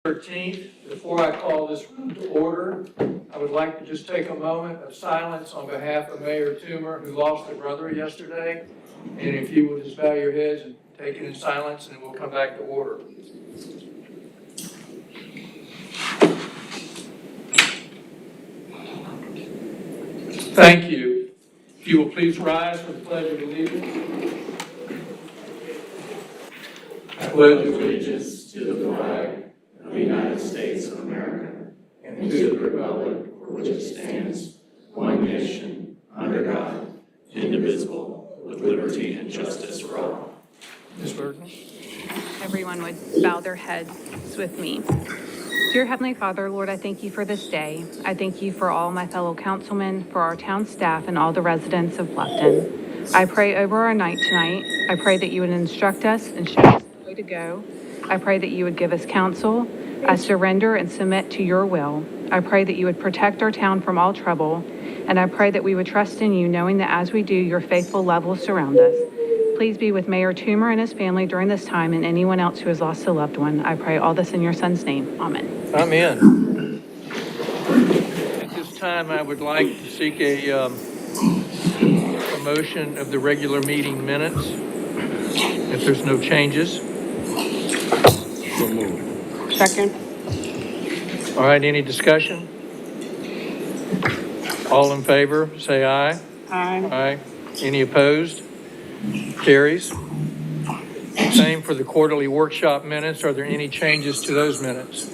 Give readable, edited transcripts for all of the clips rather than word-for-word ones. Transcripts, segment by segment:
13th. Before I call this room to order, I would like to just take a moment of silence on behalf of Mayor Toomer, who lost a brother yesterday. And if you would just bow your heads and take it in silence, and then we'll come back to order. Thank you. If you will please rise for the Pledge of Allegiance. I pledge allegiance to the flag of the United States of America and to the republic for which it stands, one nation, under God, indivisible, with liberty and justice for all. Ms. Burton. Everyone would bow their heads with me. Dear Heavenly Father, Lord, I thank you for this day. I thank you for all my fellow councilmen, for our town staff, and all the residents of Bluffton. I pray over our night tonight. I pray that you would instruct us and show us the way to go. I pray that you would give us counsel. I surrender and submit to your will. I pray that you would protect our town from all trouble. And I pray that we would trust in you, knowing that as we do, your faithful love will surround us. Please be with Mayor Toomer and his family during this time, and anyone else who has lost a loved one. I pray all this in your son's name. Amen. Amen. At this time, I would like to seek a motion of the regular meeting minutes, if there's no changes. So moved. Second. All right, any discussion? All in favor, say aye. Aye. Aye. Any opposed? Carries. Same for the quarterly workshop minutes. Are there any changes to those minutes?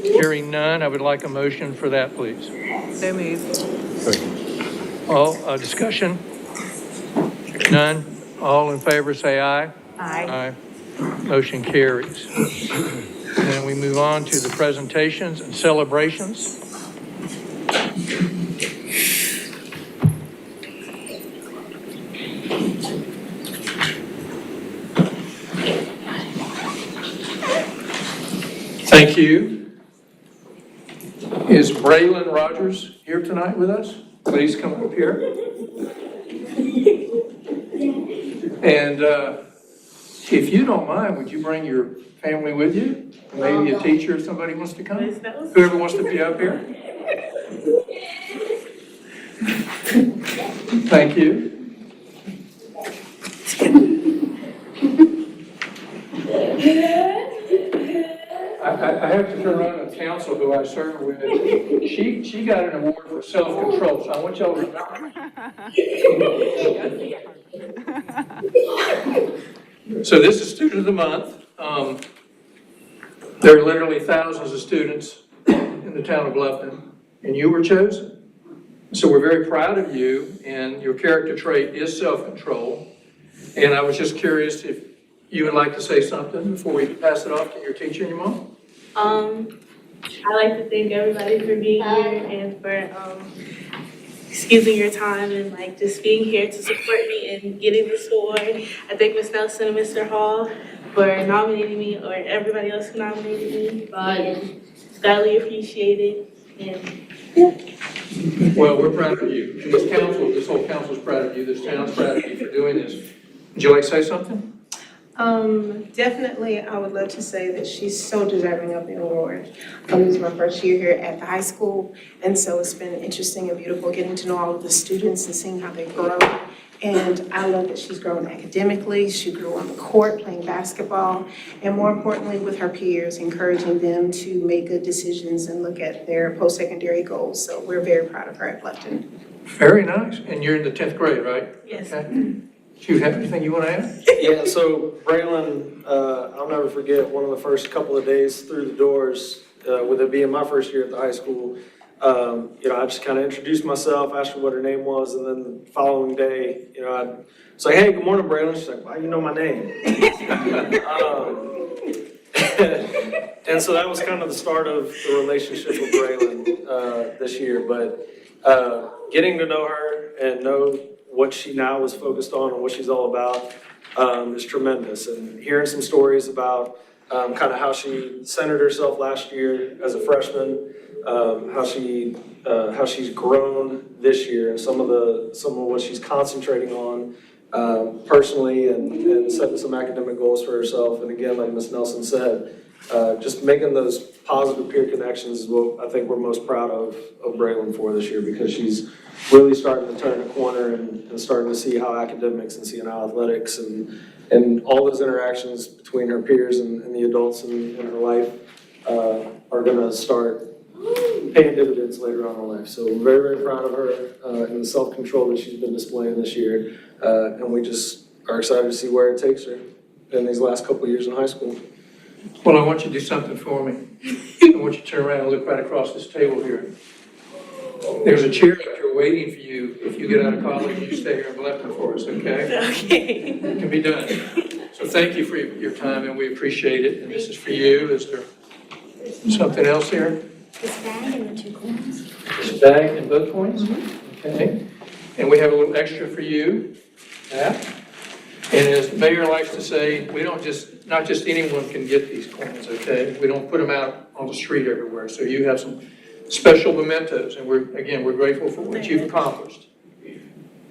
Hearing none, I would like a motion for that, please. So moved. Second. All, discussion? None? All in favor, say aye. Aye. Aye. Motion carries. And then we move on to the presentations and celebrations. Thank you. Is Braylon Rogers here tonight with us? Please come up here. And if you don't mind, would you bring your family with you? Maybe a teacher if somebody wants to come? Whoever wants to be up here? Thank you. I have to turn around to council who I serve with. She got an award for self-control, so I want y'all to remember. So this is Student of the Month. There are literally thousands of students in the town of Bluffton, and you were chosen. So we're very proud of you, and your character trait is self-control. And I was just curious if you would like to say something before we pass it off to your teacher and your mom. I like to thank everybody for being here and for excusing your time and like just being here to support me and getting this award. I thank Ms. Nelson and Mr. Hall for nominating me, or everybody else who nominated me. And highly appreciated. And Well, we're proud of you. This council, this whole council's proud of you. This town's proud of you for doing this. Would you like to say something? Definitely, I would love to say that she's so deserving of the award. This is my first year here at the high school, and so it's been interesting and beautiful getting to know all of the students and seeing how they grow. And I love that she's grown academically, she grew on the court playing basketball, and more importantly with her peers, encouraging them to make good decisions and look at their post-secondary goals. So we're very proud of her at Bluffton. Very nice. And you're in the 10th grade, right? yes. Okay. Do you have anything you want to add? Yeah, so Braylon, I'll never forget one of the first couple of days through the doors, with it being my first year at the high school. I just kind of introduced myself, asked her what her name was, and then the following day, I'd say, hey, good morning, Braylon. She's like, why you know my name? And so that was kind of the start of the relationship with Braylon this year. But getting to know her and know what she now is focused on and what she's all about is tremendous. And hearing some stories about kind of how she centered herself last year as a freshman, how she's grown this year, and some of what she's concentrating on personally, and setting some academic goals for herself. And again, like Ms. Nelson said, just making those positive peer connections is what I think we're most proud of Braylon for this year, because she's really starting to turn a corner and starting to see how academics and seeing how athletics and all those interactions between her peers and the adults in her life are going to start paying dividends later on in life. So we're very, very proud of her and the self-control that she's been displaying this year. And we just are excited to see where it takes her in these last couple of years in high school. Well, I want you to do something for me. I want you to turn around and look right across this table here. There's a chair up here waiting for you. If you get out of college, you stay here in Bluffton for us, okay? Okay. It can be done. So thank you for your time, and we appreciate it. And this is for you. Is there something else here? This bag and the 2 coins. This bag and both coins? Okay. And we have a little extra for you. That. And as the mayor likes to say, we don't just, not just anyone can get these coins, okay? We don't put them out on the street everywhere. So you have some special mementos, and we're grateful for what you've accomplished.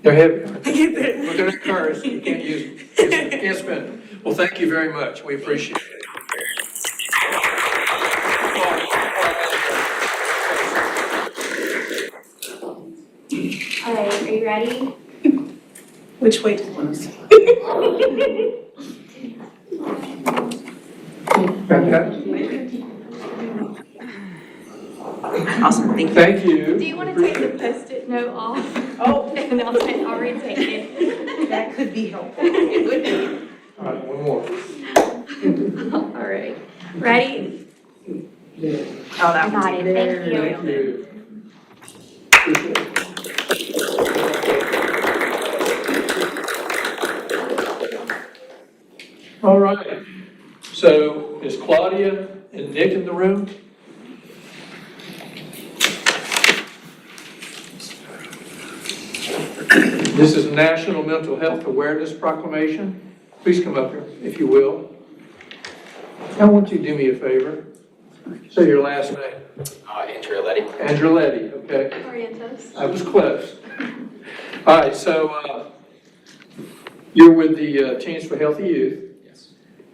They're heavy, aren't they? We're going to encourage, you can't use them, you can't spend them. Well, thank you very much. We appreciate it. All right, are you ready? Which way do you want us? Awesome, thank you. Thank you. Do you want to take the Post-it note off? Oh, And I'll retake it. that could be helpful. It would be. All right, one more. All right, ready? Oh, that Got it, thank you. Thank you. Appreciate it. All right, so is Claudia and Nick in the room? This is National Mental Health Awareness Proclamation. Please come up here, if you will. I want you to do me a favor. Say your last name. Andreoletti. Andreoletti, okay. Orientos. I was close. All right, so you're with the Teens for Healthy Youth. Yes.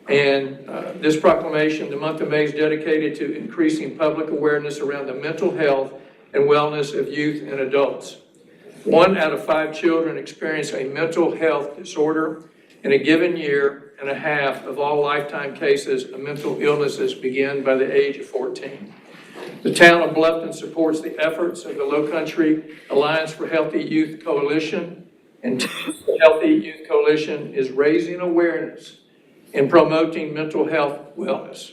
And this proclamation, the month of May, is dedicated to increasing public awareness around the mental health and wellness of youth and adults. 1 out of 5 children experience a mental health disorder. In a given year and a half of all lifetime cases of mental illnesses begin by the age of 14. The town of Bluffton supports the efforts of the Low Country Alliance for Healthy Youth Coalition, and Teens for Healthy Youth Coalition is raising awareness and promoting mental health wellness.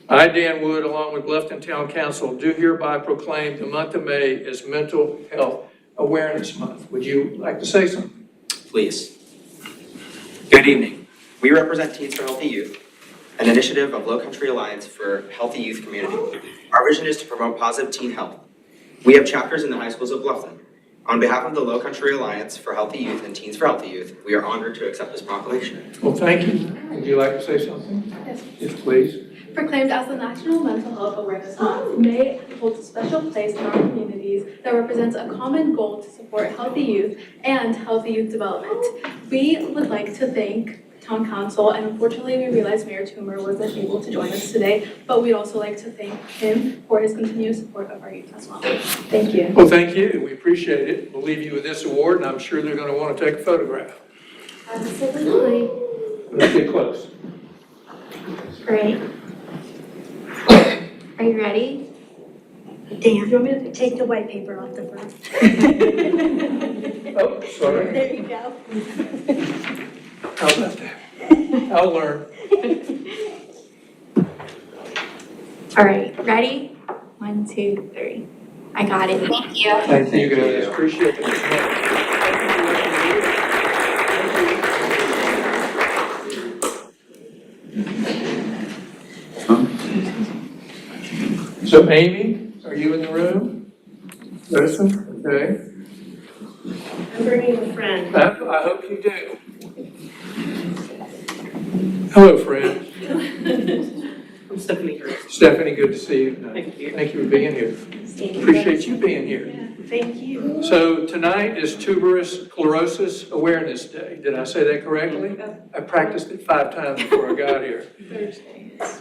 I, Dan Wood, along with Bluffton Town Council, do hereby proclaim the month of May as Mental Health Awareness Month. Would you like to say something? Please. Good evening. We represent Teens for Healthy Youth, an initiative of Low Country Alliance for Healthy Youth Community. Our vision is to promote positive teen health. We have chapters in the high schools of Bluffton. On behalf of the Low Country Alliance for Healthy Youth and Teens for Healthy Youth, we are honored to accept this proclamation. Well, thank you. Would you like to say something? Yes. Yes, please. Proclaimed as the National Mental Health Awareness Month, May holds a special place in our communities that represents a common goal to support healthy youth and healthy youth development. We would like to thank Town Council, and unfortunately we realized Mayor Toomer wasn't able to join us today, but we'd also like to thank him for his continued support of our youth as well. Thank you. Well, thank you. We appreciate it. We'll leave you with this award, and I'm sure they're going to want to take a photograph. Absolutely. Let's get close. Great. Are you ready? Dan, do you want me to take the white paper off the front? Oh, sorry. There you go. How about that? I'll learn. All right, ready? 1, 2, 3. I got it. Thank you. Thank you, guys. Appreciate it. So Amy, are you in the room? Listen, okay. I'm bringing a friend. I hope you do. Hello, friend. I'm Stephanie Hurst. Stephanie, good to see you. Thank you. Thank you for being here. Appreciate you being here. Thank you. So tonight is Tuberous Sclerosis Awareness Day. Did I say that correctly? I practiced it 5 times before I got here.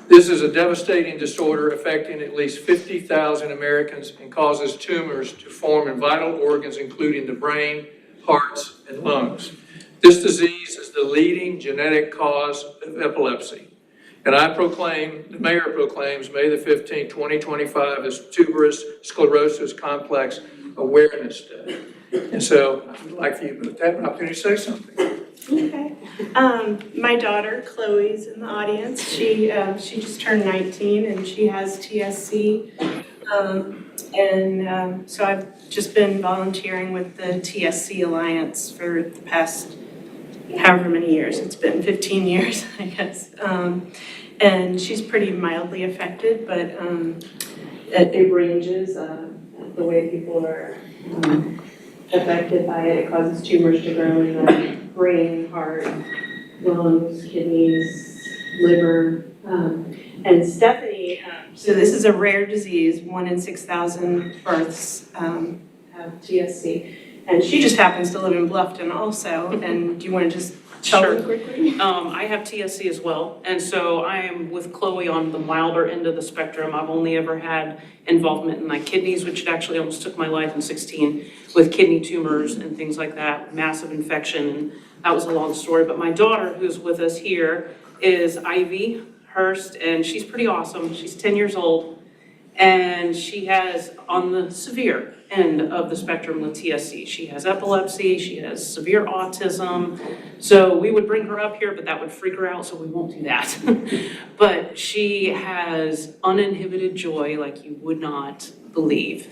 This is a devastating disorder affecting at least 50,000 Americans and causes tumors to form in vital organs, including the brain, hearts, and lungs. This disease is the leading genetic cause of epilepsy. And the mayor proclaims May the 15th, 2025 as Tuberous Sclerosis Complex Awareness Day. And so I'd like for you to have an opportunity to say something. Okay. My daughter, Chloe's in the audience. She just turned 19 and she has TSC. So I've just been volunteering with the TSC Alliance for the past however many years. It's been 15 years, I guess. And she's pretty mildly affected, but it ranges the way people are affected by it. It causes tumors to grow in the brain, heart, lungs, kidneys, liver. And Stephanie, so this is a rare disease, 1 in 6,000 births have TSC. And she just happens to live in Bluffton also. And do you want to just tell them quickly? I have TSC as well, and so I am with Chloe on the milder end of the spectrum. I've only ever had involvement in my kidneys, which actually almost took my life in 16 with kidney tumors and things like that, massive infection, and that was a long story. But my daughter, who's with us here, is Ivy Hurst, and she's pretty awesome. She's 10 years old, and she has on the severe end of the spectrum with TSC. She has epilepsy, she has severe autism. So we would bring her up here, but that would freak her out, so we won't do that. But she has uninhibited joy like you would not believe.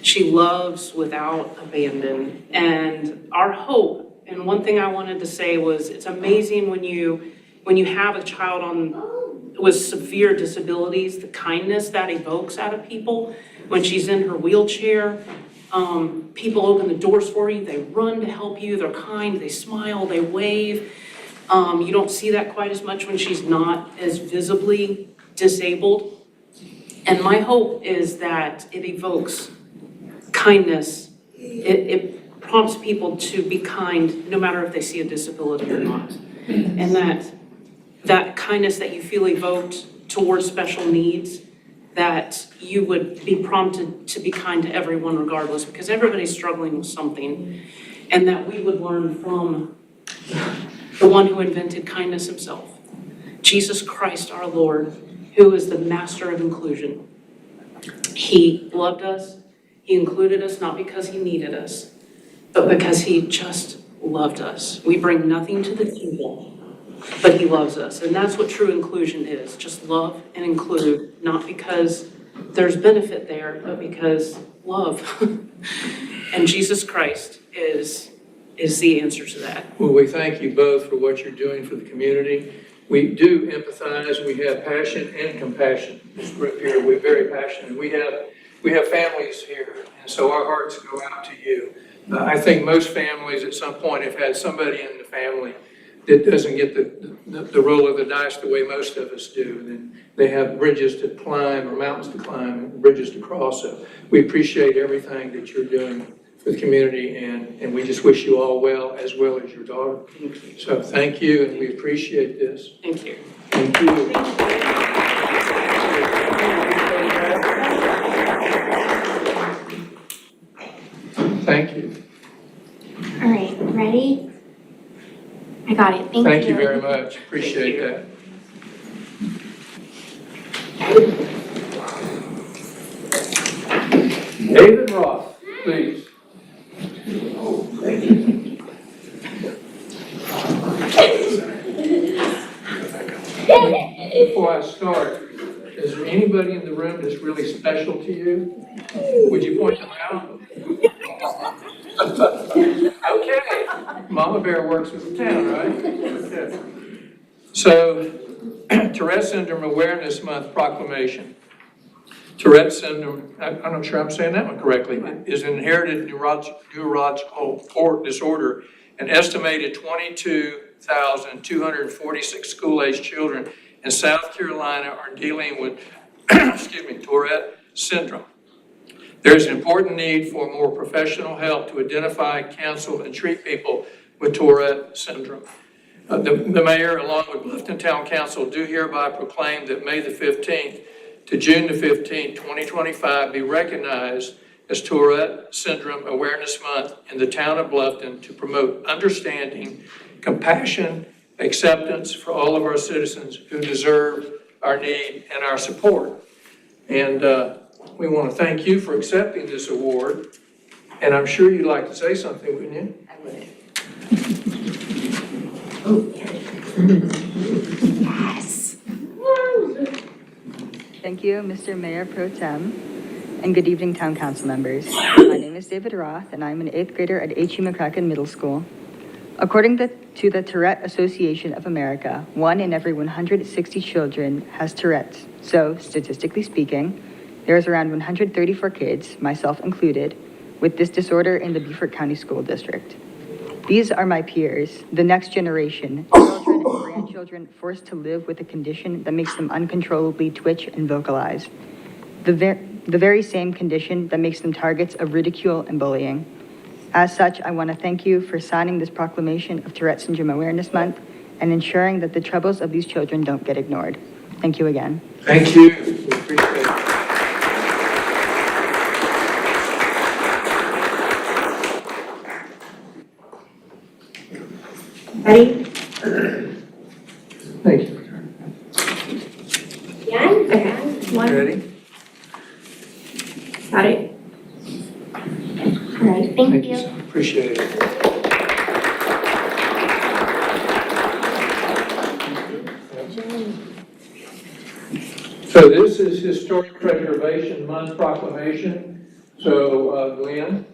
She loves without abandon. And our hope, and one thing I wanted to say was, it's amazing when you have a child with severe disabilities, the kindness that evokes out of people. When she's in her wheelchair, people open the doors for you, they run to help you, they're kind, they smile, they wave. You don't see that quite as much when she's not as visibly disabled. And my hope is that it evokes kindness. It prompts people to be kind no matter if they see a disability or not. And that kindness that you feel evoked towards special needs, that you would be prompted to be kind to everyone regardless, because everybody's struggling with something, and that we would learn from the one who invented kindness himself, Jesus Christ our Lord, who is the master of inclusion. He loved us, he included us not because he needed us, but because he just loved us. We bring nothing to the table, but he loves us. And that's what true inclusion is, just love and include, not because there's benefit there, but because love. And Jesus Christ is the answer to that. Well, we thank you both for what you're doing for the community. We do empathize, we have passion and compassion. This group here, we're very passionate. We have families here, and so our hearts go out to you. I think most families at some point have had somebody in the family that doesn't get the roll of the dice the way most of us do. And they have bridges to climb or mountains to climb and bridges to cross. So we appreciate everything that you're doing for the community, and we just wish you all well as your daughter. Thank you. So thank you, and we appreciate this. Thank you. Thank you. Thank you. All right, ready? I got it. Thank you. Thank you very much. Appreciate that. David Roth, please. Before I start, is there anybody in the room that's really special to you? Would you point them out? Okay. Mama Bear works with the town, right? Okay. So, Tourette Syndrome Awareness Month proclamation. Tourette syndrome, I'm not sure I'm saying that one correctly, is an inherited neurological disorder. An estimated 22,246 school-aged children in South Carolina are dealing with, Tourette syndrome. There is an important need for more professional help to identify, counsel, and treat people with Tourette syndrome. The mayor, along with Bluffton Town Council, do hereby proclaim that May the 15th to June the 15th, 2025 be recognized as Tourette Syndrome Awareness Month in the town of Bluffton to promote understanding, compassion, acceptance for all of our citizens who deserve our need and our support. And we want to thank you for accepting this award. And I'm sure you'd like to say something, wouldn't you? I would. Yes. Thank you, Mr. Mayor Pro Tem, and good evening, Town Council members. My name is David Roth, and I'm an 8th grader at H.E. McCracken Middle School. According to the Tourette Association of America, 1 in every 160 children has Tourette's. So, statistically speaking, there's around 134 kids, myself included, with this disorder in the Beaufort County School District. These are my peers, the next generation, children and grandchildren forced to live with a condition that makes them uncontrollably twitch and vocalize. The very same condition that makes them targets of ridicule and bullying. As such, I want to thank you for signing this proclamation of Tourette Syndrome Awareness Month and ensuring that the troubles of these children don't get ignored. Thank you again. Thank you. We appreciate it. Ready? Thank you. Yeah? Okay. One. Ready? Got it. All right, thank you. Son. Appreciate it. So this is Historic Preservation Month proclamation. So Glenn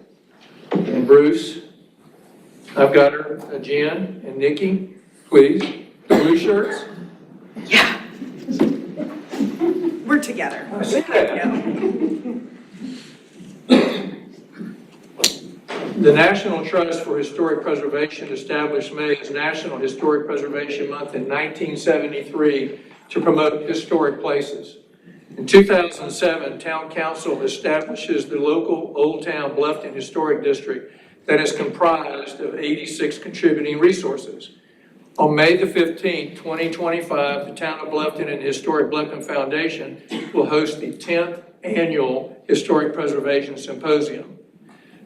and Bruce, I've got her, Jen and Nikki, please, the blue shirts. Yeah. We're together. I see that. The National Trust for Historic Preservation established May as National Historic Preservation Month in 1973 to promote historic places. In 2007, Town Council establishes the local Old Town Bluffton Historic District that is comprised of 86 contributing resources. On May the 15th, 2025, the Town of Bluffton and the Historic Bluffton Foundation will host the 10th Annual Historic Preservation Symposium.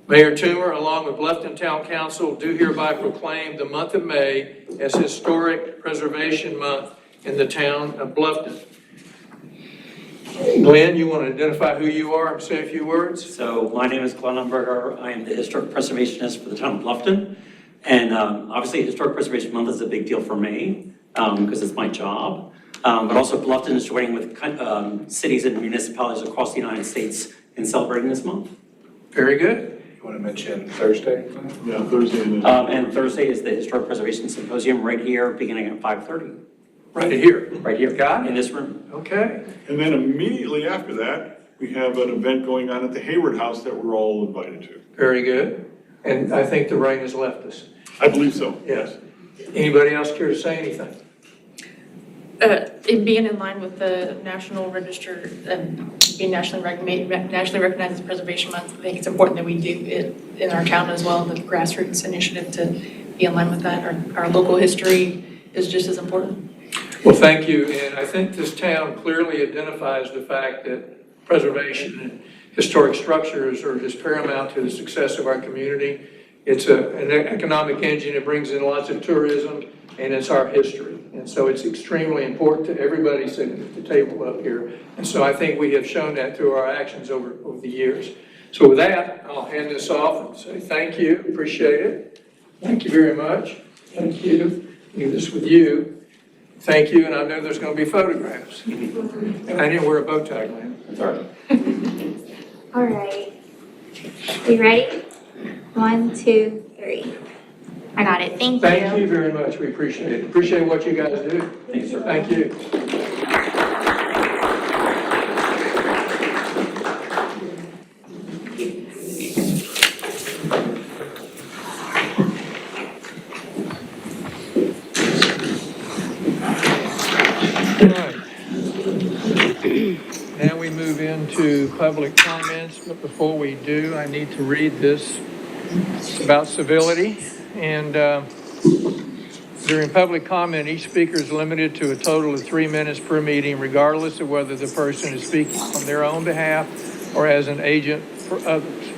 Mayor Toomer, along with Bluffton Town Council, do hereby proclaim the month of May as Historic Preservation Month in the town of Bluffton. Glenn, you want to identify who you are and say a few words? So my name is Glenn Umberger. I am the Historic Preservationist for the town of Bluffton. And obviously Historic Preservation Month is a big deal for me because it's my job. But also Bluffton is joining with cities and municipalities across the United States in celebrating this month. Very good. You want to mention Thursday? Yeah, Thursday. And Thursday is the Historic Preservation Symposium right here, beginning at 5:30. Right here. Right here. Got it. In this room. Okay. And then immediately after that, we have an event going on at the Hayward House that we're all invited to. Very good. And I think the rain has left us. I believe so. Yes. Anybody else care to say anything? It being in line with the National Register and being nationally recognized as Preservation Month, I think it's important that we do it in our town as well, the grassroots initiative to be in line with that. Our local history is just as important. Well, thank you. And I think this town clearly identifies the fact that preservation and historic structures are just paramount to the success of our community. It's an economic engine. It brings in lots of tourism, and it's our history. And so it's extremely important to everybody sitting at the table up here. And so I think we have shown that through our actions over the years. So with that, I'll hand this off and say thank you. Appreciate it. Thank you very much. Thank you. Leave this with you. Thank you, and I know there's going to be photographs. And I didn't wear a bow tie, man. Sorry. All right. You ready? 1, 2, 3. I got it. Thank you. Thank you very much. We appreciate it. Appreciate what you guys do. Thanks, sir. Thank you. Now we move into into public comments, but before we do, I need to read this. It's about civility, and during public comment, each speaker is limited to a total of 3 minutes per meeting, regardless of whether the person is speaking on their own behalf or as an agent for others.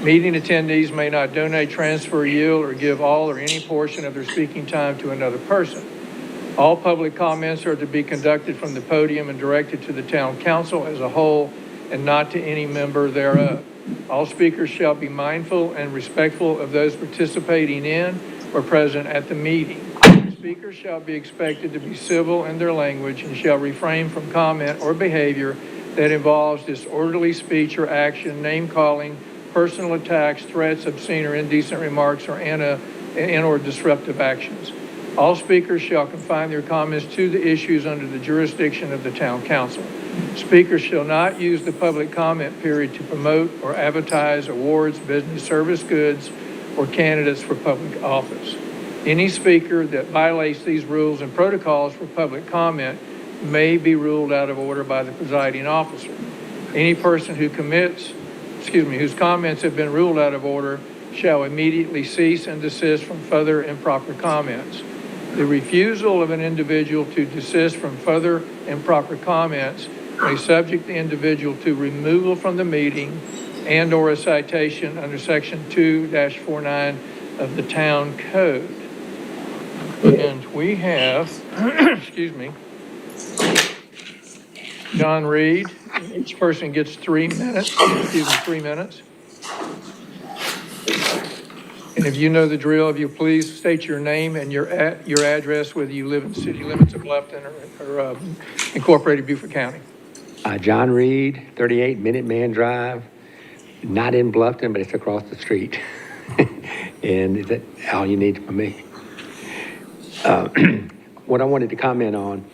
Meeting attendees may not donate, transfer, yield, or give all or any portion of their speaking time to another person. All public comments are to be conducted from the podium and directed to the town council as a whole and not to any member thereof. All speakers shall be mindful and respectful of those participating in or present at the meeting. Speakers shall be expected to be civil in their language and shall refrain from comment or behavior that involves disorderly speech or action, name-calling, personal attacks, threats, obscene or indecent remarks, or and/or disruptive actions. All speakers shall confine their comments to the issues under the jurisdiction of the town council. Speakers shall not use the public comment period to promote or advertise awards, business, service goods, or candidates for public office. Any speaker that violates these rules and protocols for public comment may be ruled out of order by the presiding officer. Any person whose comments have been ruled out of order shall immediately cease and desist from further improper comments. The refusal of an individual to desist from further improper comments may subject the individual to removal from the meeting and/or a citation under Section 2-49 of the Town Code. And we have, John Reed. Each person gets 3 minutes. 3 minutes. And if you know the drill, if you please state your name and your address, whether you live in city limits of Bluffton or Incorporated Beaufort County. John Reed, 38 Minuteman Drive, not in Bluffton, but it's across the street. And is that all you need from me? What I wanted to comment on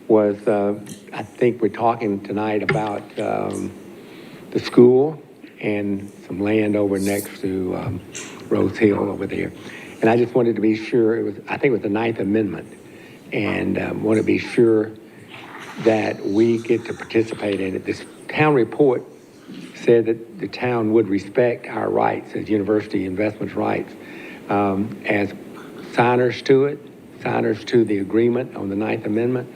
was, I think we're talking tonight about the school and some land over next to Rose Hill over there. And I just wanted to be sure, I think it was the 9th Amendment, and want to be sure that we get to participate in it. This town report said that the town would respect our rights as university investment rights as signers to it, signers to the agreement on the 9th Amendment,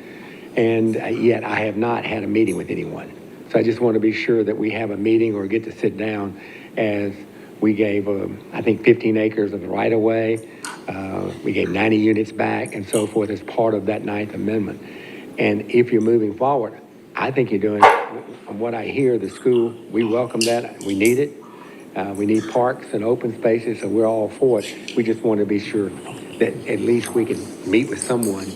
and yet I have not had a meeting with anyone. So I just want to be sure that we have a meeting or get to sit down, as we gave, I think, 15 acres of the right-of-way. We gave 90 units back and so forth as part of that 9th Amendment. And if you're moving forward, I think you're doing, from what I hear, the school, we welcome that. We need it. We need parks and open spaces, so we're all for it. We just want to be sure that at least we can meet with someone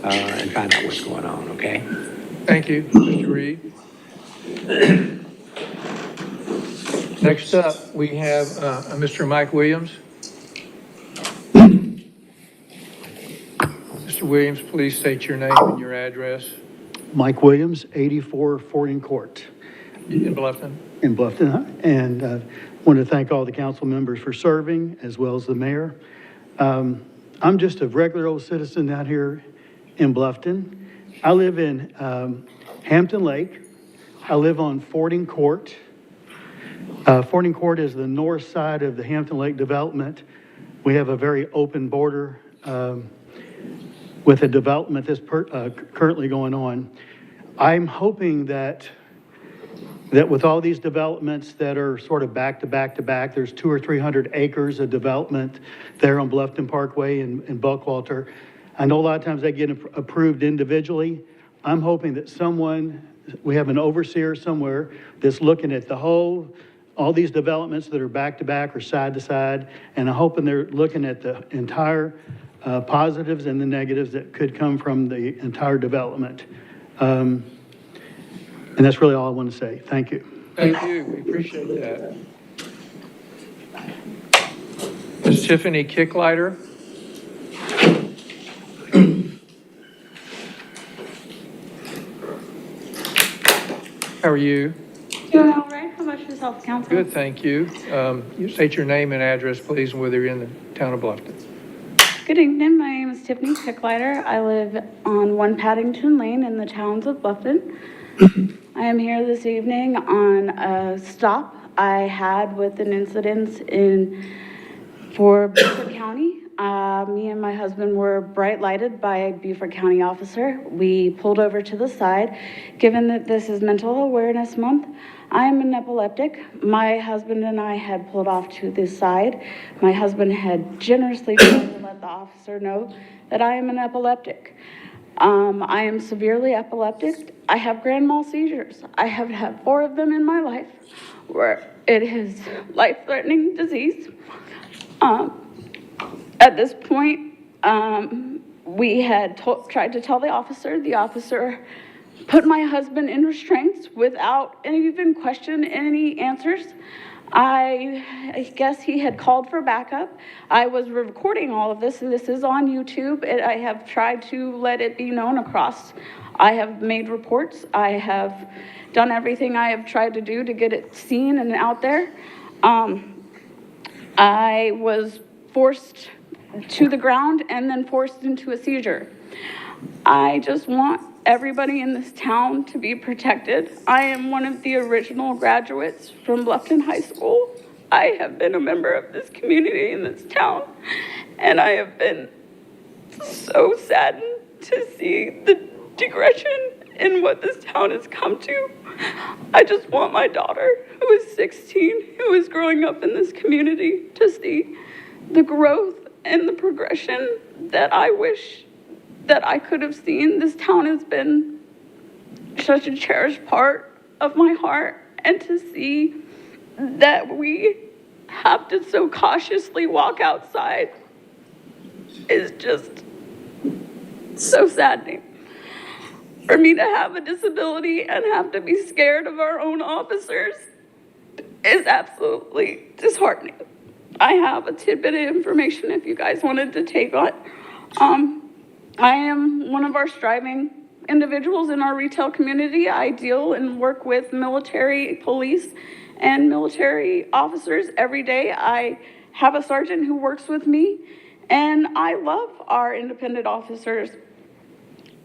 and find out what's going on, okay? Thank you, Mr. Reed. Next up, we have Mr. Mike Williams. Mr. Williams, please state your name and your address. Mike Williams, 84 Fording Court. In Bluffton. In Bluffton, and want to thank all the council members for serving, as well as the mayor. I'm just a regular old citizen out here in Bluffton. I live in Hampton Lake. I live on Fording Court. Fording Court is the north side of the Hampton Lake development. We have a very open border with a development that's currently going on. I'm hoping that with all these developments that are sort of back to back to back, there's 200 or 300 acres of development there on Bluffton Parkway and Buckwalter. I know a lot of times they get approved individually. I'm hoping that we have an overseer somewhere that's looking at all these developments that are back to back or side to side, and I'm hoping they're looking at the entire positives and the negatives that could come from the entire development. And that's really all I want to say. Thank you. Thank you. We appreciate that. Ms. Tiffany Kicklighter. How are you? Doing all right. How about yourself, Council? Good, thank you. You state your name and address, please, and whether you're in the town of Bluffton. Good evening. My name is Tiffany Kicklighter. I live on 1 Paddington Lane in the towns of Bluffton. I am here this evening on a stop I had with an incident for Beaufort County. Me and my husband were bright lighted by a Beaufort County officer. We pulled over to the side. Given that this is Mental Awareness Month, I am an epileptic. My husband and I had pulled off to the side. My husband had generously tried to let the officer know that I am an epileptic. I am severely epileptic. I have grand mal seizures. I have had 4 of them in my life where it is life-threatening disease. At this point, we had tried to tell the officer. The officer put my husband in restraints without even question any answers. I guess he had called for backup. I was recording all of this, and this is on YouTube. I have tried to let it be known across. I have made reports. I have done everything I have tried to do to get it seen and out there. I was forced to the ground and then forced into a seizure. I just want everybody in this town to be protected. I am one of the original graduates from Bluffton High School. I have been a member of this community in this town, and I have been so saddened to see the digression in what this town has come to. I just want my daughter, who is 16, who is growing up in this community, to see the growth and the progression that I wish that I could have seen. This town has been such a cherished part of my heart, and to see that we have to so cautiously walk outside is just so saddening. For me to have a disability and have to be scared of our own officers is absolutely disheartening. I have a tidbit of information if you guys wanted to take on. I am one of our striving individuals in our retail community. I deal and work with military police and military officers every day. I have a sergeant who works with me, and I love our independent officers.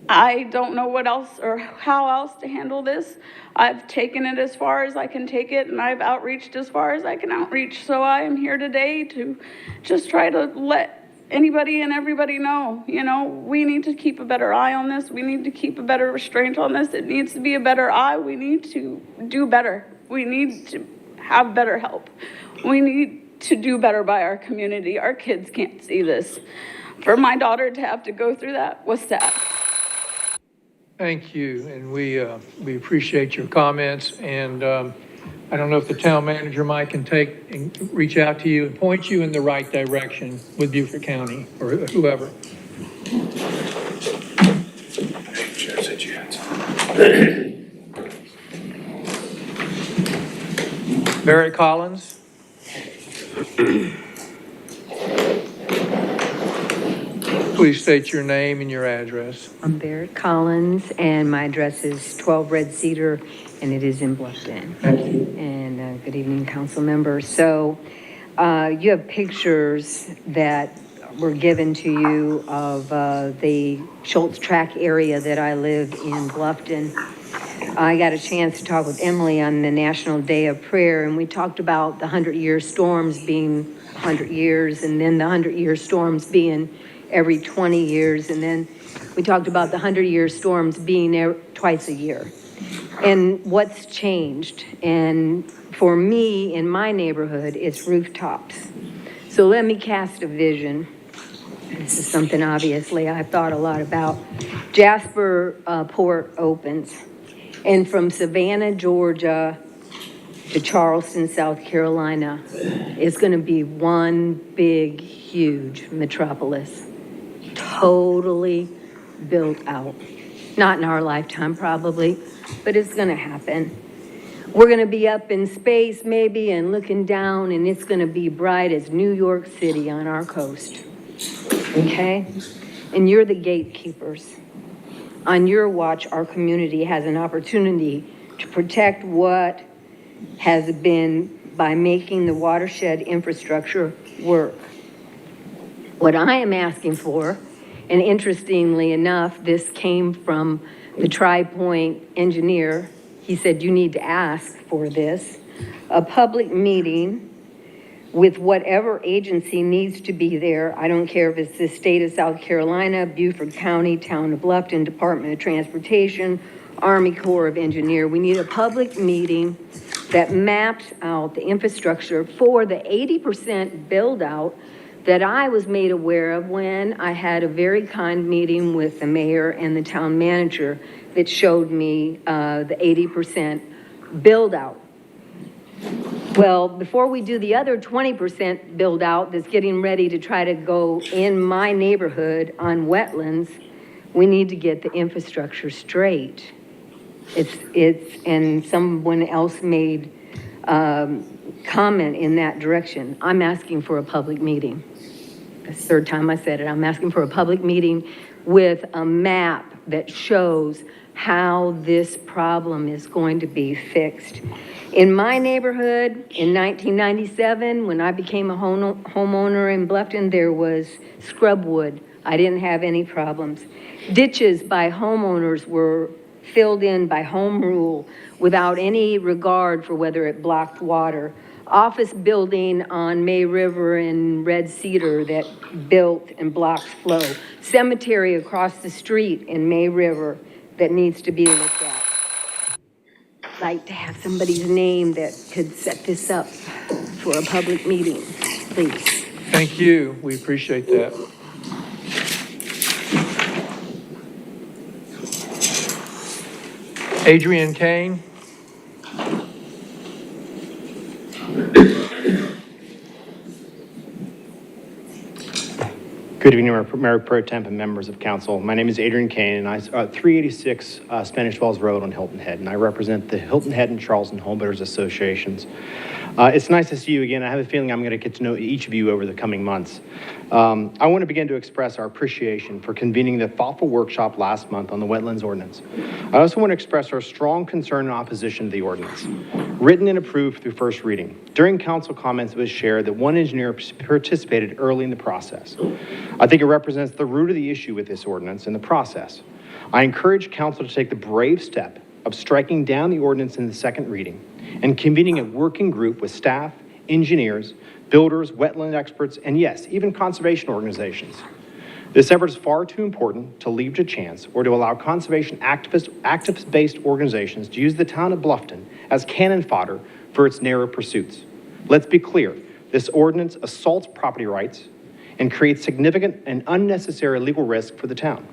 I don't know what else or how else to handle this. I've taken it as far as I can take it, and I've outreached as far as I can outreach. So I am here today to just try to let anybody and everybody know, we need to keep a better eye on this. We need to keep a better restraint on this. It needs to be a better eye. We need to do better. We need to have better help. We need to do better by our community. Our kids can't see this. For my daughter to have to go through that was sad. Thank you, and we appreciate your comments, and I don't know if the town manager, Mike, can reach out to you and point you in the right direction with Beaufort County or whoever. Barry Collins. Please state your name and your address. I'm Barrett Collins, and my address is 12 Red Cedar, and it is in Bluffton. Thank you. And good evening, council members. So you have pictures that were given to you of the Schultz Track area that I live in, Bluffton. I got a chance to talk with Emily on the National Day of Prayer, and we talked about the 100-year storms being 100 years, and then the 100-year storms being every 20 years, and then we talked about the 100-year storms being twice a year. And what's changed, and for me, in my neighborhood, it's rooftops. So let me cast a vision. This is something obviously I've thought a lot about. Jasper Port opens, and from Savannah, Georgia to Charleston, South Carolina, is gonna be one big, huge metropolis. Totally built out. Not in our lifetime probably, but it's gonna happen. We're gonna be up in space maybe and looking down, and it's gonna be bright as New York City on our coast, okay? And you're the gatekeepers. On your watch, our community has an opportunity to protect what has been by making the watershed infrastructure work. What I am asking for, and interestingly enough, this came from the Tri-Point engineer he said, you need to ask for this, a public meeting with whatever agency needs to be there. I don't care if it's the state of South Carolina, Beaufort County, Town of Bluffton, Department of Transportation, Army Corps of Engineer. We need a public meeting that maps out the infrastructure for the 80% build out that I was made aware of when I had a very kind meeting with the mayor and the town manager that showed me the 80% build out. Well, before we do the other 20% build out that's getting ready to try to go in my neighborhood on wetlands, we need to get the infrastructure straight. And someone else made comment in that direction. I'm asking for a public meeting. That's the third time I said it. I'm asking for a public meeting with a map that shows how this problem is going to be fixed. In my neighborhood, in 1997, when I became a homeowner in Bluffton, there was scrub wood. I didn't have any problems. Ditches by homeowners were filled in by home rule without any regard for whether it blocked water. Office building on May River and Red Cedar that built and blocks flow. Cemetery across the street in May River that needs to be looked at. I'd like to have somebody's name that could set this up for a public meeting, please. Thank you. We appreciate that. Adrian Kane. Good evening, Mayor Pro Temp and members of council. My name is Adrian Kane, and I 386 Spanish Wells Road on Hilton Head, and I represent the Hilton Head and Charleston Homebuilders Associations. It's nice to see you again. I have a feeling I'm going to get to know each of you over the coming months. I want to begin to express our appreciation for convening the thoughtful workshop last month on the Wetlands Ordinance. I also want to express our strong concern and opposition to the ordinance, written and approved through first reading. During council comments, it was shared that one engineer participated early in the process. I think it represents the root of the issue with this ordinance and the process. I encourage council to take the brave step of striking down the ordinance in the second reading and convening a working group with staff, engineers, builders, wetland experts, and yes, even conservation organizations. This effort is far too important to leave to chance or to allow conservation activist-based organizations to use the town of Bluffton as cannon fodder for its narrow pursuits. Let's be clear, this ordinance assaults property rights and creates significant and unnecessary legal risk for the town.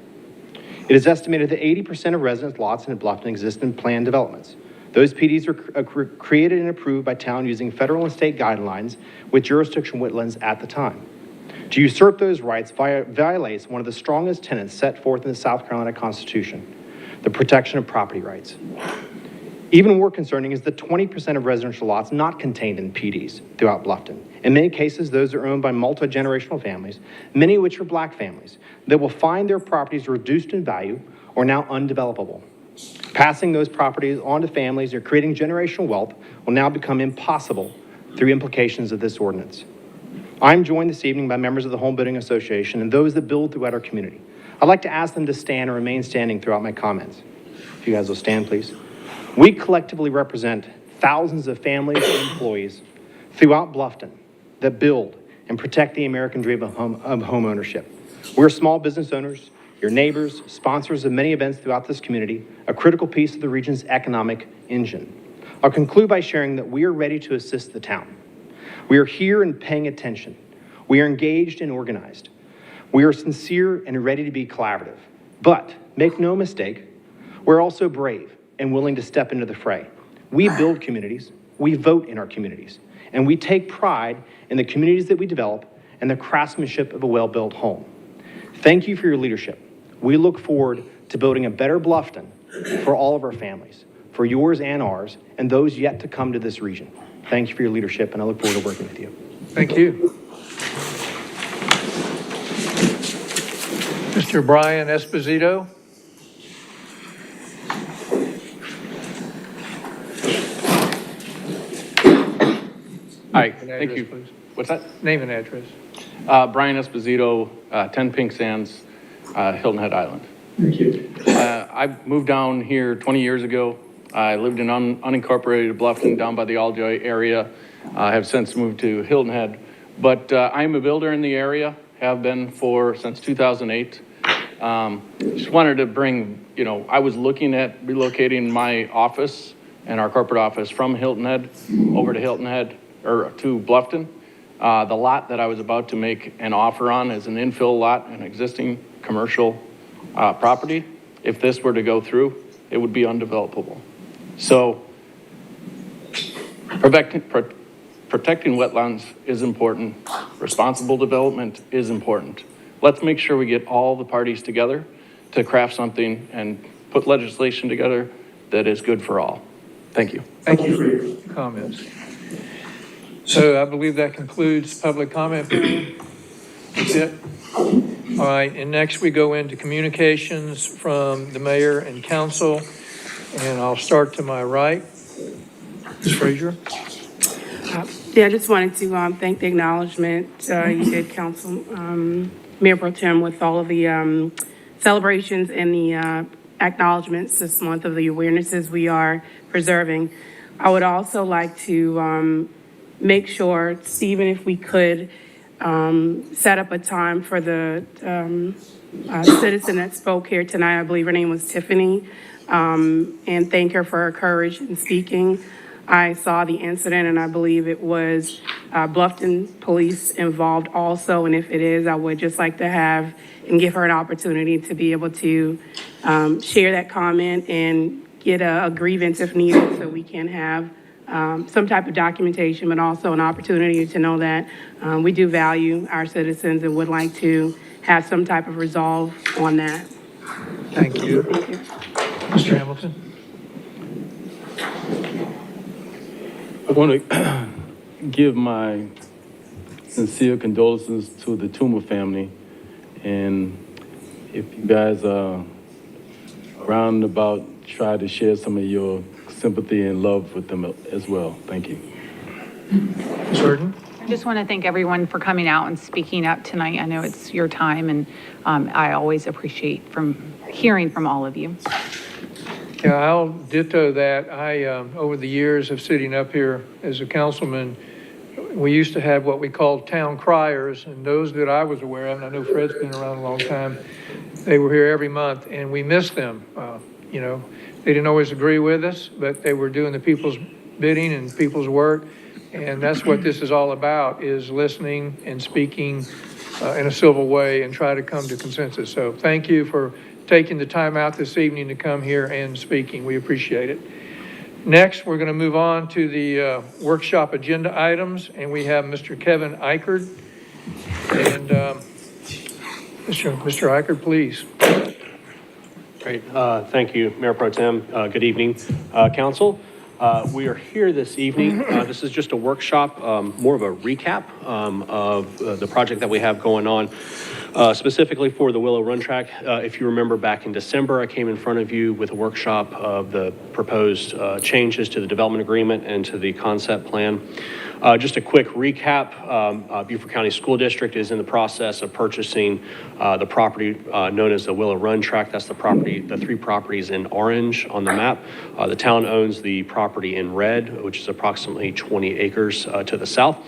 It is estimated that 80% of residence lots in Bluffton exist in planned developments. Those PDs are created and approved by town using federal and state guidelines with jurisdiction wetlands at the time. To usurp those rights violates one of the strongest tenets set forth in the South Carolina Constitution, the protection of property rights. Even more concerning is the 20% of residential lots not contained in PDs throughout Bluffton. In many cases, those are owned by multi-generational families, many of which are black families, that will find their properties reduced in value or now undevelopable. Passing those properties on to families or creating generational wealth will now become impossible through implications of this ordinance. I'm joined this evening by members of the Home Building Association and those that build throughout our community. I'd like to ask them to stand and remain standing throughout my comments. If you guys will stand, please. We collectively represent thousands of families and employees throughout Bluffton that build and protect the American dream of home ownership. We're small business owners, your neighbors, sponsors of many events throughout this community, a critical piece of the region's economic engine. I'll conclude by sharing that we are ready to assist the town. We are here and paying attention. We are engaged and organized. We are sincere and ready to be collaborative. But make no mistake, we're also brave and willing to step into the fray. We build communities, we vote in our communities, and we take pride in the communities that we develop and the craftsmanship of a well-built home. Thank you for your leadership. We look forward to building a better Bluffton for all of our families, for yours and ours, and those yet to come to this region. Thank you for your leadership, and I look forward to working with you. Thank you. Mr. Brian Esposito. Hi, thank you. Please. What's that? Name and address. Brian Esposito, 10 Pink Sands, Hilton Head Island. Thank you. I moved down here 20 years ago. I lived in unincorporated Bluffton down by the Aljoy area. I have since moved to Hilton Head. But I'm a builder in the area, have been since 2008. Just wanted to bring, I was looking at relocating my office and our corporate office from Hilton Head over to Hilton Head, or to Bluffton. The lot that I was about to make an offer on is an infill lot, an existing commercial property. If this were to go through, it would be undevelopable. So protecting wetlands is important. Responsible development is important. Let's make sure we get all the parties together to craft something and put legislation together that is good for all. Thank you. Thank you for your comments. So I believe that concludes public comment period. That's it. All right, and next we go into communications from the mayor and council. And I'll start to my right. Ms. Frazier. Yeah, I just wanted to thank the acknowledgement you did, Council Mayor Pro Tem, with all of the celebrations and the acknowledgements this month of the awarenesses we are preserving. I would also like to make sure, Stephen, if we could set up a time for the citizen that spoke here tonight. I believe her name was Tiffany, and thank her for her courage in speaking. I saw the incident, and I believe it was Bluffton Police involved also, and if it is, I would just like to have and give her an opportunity to be able to share that comment and get a grievance if needed, so we can have some type of documentation, but also an opportunity to know that we do value our citizens and would like to have some type of resolve on that. Thank you. Thank you. Mr. Hamilton. I want to give my sincere condolences to the Toomer family. And if you guys are around about, try to share some of your sympathy and love with them as well. Thank you. Certain. I just want to thank everyone for coming out and speaking up tonight. I know it's your time, and I always appreciate hearing from all of you. Yeah, I'll ditto that. I, over the years of sitting up here as a councilman, we used to have what we called town criers, and those that I was aware of, and I know Fred's been around a long time, they were here every month, and we missed them. They didn't always agree with us, but they were doing the people's bidding and people's work, and that's what this is all about, is listening and speaking in a civil way and try to come to consensus. So thank you for taking the time out this evening to come here and speaking. We appreciate it. Next, we're going to move on to the workshop agenda items, and we have Mr. Kevin Eichert. And Mr. Eichert, please. Great. Thank you, Mayor Pro Tem. Good evening, Council. We are here this evening. This is just a workshop, more of a recap of the project that we have going on. Specifically for the Willow Run Track. If you remember back in December, I came in front of you with a workshop of the proposed changes to the development agreement and to the concept plan. Just a quick recap, Beaufort County School District is in the process of purchasing the property known as the Willow Run Track. That's the property, the three properties in orange on the map. The town owns the property in red, which is approximately 20 acres to the south.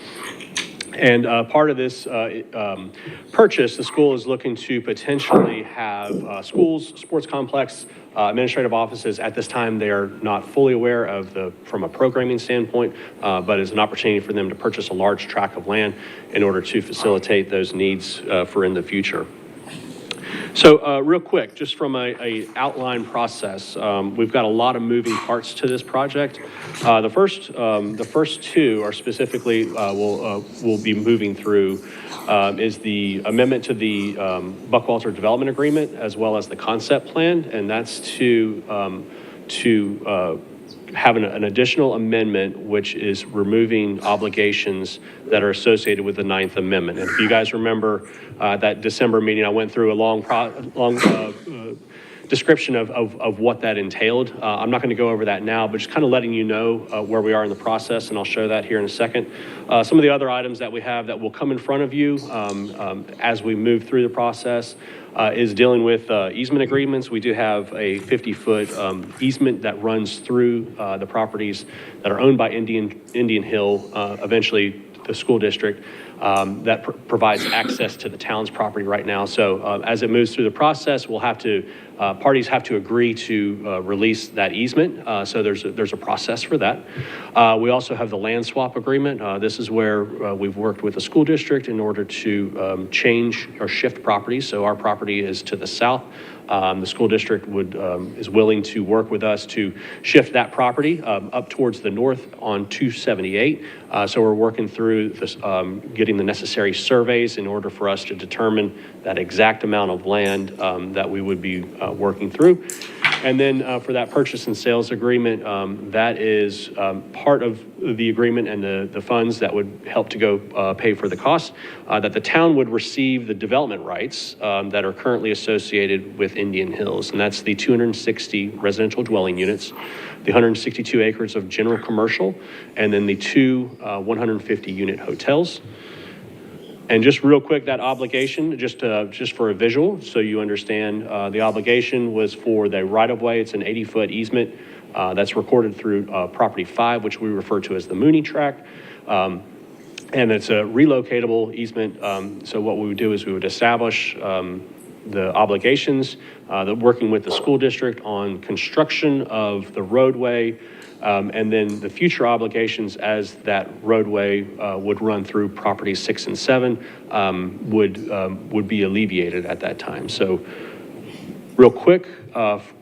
And part of this purchase, the school is looking to potentially have schools, sports complex, administrative offices. At this time, they are not fully aware of from a programming standpoint, but it's an opportunity for them to purchase a large tract of land in order to facilitate those needs for in the future. So real quick, just from a outline process, we've got a lot of moving parts to this project. The first two are specifically we'll be moving through is the amendment to the Buckwalter Development Agreement as well as the concept plan, and that's to have an additional amendment, which is removing obligations that are associated with the Ninth Amendment. And if you guys remember that December meeting, I went through a long description of what that entailed. I'm not going to go over that now, but just kind of letting you know where we are in the process, and I'll show that here in a second. Some of the other items that we have that will come in front of you as we move through the process is dealing with easement agreements. We do have a 50-foot easement that runs through the properties that are owned by Indian Hill, eventually the school district, that provides access to the town's property right now. So as it moves through the process, we'll have to, parties have to agree to release that easement. So there's a process for that. We also have the land swap agreement. This is where we've worked with the school district in order to change or shift properties. So our property is to the south. The school district is willing to work with us to shift that property up towards the north on 278. So we're working through this, getting the necessary surveys in order for us to determine that exact amount of land that we would be working through. And then for that purchase and sales agreement, that is part of the agreement and the funds that would help to go pay for the cost, that the town would receive the development rights that are currently associated with Indian Hills. And that's the 260 residential dwelling units, the 162 acres of general commercial, and then the two 150 unit hotels. And just real quick, that obligation, just for a visual, so you understand, the obligation was for the right-of-way. It's an 80-foot easement that's recorded through Property 5, which we refer to as the Mooney Tract. And it's a relocatable easement. So what we would do is we would establish the obligations, working with the school district on construction of the roadway, and then the future obligations as that roadway would run through properties 6 and 7 would be alleviated at that time. So real quick,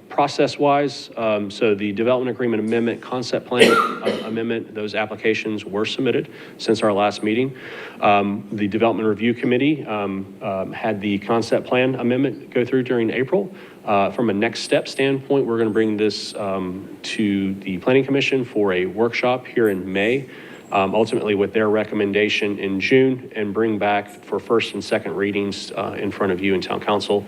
process-wise, so the development agreement amendment, concept plan amendment, those applications were submitted since our last meeting. The development review committee had the concept plan amendment go through during April. From a next step standpoint, we're going to bring this to the Planning Commission for a workshop here in May, ultimately with their recommendation in June, and bring back for first and second readings in front of you in Town Council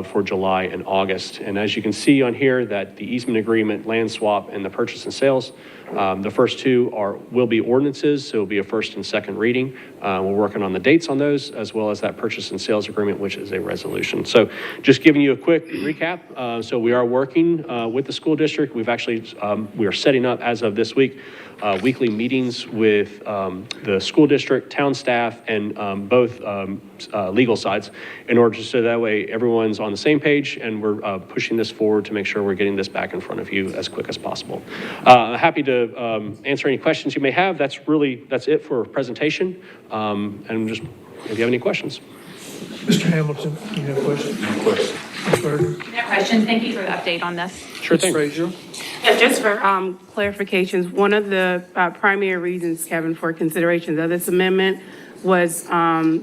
for July and August. And as you can see on here, that the easement agreement, land swap, and the purchase and sales, the first two will be ordinances, so it'll be a first and second reading. We're working on the dates on those, as well as that purchase and sales agreement, which is a resolution. So just giving you a quick recap. So we are working with the school district. We've actually, we are setting up as of this week, weekly meetings with the school district, town staff, and both legal sides, in order so that way everyone's on the same page, and we're pushing this forward to make sure we're getting this back in front of you as quick as possible. Happy to answer any questions you may have. That's it for a presentation. And just, if you have any questions. Mr. Hamilton, you have a question? No question. Ms. Berger? No question. Thank you for the update on this. Sure thing. Ms. Frazier? Yeah, just for clarifications, one of the primary reasons, Kevin, for considerations of this amendment was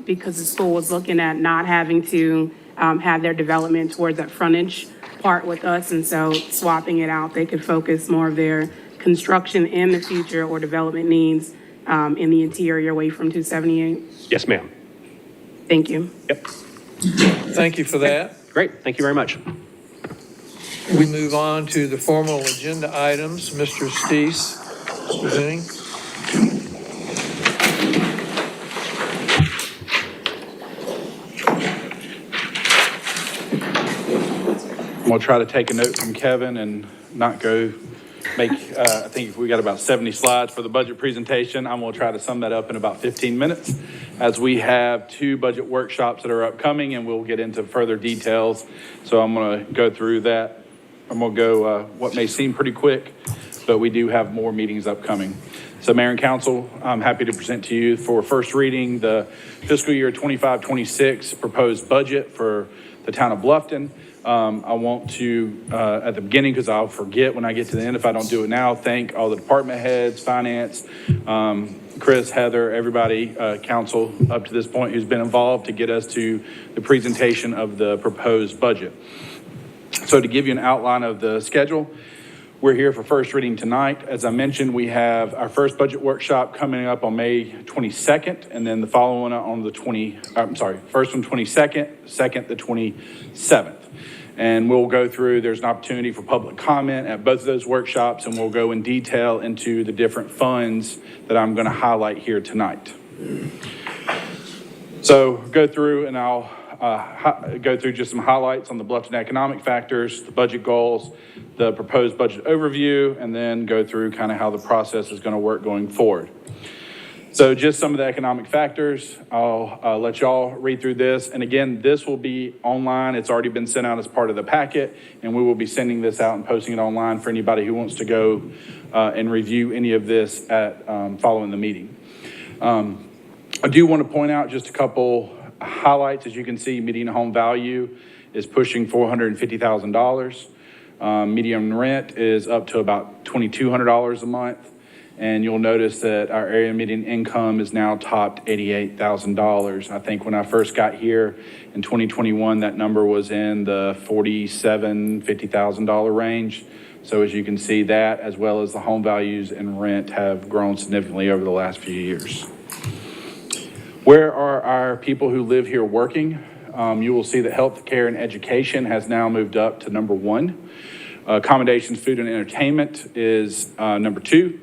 because the school was looking at not having to have their development towards that frontage part with us, and so swapping it out, they could focus more of their construction in the future or development needs in the interior away from 278. Yes, ma'am. Thank you. Yep. Thank you for that. Great. Thank you very much. We move on to the formal agenda items. Mr. Stees presenting. I'm going to try to take a note from Kevin and not go make, I think we got about 70 slides for the budget presentation. I'm going to try to sum that up in about 15 minutes, as we have 2 budget workshops that are upcoming, and we'll get into further details. So I'm going to go through that. I'm going to go what may seem pretty quick, but we do have more meetings upcoming. So Mayor and Council, I'm happy to present to you for first reading the fiscal year 25-26 proposed budget for the town of Bluffton. I want to, at the beginning, because I'll forget when I get to the end if I don't do it now, thank all the department heads, finance, Chris, Heather, everybody, council up to this point who's been involved to get us to the presentation of the proposed budget. So to give you an outline of the schedule, we're here for first reading tonight. As I mentioned, we have our first budget workshop coming up on May 22nd, and then the following on the first one 22nd, second the 27th. And we'll go through, there's an opportunity for public comment at both of those workshops, and we'll go in detail into the different funds that I'm going to highlight here tonight. So go through and I'll go through just some highlights on the Bluffton economic factors, the budget goals, the proposed budget overview, and then go through kind of how the process is going to work going forward. So just some of the economic factors. I'll let y'all read through this. And again, this will be online. It's already been sent out as part of the packet, and we will be sending this out and posting it online for anybody who wants to go and review any of this at following the meeting. I do want to point out just a couple highlights. As you can see, median home value is pushing $450,000. Median rent is up to about $2,200 a month. And you'll notice that our area median income is now topped $88,000. I think when I first got here in 2021, that number was in the $47,000, $50,000 range. So as you can see, that as well as the home values and rent have grown significantly over the last few years. Where are our people who live here working? You will see that healthcare and education has now moved up to number 1. Accommodations, food, and entertainment is number 2.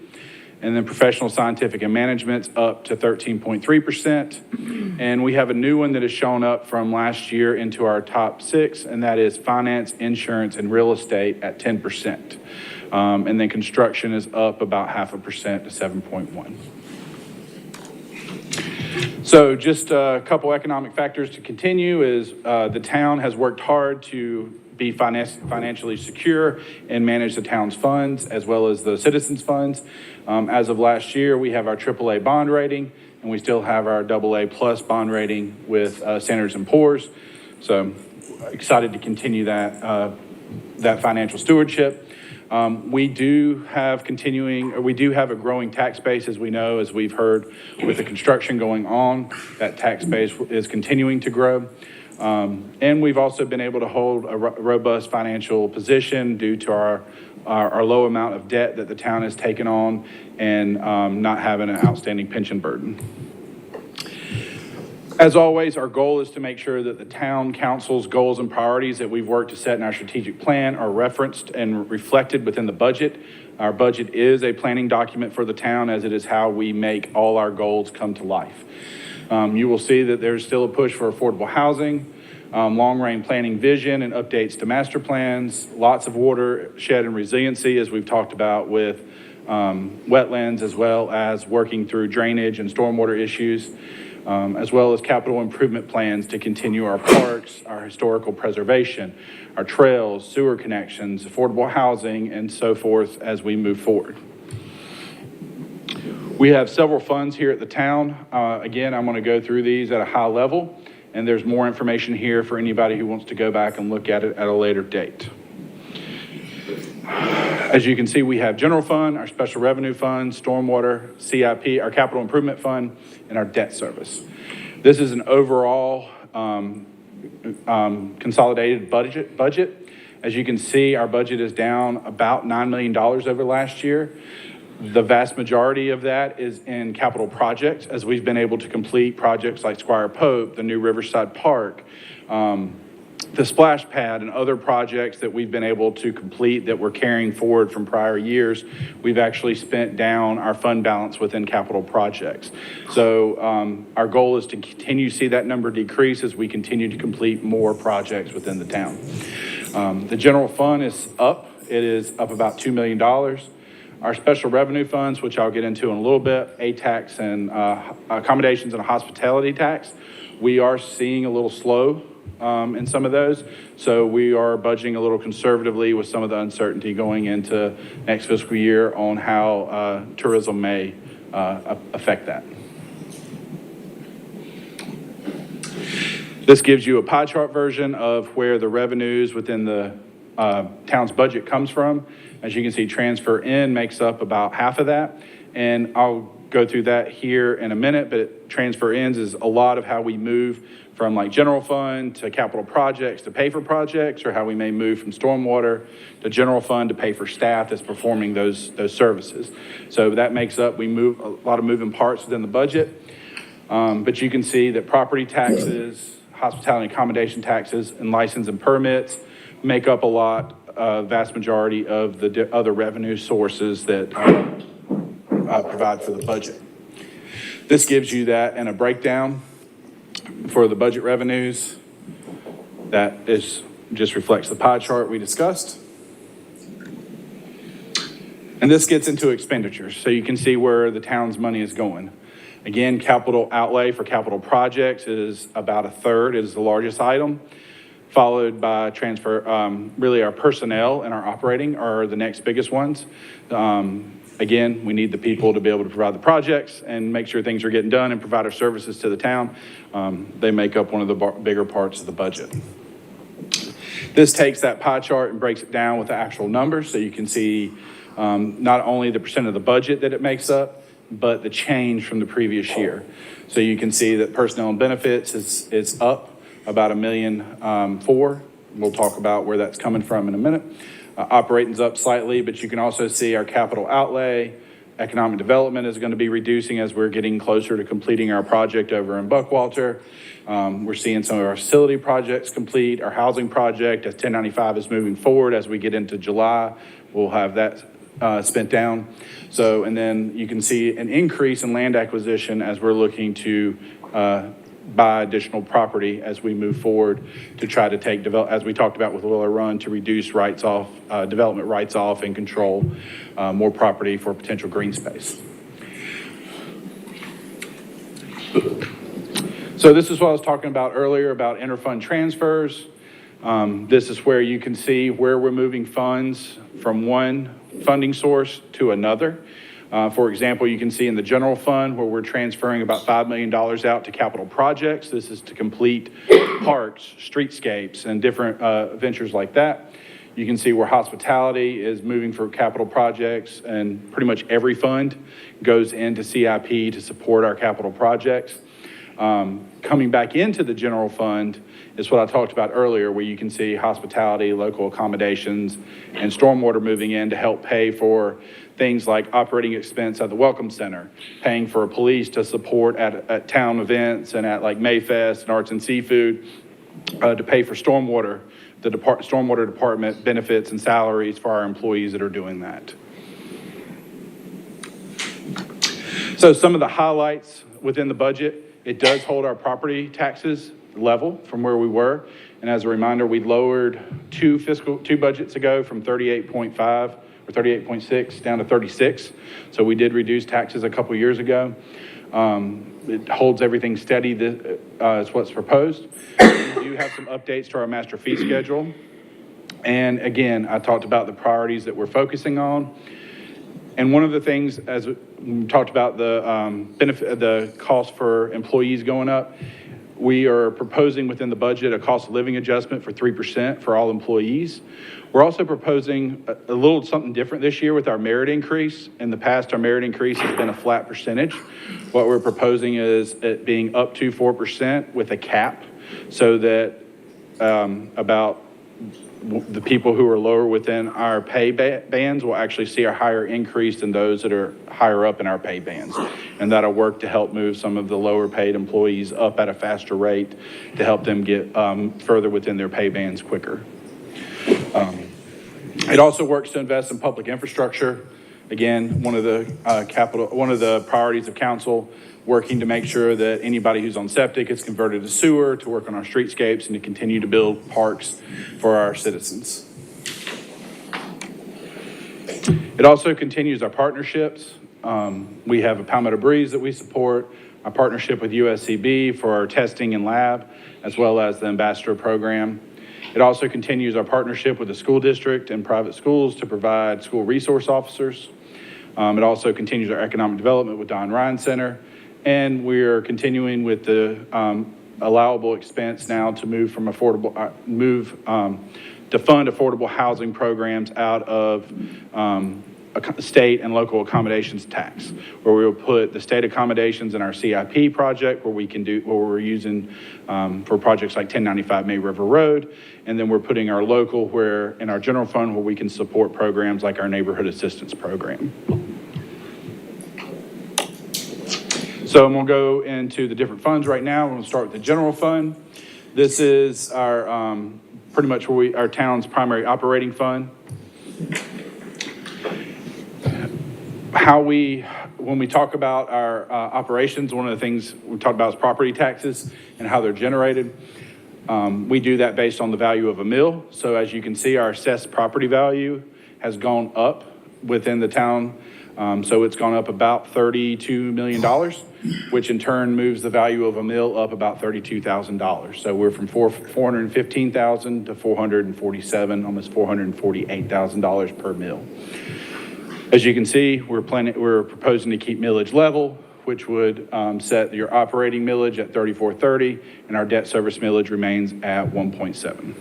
And then professional, scientific, and management's up to 13.3%. And we have a new one that has shown up from last year into our top 6, and that is finance, insurance, and real estate at 10%. And then construction is up about 0.5% to 7.1. So just a couple economic factors to continue is the town has worked hard to be financially secure and manage the town's funds as well as the citizens' funds. As of last year, we have our AAA bond rating, and we still have our AA plus bond rating with Standard & Poor's. So excited to continue that financial stewardship. We do have a growing tax base, as we know, as we've heard with the construction going on. That tax base is continuing to grow. And we've also been able to hold a robust financial position due to our low amount of debt that the town has taken on and not having an outstanding pension burden. As always, our goal is to make sure that the town council's goals and priorities that we've worked to set in our strategic plan are referenced and reflected within the budget. Our budget is a planning document for the town, as it is how we make all our goals come to life. You will see that there's still a push for affordable housing, long-range planning vision and updates to master plans, lots of watershed and resiliency, as we've talked about with wetlands, as well as working through drainage and stormwater issues, as well as capital improvement plans to continue our parks, our historical preservation, our trails, sewer connections, affordable housing, and so forth as we move forward. We have several funds here at the town. Again, I'm going to go through these at a high level, and there's more information here for anybody who wants to go back and look at it at a later date. As you can see, we have general fund, our special revenue fund, stormwater, CIP, our capital improvement fund, and our debt service. This is an overall consolidated budget. As you can see, our budget is down about $9 million over last year. The vast majority of that is in capital projects, as we've been able to complete projects like Squire Pope, the new Riverside Park, the splash pad, and other projects that we've been able to complete that we're carrying forward from prior years. We've actually spent down our fund balance within capital projects. So our goal is to continue to see that number decrease as we continue to complete more projects within the town. The general fund is up. It is up about $2 million. Our special revenue funds, which I'll get into in a little bit, a tax and accommodations and a hospitality tax, we are seeing a little slow in some of those. So we are budgeting a little conservatively with some of the uncertainty going into next fiscal year on how tourism may affect that. This gives you a pie chart version of where the revenues within the town's budget comes from. As you can see, transfer in makes up about half of that. And I'll go through that here in a minute, but transfer ins is a lot of how we move from like general fund to capital projects to pay for projects, or how we may move from stormwater to general fund to pay for staff that's performing those services. So that makes up, we move a lot of moving parts within the budget. But you can see that property taxes, hospitality and accommodation taxes, and license and permits make up a lot, vast majority of the other revenue sources that provide for the budget. This gives you that and a breakdown for the budget revenues. That just reflects the pie chart we discussed. And this gets into expenditures, so you can see where the town's money is going. Again, capital outlay for capital projects is about a third, is the largest item, followed by really our personnel and our operating are the next biggest ones. Again, we need the people to be able to provide the projects and make sure things are getting done and provide our services to the town. They make up one of the bigger parts of the budget. This takes that pie chart and breaks it down with the actual numbers, so you can see not only the percent of the budget that it makes up, but the change from the previous year. So you can see that personnel and benefits is up about $1.4 million. We'll talk about where that's coming from in a minute. Operating's up slightly, but you can also see our capital outlay. Economic development is going to be reducing as we're getting closer to completing our project over in Buckwalter. We're seeing some of our facility projects complete. Our housing project, as 1095 is moving forward as we get into July, we'll have that spent down. So, and then you can see an increase in land acquisition as we're looking to buy additional property as we move forward to try to take, as we talked about with Willow Run, to reduce rights off, development rights off and control more property for potential green space. So this is what I was talking about earlier about interfund transfers. This is where you can see where we're moving funds from one funding source to another. For example, you can see in the general fund where we're transferring about $5 million out to capital projects. This is to complete parks, streetscapes, and different ventures like that. You can see where hospitality is moving for capital projects, and pretty much every fund goes into CIP to support our capital projects. Coming back into the general fund is what I talked about earlier, where you can see hospitality, local accommodations, and stormwater moving in to help pay for things like operating expense at the Welcome Center, paying for police to support at town events and at like Mayfest and Arts and Seafood, to pay for stormwater, the stormwater department benefits and salaries for our employees that are doing that. So some of the highlights within the budget, it does hold our property taxes level from where we were. And as a reminder, we lowered two budgets ago from 38.5 or 38.6 down to 36. So we did reduce taxes a couple years ago. It holds everything steady is what's proposed. We do have some updates to our master fee schedule. And again, I talked about the priorities that we're focusing on. And one of the things, as we talked about the cost for employees going up, we are proposing within the budget a cost of living adjustment for 3% for all employees. We're also proposing a little something different this year with our merit increase. In the past, our merit increase has been a flat percentage. What we're proposing is it being up to 4% with a cap, so that about the people who are lower within our pay bands will actually see a higher increase than those that are higher up in our pay bands. And that'll work to help move some of the lower paid employees up at a faster rate to help them get further within their pay bands quicker. It also works to invest in public infrastructure. Again, one of the priorities of council, working to make sure that anybody who's on septic is converted to sewer, to work on our streetscapes, and to continue to build parks for our citizens. It also continues our partnerships. We have a Palmetto Breeze that we support, a partnership with USCB for our testing and lab, as well as the Ambassador Program. It also continues our partnership with the school district and private schools to provide school resource officers. It also continues our economic development with Don Ryan Center. And we're continuing with the allowable expense now to move from to fund affordable housing programs out of state and local accommodations tax, where we will put the state accommodations in our CIP project, where we're using for projects like 1095 May River Road. And then we're putting our local in our general fund where we can support programs like our neighborhood assistance program. So I'm gonna go into the different funds right now. We're gonna start with the general fund. This is our pretty much our town's primary operating fund. When we talk about our operations, one of the things we talk about is property taxes and how they're generated. We do that based on the value of a mill. So as you can see, our assessed property value has gone up within the town. So it's gone up about $32 million, which in turn moves the value of a mill up about $32,000. So we're from $415,000 to $447,000, almost $448,000 per mill. As you can see, we're proposing to keep millage level, which would set your operating millage at 34.30, and our debt service millage remains at 1.7.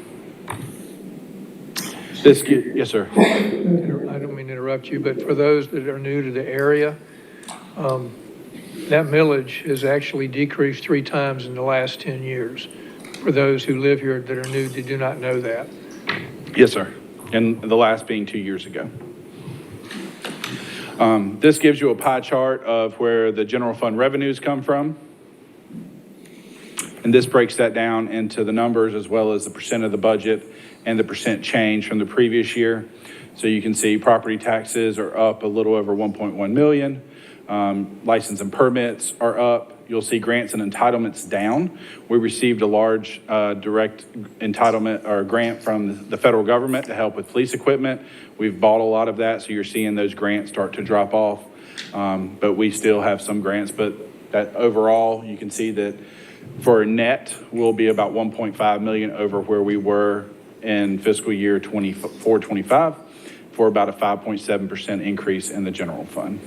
Yes, sir. I don't mean to interrupt you, but for those that are new to the area, that millage has actually decreased 3 times in the last 10 years. For those who live here that are new, that do not know that. Yes, sir. And the last being 2 years ago. This gives you a pie chart of where the general fund revenues come from. And this breaks that down into the numbers as well as the percent of the budget and the percent change from the previous year. So you can see property taxes are up a little over 1.1 million. License and permits are up. You'll see grants and entitlements down. We received a large direct entitlement or grant from the federal government to help with police equipment. We've bought a lot of that, so you're seeing those grants start to drop off. But we still have some grants, but that overall, you can see that for net, we'll be about 1.5 million over where we were in fiscal year 24-25 for about a 5.7% increase in the general fund.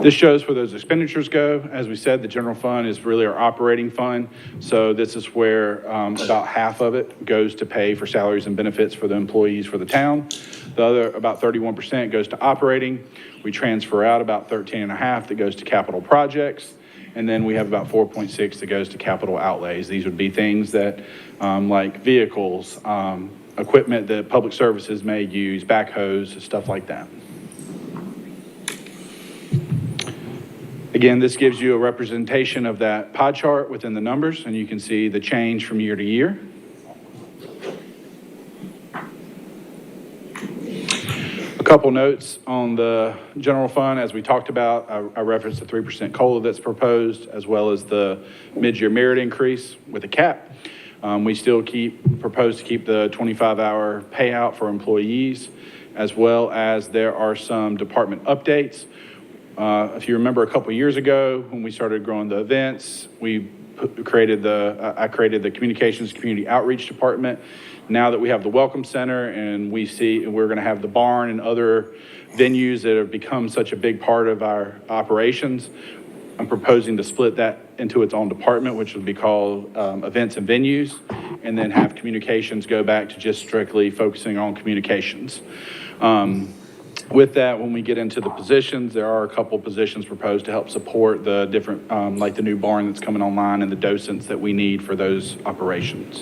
This shows where those expenditures go. As we said, the general fund is really our operating fund. So this is where about half of it goes to pay for salaries and benefits for the employees for the town. The other, about 31%, goes to operating. We transfer out about 13.5 that goes to capital projects. And then we have about 4.6 that goes to capital outlays. These would be things that like vehicles, equipment that public services may use, backhoes, stuff like that. Again, this gives you a representation of that pie chart within the numbers, and you can see the change from year to year. A couple notes on the general fund. As we talked about, I referenced the 3% COLA that's proposed, as well as the mid-year merit increase with a cap. We still propose to keep the 25-hour payout for employees, as well as there are some department updates. If you remember a couple years ago when we started growing the events, I created the communications community outreach department. Now that we have the welcome center and we're going to have the barn and other venues that have become such a big part of our operations, I'm proposing to split that into its own department, which would be called events and venues, and then have communications go back to just strictly focusing on communications. With that, when we get into the positions, there are a couple positions proposed to help support the different, like the new barn that's coming online and the docents that we need for those operations.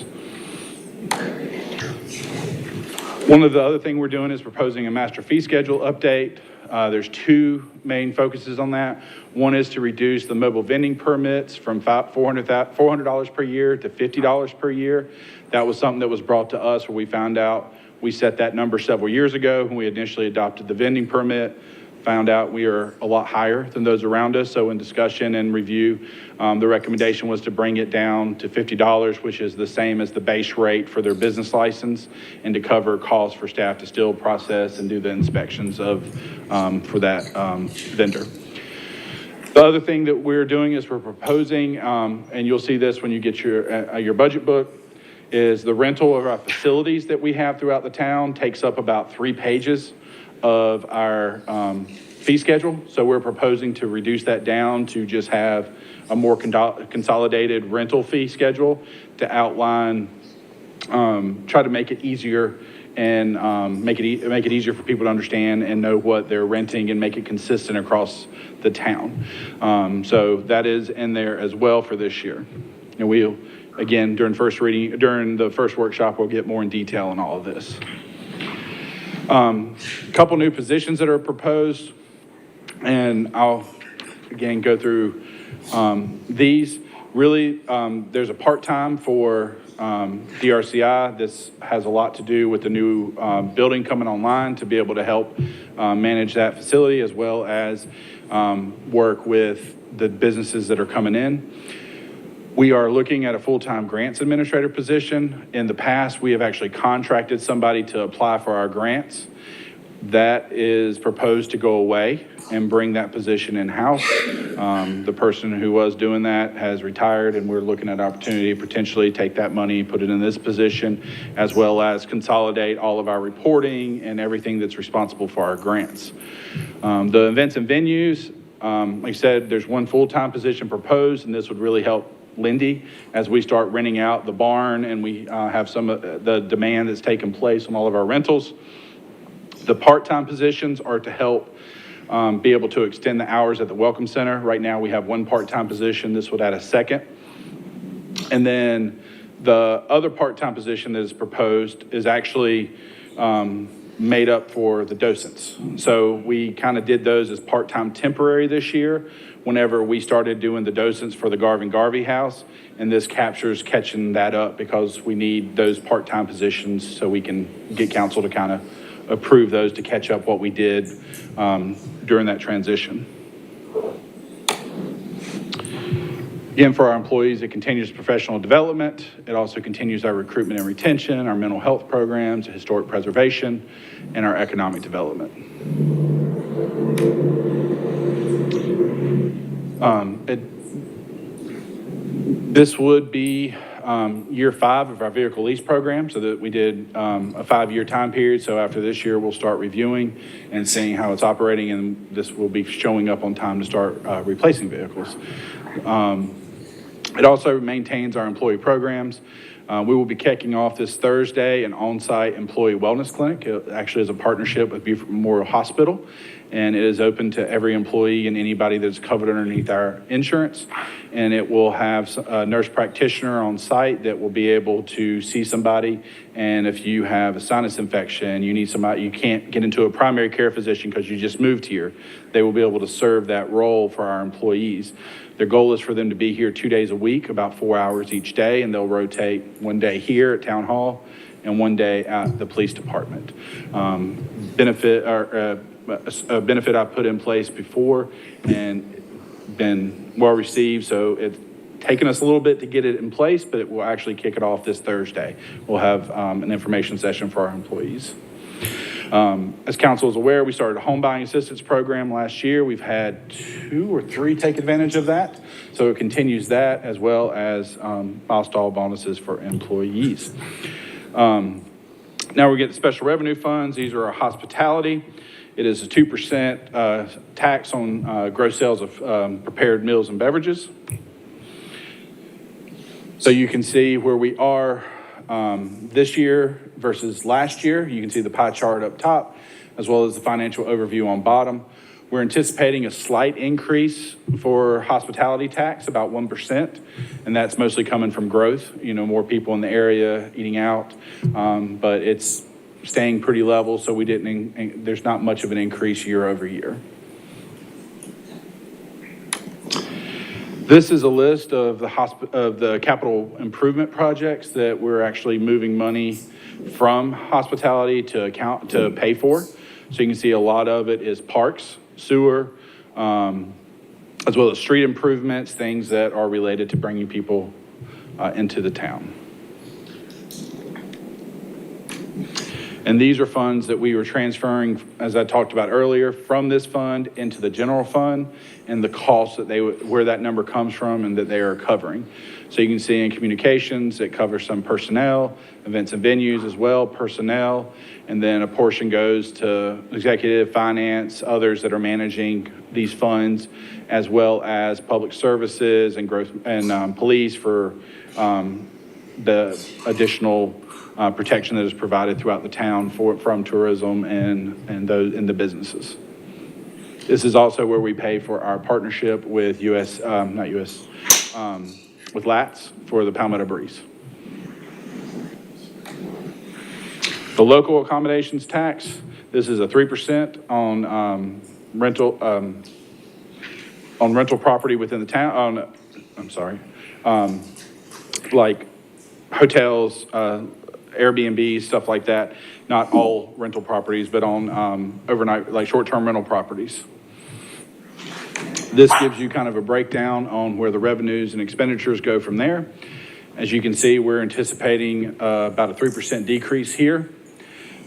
One of the other things we're doing is proposing a master fee schedule update. There's 2 main focuses on that. One is to reduce the mobile vending permits from $400 per year to $50 per year. That was something that was brought to us where we found out we set that number several years ago when we initially adopted the vending permit, found out we are a lot higher than those around us. So in discussion and review, the recommendation was to bring it down to $50, which is the same as the base rate for their business license, and to cover costs for staff to still process and do the inspections for that vendor. The other thing that we're doing is we're proposing, and you'll see this when you get your budget book, is the rental of our facilities that we have throughout the town takes up about 3 pages of our fee schedule. So we're proposing to reduce that down to just have a more consolidated rental fee schedule to outline, try to make it easier and make it easier for people to understand and know what they're renting and make it consistent across the town. So that is in there as well for this year. And we'll, again, during the first workshop, we'll get more in detail on all of this. A couple new positions that are proposed, and I'll, again, go through these. Really, there's a part-time for DRCI. This has a lot to do with the new building coming online to be able to help manage that facility, as well as work with the businesses that are coming in. We are looking at a full-time grants administrator position. In the past, we have actually contracted somebody to apply for our grants. That is proposed to go away and bring that position in-house. The person who was doing that has retired, and we're looking at opportunity to potentially take that money, put it in this position, as well as consolidate all of our reporting and everything that's responsible for our grants. The events and venues, like I said, there's one full-time position proposed, and this would really help Lindy as we start renting out the barn, and we have some of the demand that's taken place on all of our rentals. The part-time positions are to help be able to extend the hours at the Welcome Center. Right now, we have one part-time position. This would add a second. And then the other part-time position that is proposed is actually made up for the docents. So we kind of did those as part-time temporary this year whenever we started doing the docents for the Garvin Garvey House. And this captures catching that up because we need those part-time positions so we can get council to kind of approve those to catch up what we did during that transition. Again, for our employees, it continues professional development. It also continues our recruitment and retention, our mental health programs, historic preservation, and our economic development. This would be year 5 of our vehicle lease program, so that we did a 5-year time period. So after this year, we'll start reviewing and seeing how it's operating, and this will be showing up on time to start replacing vehicles. It also maintains our employee programs. We will be kicking off this Thursday an on-site employee wellness clinic. It actually is a partnership with Beaufort Memorial Hospital, and it is open to every employee and anybody that's covered underneath our insurance. And it will have a nurse practitioner on site that will be able to see somebody. And if you have a sinus infection, you need somebody, you can't get into a primary care physician because you just moved here, they will be able to serve that role for our employees. Their goal is for them to be here 2 days a week, about 4 hours each day, and they'll rotate 1 day here at Town Hall and 1 day at the police department. A benefit I put in place before and been well received, so it's taken us a little bit to get it in place, but it will actually kick it off this Thursday. We'll have an information session for our employees. As council is aware, we started a home buying assistance program last year. We've had 2 or 3 take advantage of that. So it continues that, as well as milestone bonuses for employees. Now we get the special revenue funds. These are our hospitality. It is a 2% tax on gross sales of prepared meals and beverages. So you can see where we are this year versus last year. You can see the pie chart up top, as well as the financial overview on bottom. We're anticipating a slight increase for hospitality tax, about 1%, and that's mostly coming from growth, more people in the area eating out, but it's staying pretty level, so there's not much of an increase year over year. This is a list of the capital improvement projects that we're actually moving money from hospitality to pay for. So you can see a lot of it is parks, sewer, as well as street improvements, things that are related to bringing people into the town. And these are funds that we were transferring, as I talked about earlier, from this fund into the general fund, and the costs that where that number comes from and that they are covering. So you can see in communications, it covers some personnel, events and venues as well, personnel, and then a portion goes to executive, finance, others that are managing these funds, as well as public services and growth and police for the additional protection that is provided throughout the town from tourism and the businesses. This is also where we pay for our partnership with with LATS for the Palmetto Breeze. The local accommodations tax, this is a 3% on rental property within the town. Like hotels, Airbnb, stuff like that. Not all rental properties, but on overnight, like short-term rental properties. This gives you kind of a breakdown on where the revenues and expenditures go from there. As you can see, we're anticipating about a 3% decrease here.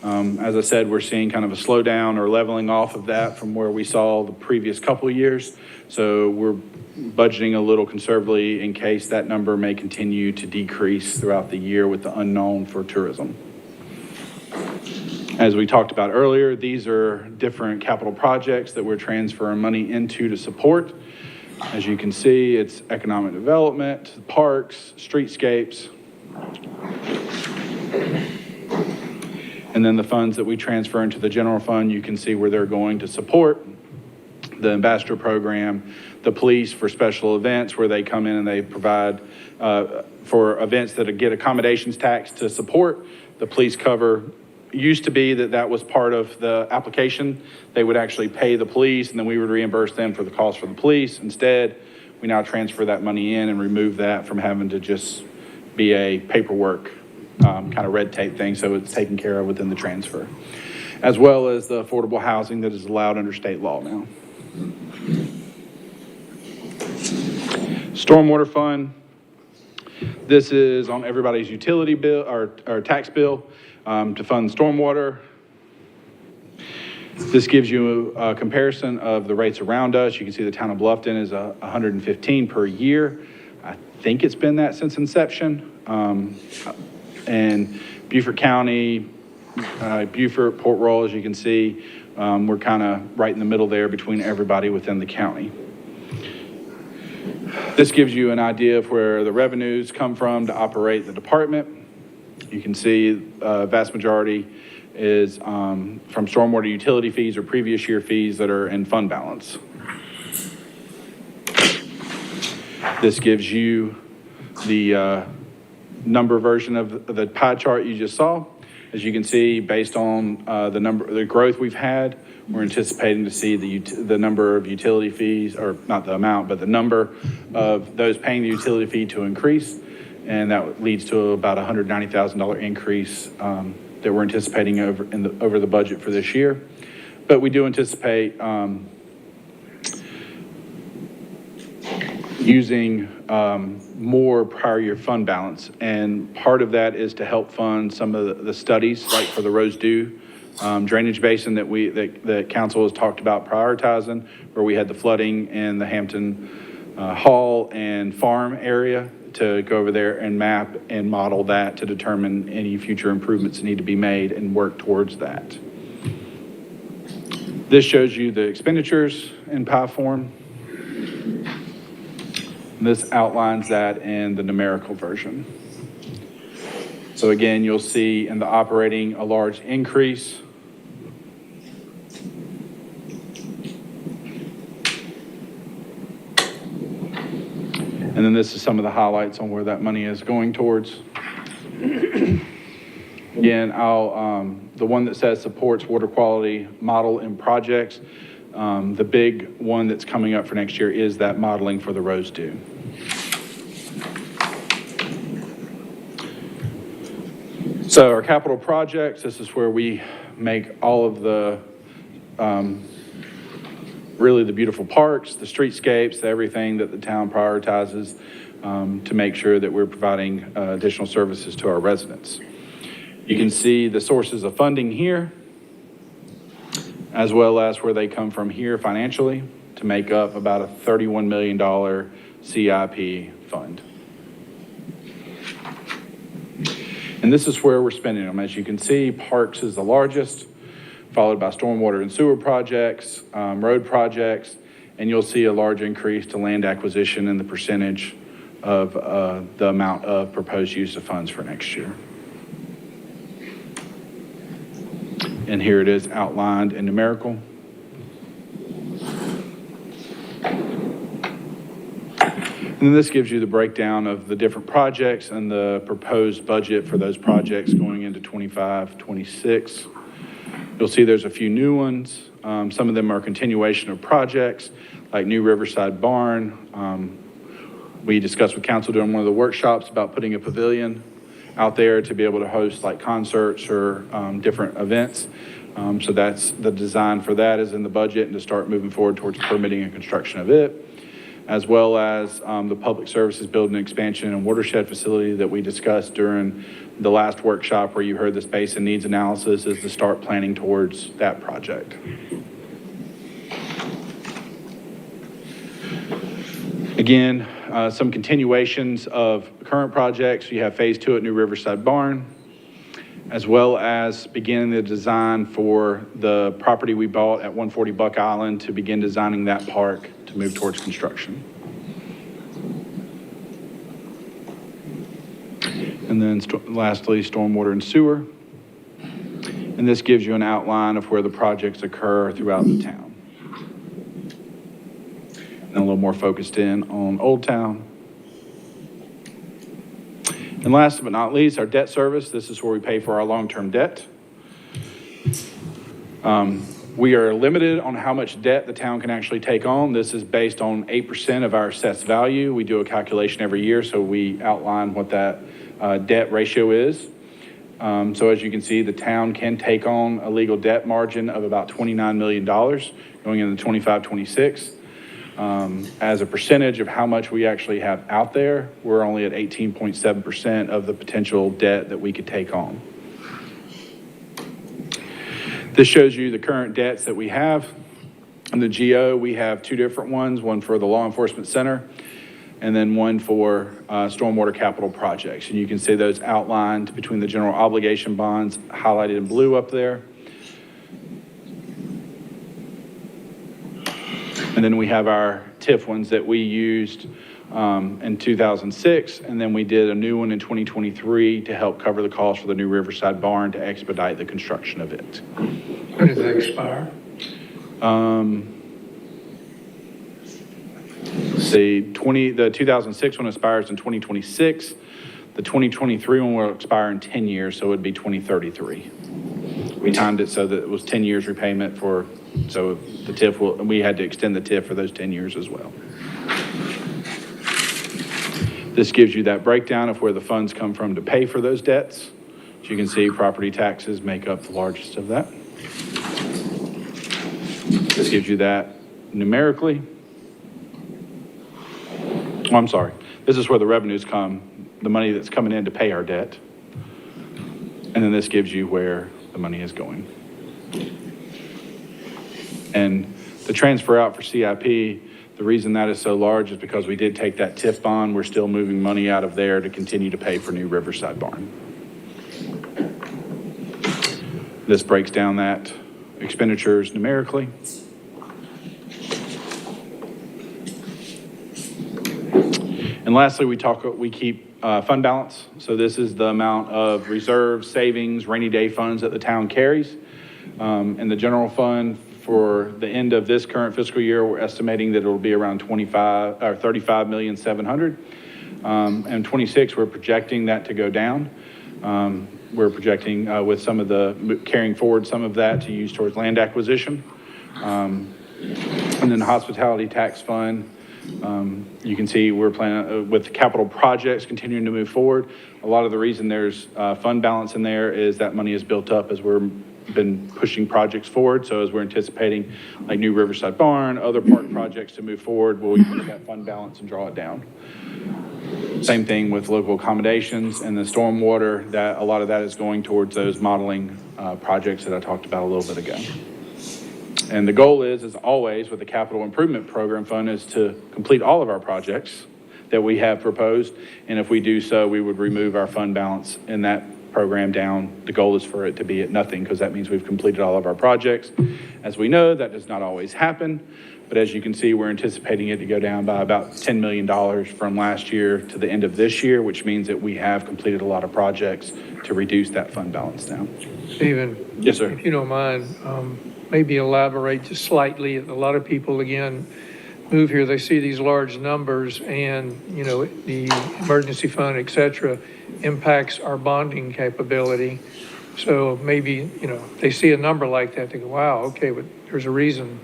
As I said, we're seeing kind of a slowdown or leveling off of that from where we saw the previous couple of years. So we're budgeting a little conservatively in case that number may continue to decrease throughout the year with the unknown for tourism. As we talked about earlier, these are different capital projects that we're transferring money into to support. As you can see, it's economic development, parks, streetscapes. And then the funds that we transfer into the general fund, you can see where they're going to support the ambassador program, the police for special events where they come in and they provide for events that get accommodations tax to support. The police cover used to be that was part of the application. They would actually pay the police and then we would reimburse them for the cost for the police. Instead, we now transfer that money in and remove that from having to just be a paperwork kind of red tape thing, so it's taken care of within the transfer, as well as the affordable housing that is allowed under state law now. Stormwater fund. This is on everybody's utility bill or tax bill to fund stormwater. This gives you a comparison of the rates around us. You can see the town of Bluffton is $115 per year. I think it's been that since inception. And Beaufort County, Beaufort, Port Royal, as you can see, we're kind of right in the middle there between everybody within the county. This gives you an idea of where the revenues come from to operate the department. You can see vast majority is from stormwater utility fees or previous year fees that are in fund balance. This gives you the number version of the pie chart you just saw. As you can see, based on the growth we've had, we're anticipating to see the number of utility fees, or not the amount, but the number of those paying the utility fee to increase. And that leads to about a $190,000 increase that we're anticipating over the budget for this year. But we do anticipate using more prior year fund balance. And part of that is to help fund some of the studies, like for the Rose Dew drainage basin that council has talked about prioritizing, where we had the flooding in the Hampton Hall and Farm area, to go over there and map and model that to determine any future improvements that need to be made and work towards that. This shows you the expenditures in pie form. This outlines that in the numerical version. So again, you'll see in the operating a large increase. And then this is some of the highlights on where that money is going towards. Again, the one that says supports water quality model and projects, the big one that's coming up for next year is that modeling for the Rose Dew. So our capital projects, this is where we make all of the, really the beautiful parks, the streetscapes, everything that the town prioritizes to make sure that we're providing additional services to our residents. You can see the sources of funding here, as well as where they come from here financially to make up about a $31 million CIP fund. And this is where we're spending them. As you can see, parks is the largest, followed by stormwater and sewer projects, road projects, and you'll see a large increase to land acquisition and the percentage of the amount of proposed use of funds for next year. And here it is outlined in numerical. And then this gives you the breakdown of the different projects and the proposed budget for those projects going into 25, 26. You'll see there's a few new ones. Some of them are continuation of projects like New Riverside Barn. We discussed with council during one of the workshops about putting a pavilion out there to be able to host like concerts or different events. So that's the design for that is in the budget and to start moving forward towards permitting and construction of it, as well as the public services building expansion and watershed facility that we discussed during the last workshop where you heard the space and needs analysis is to start planning towards that project. Again, some continuations of current projects. You have phase 2 at New Riverside Barn, as well as beginning the design for the property we bought at 140 Buck Island to begin designing that park to move towards construction. And then lastly, stormwater and sewer. And this gives you an outline of where the projects occur throughout the town. And a little more focused in on Old Town. And last but not least, our debt service. This is where we pay for our long-term debt. We are limited on how much debt the town can actually take on. This is based on 8% of our assessed value. We do a calculation every year, so we outline what that debt ratio is. So as you can see, the town can take on a legal debt margin of about $29 million going into 25-26. As a percentage of how much we actually have out there, we're only at 18.7% of the potential debt that we could take on. This shows you the current debts that we have. In the GO, we have two different ones, one for the Law Enforcement Center and then one for stormwater capital projects. And you can see those outlined between the general obligation bonds highlighted in blue up there. And then we have our TIF ones that we used in 2006, and then we did a new one in 2023 to help cover the cost for the new Riverside Barn to expedite the construction of it. When does that expire? The 2006 one expires in 2026. The 2023 one will expire in 10 years, so it would be 2033. We timed it so that it was 10 years repayment for, so the TIF will, we had to extend the TIF for those 10 years as well. This gives you that breakdown of where the funds come from to pay for those debts. As you can see, property taxes make up the largest of that. This gives you that numerically. Oh, I'm sorry. This is where the revenues come, the money that's coming in to pay our debt. And then this gives you where the money is going. And the transfer out for CIP, the reason that is so large is because we did take that TIF bond. We're still moving money out of there to continue to pay for new Riverside Barn. This breaks down that expenditures numerically. And lastly, we keep fund balance. So this is the amount of reserves, savings, rainy day funds that the town carries. In the general fund for the end of this current fiscal year, we're estimating that it'll be around 35,700,000. And 26, we're projecting that to go down. We're projecting with some of the carrying forward some of that to use towards land acquisition. And then the hospitality tax fund. You can see we're planning with capital projects continuing to move forward. A lot of the reason there's fund balance in there is that money is built up as we're been pushing projects forward. So as we're anticipating like new Riverside Barn, other park projects to move forward, we'll use that fund balance and draw it down. Same thing with local accommodations and the stormwater, that a lot of that is going towards those modeling projects that I talked about a little bit ago. And the goal is, as always, with the capital improvement program fund is to complete all of our projects that we have proposed. And if we do so, we would remove our fund balance in that program down. The goal is for it to be at nothing because that means we've completed all of our projects. As we know, that does not always happen. But as you can see, we're anticipating it to go down by about $10 million from last year to the end of this year, which means that we have completed a lot of projects to reduce that fund balance down. Stephen? Yes, sir. If you don't mind, maybe elaborate just slightly. A lot of people, again, move here, they see these large numbers and, you know, the emergency fund, et cetera, impacts our bonding capability. So maybe, you know, they see a number like that, they go, wow, okay, but there's a reason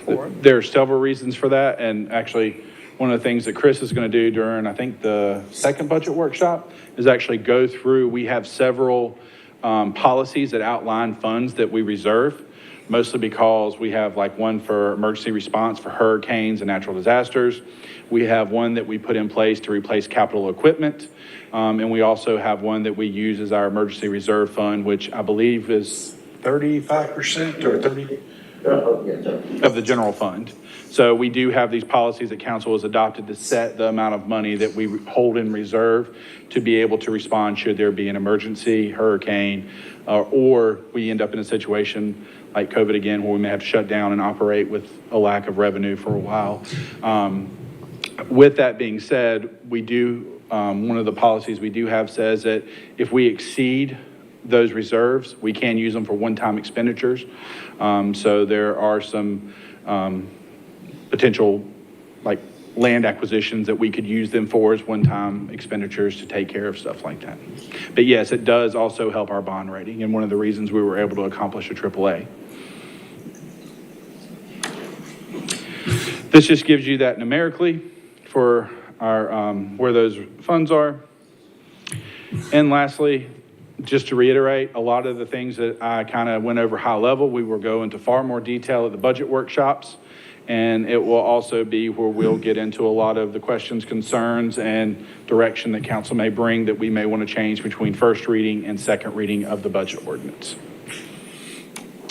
for it. There are several reasons for that. And actually, one of the things that Chris is going to do during, I think, the second budget workshop is actually go through, we have several policies that outline funds that we reserve, mostly because we have like one for emergency response for hurricanes and natural disasters. We have one that we put in place to replace capital equipment. And we also have one that we use as our emergency reserve fund, which I believe is 35% or 30 of the general fund. So we do have these policies that council has adopted to set the amount of money that we hold in reserve to be able to respond should there be an emergency, hurricane, or we end up in a situation like COVID again, where we may have to shut down and operate with a lack of revenue for a while. With that being said, we do, one of the policies we do have says that if we exceed those reserves, we can use them for one-time expenditures. So there are some potential like land acquisitions that we could use them for as one-time expenditures to take care of stuff like that. But yes, it does also help our bond rating, and one of the reasons we were able to accomplish a AAA. This just gives you that numerically for our where those funds are. And lastly, just to reiterate, a lot of the things that I kind of went over high level, we will go into far more detail at the budget workshops. And it will also be where we'll get into a lot of the questions, concerns, and direction that council may bring that we may want to change between first reading and second reading of the budget ordinance.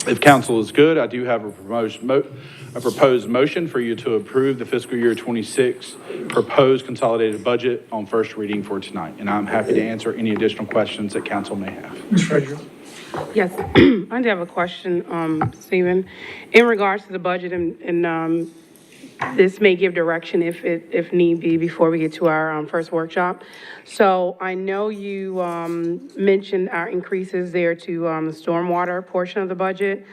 If council is good, I do have a proposed motion for you to approve the fiscal year 26 proposed consolidated budget on first reading for tonight. And I'm happy to answer any additional questions that council may have. Ms. Frazier? Yes, I do have a question, Stephen. In regards to the budget, and this may give direction if need be before we get to our first workshop. So I know you mentioned our increases there to the stormwater portion of the budget.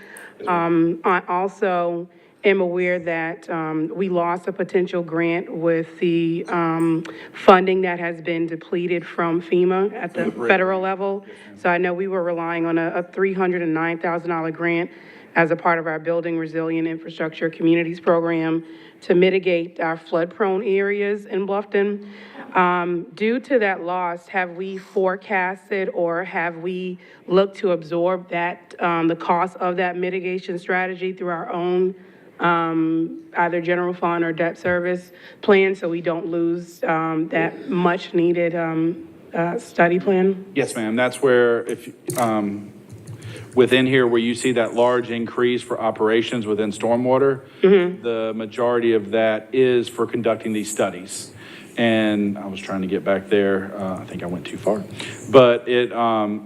I also am aware that we lost a potential grant with the funding that has been depleted from FEMA at the federal level. So I know we were relying on a $309,000 grant as a part of our Building Resilient Infrastructure Communities program to mitigate our flood-prone areas in Bluffton. Due to that loss, have we forecasted or have we looked to absorb that, the cost of that mitigation strategy through our own either general fund or debt service plan, so we don't lose that much needed study plan? Yes, ma'am. That's where if within here where you see that large increase for operations within stormwater, the majority of that is for conducting these studies. And I was trying to get back there. I think I went too far. But it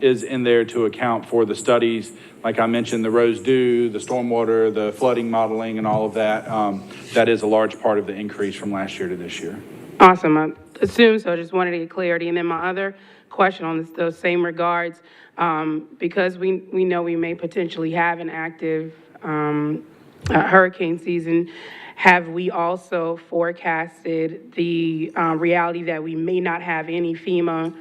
is in there to account for the studies. Like I mentioned, the Rose Dew, the stormwater, the flooding modeling, and all of that. That is a large part of the increase from last year to this year. Awesome. I assume so. I just wanted to get clarity. And then my other question on those same regards, because we know we may potentially have an active hurricane season, have we also forecasted the reality that we may not have any FEMA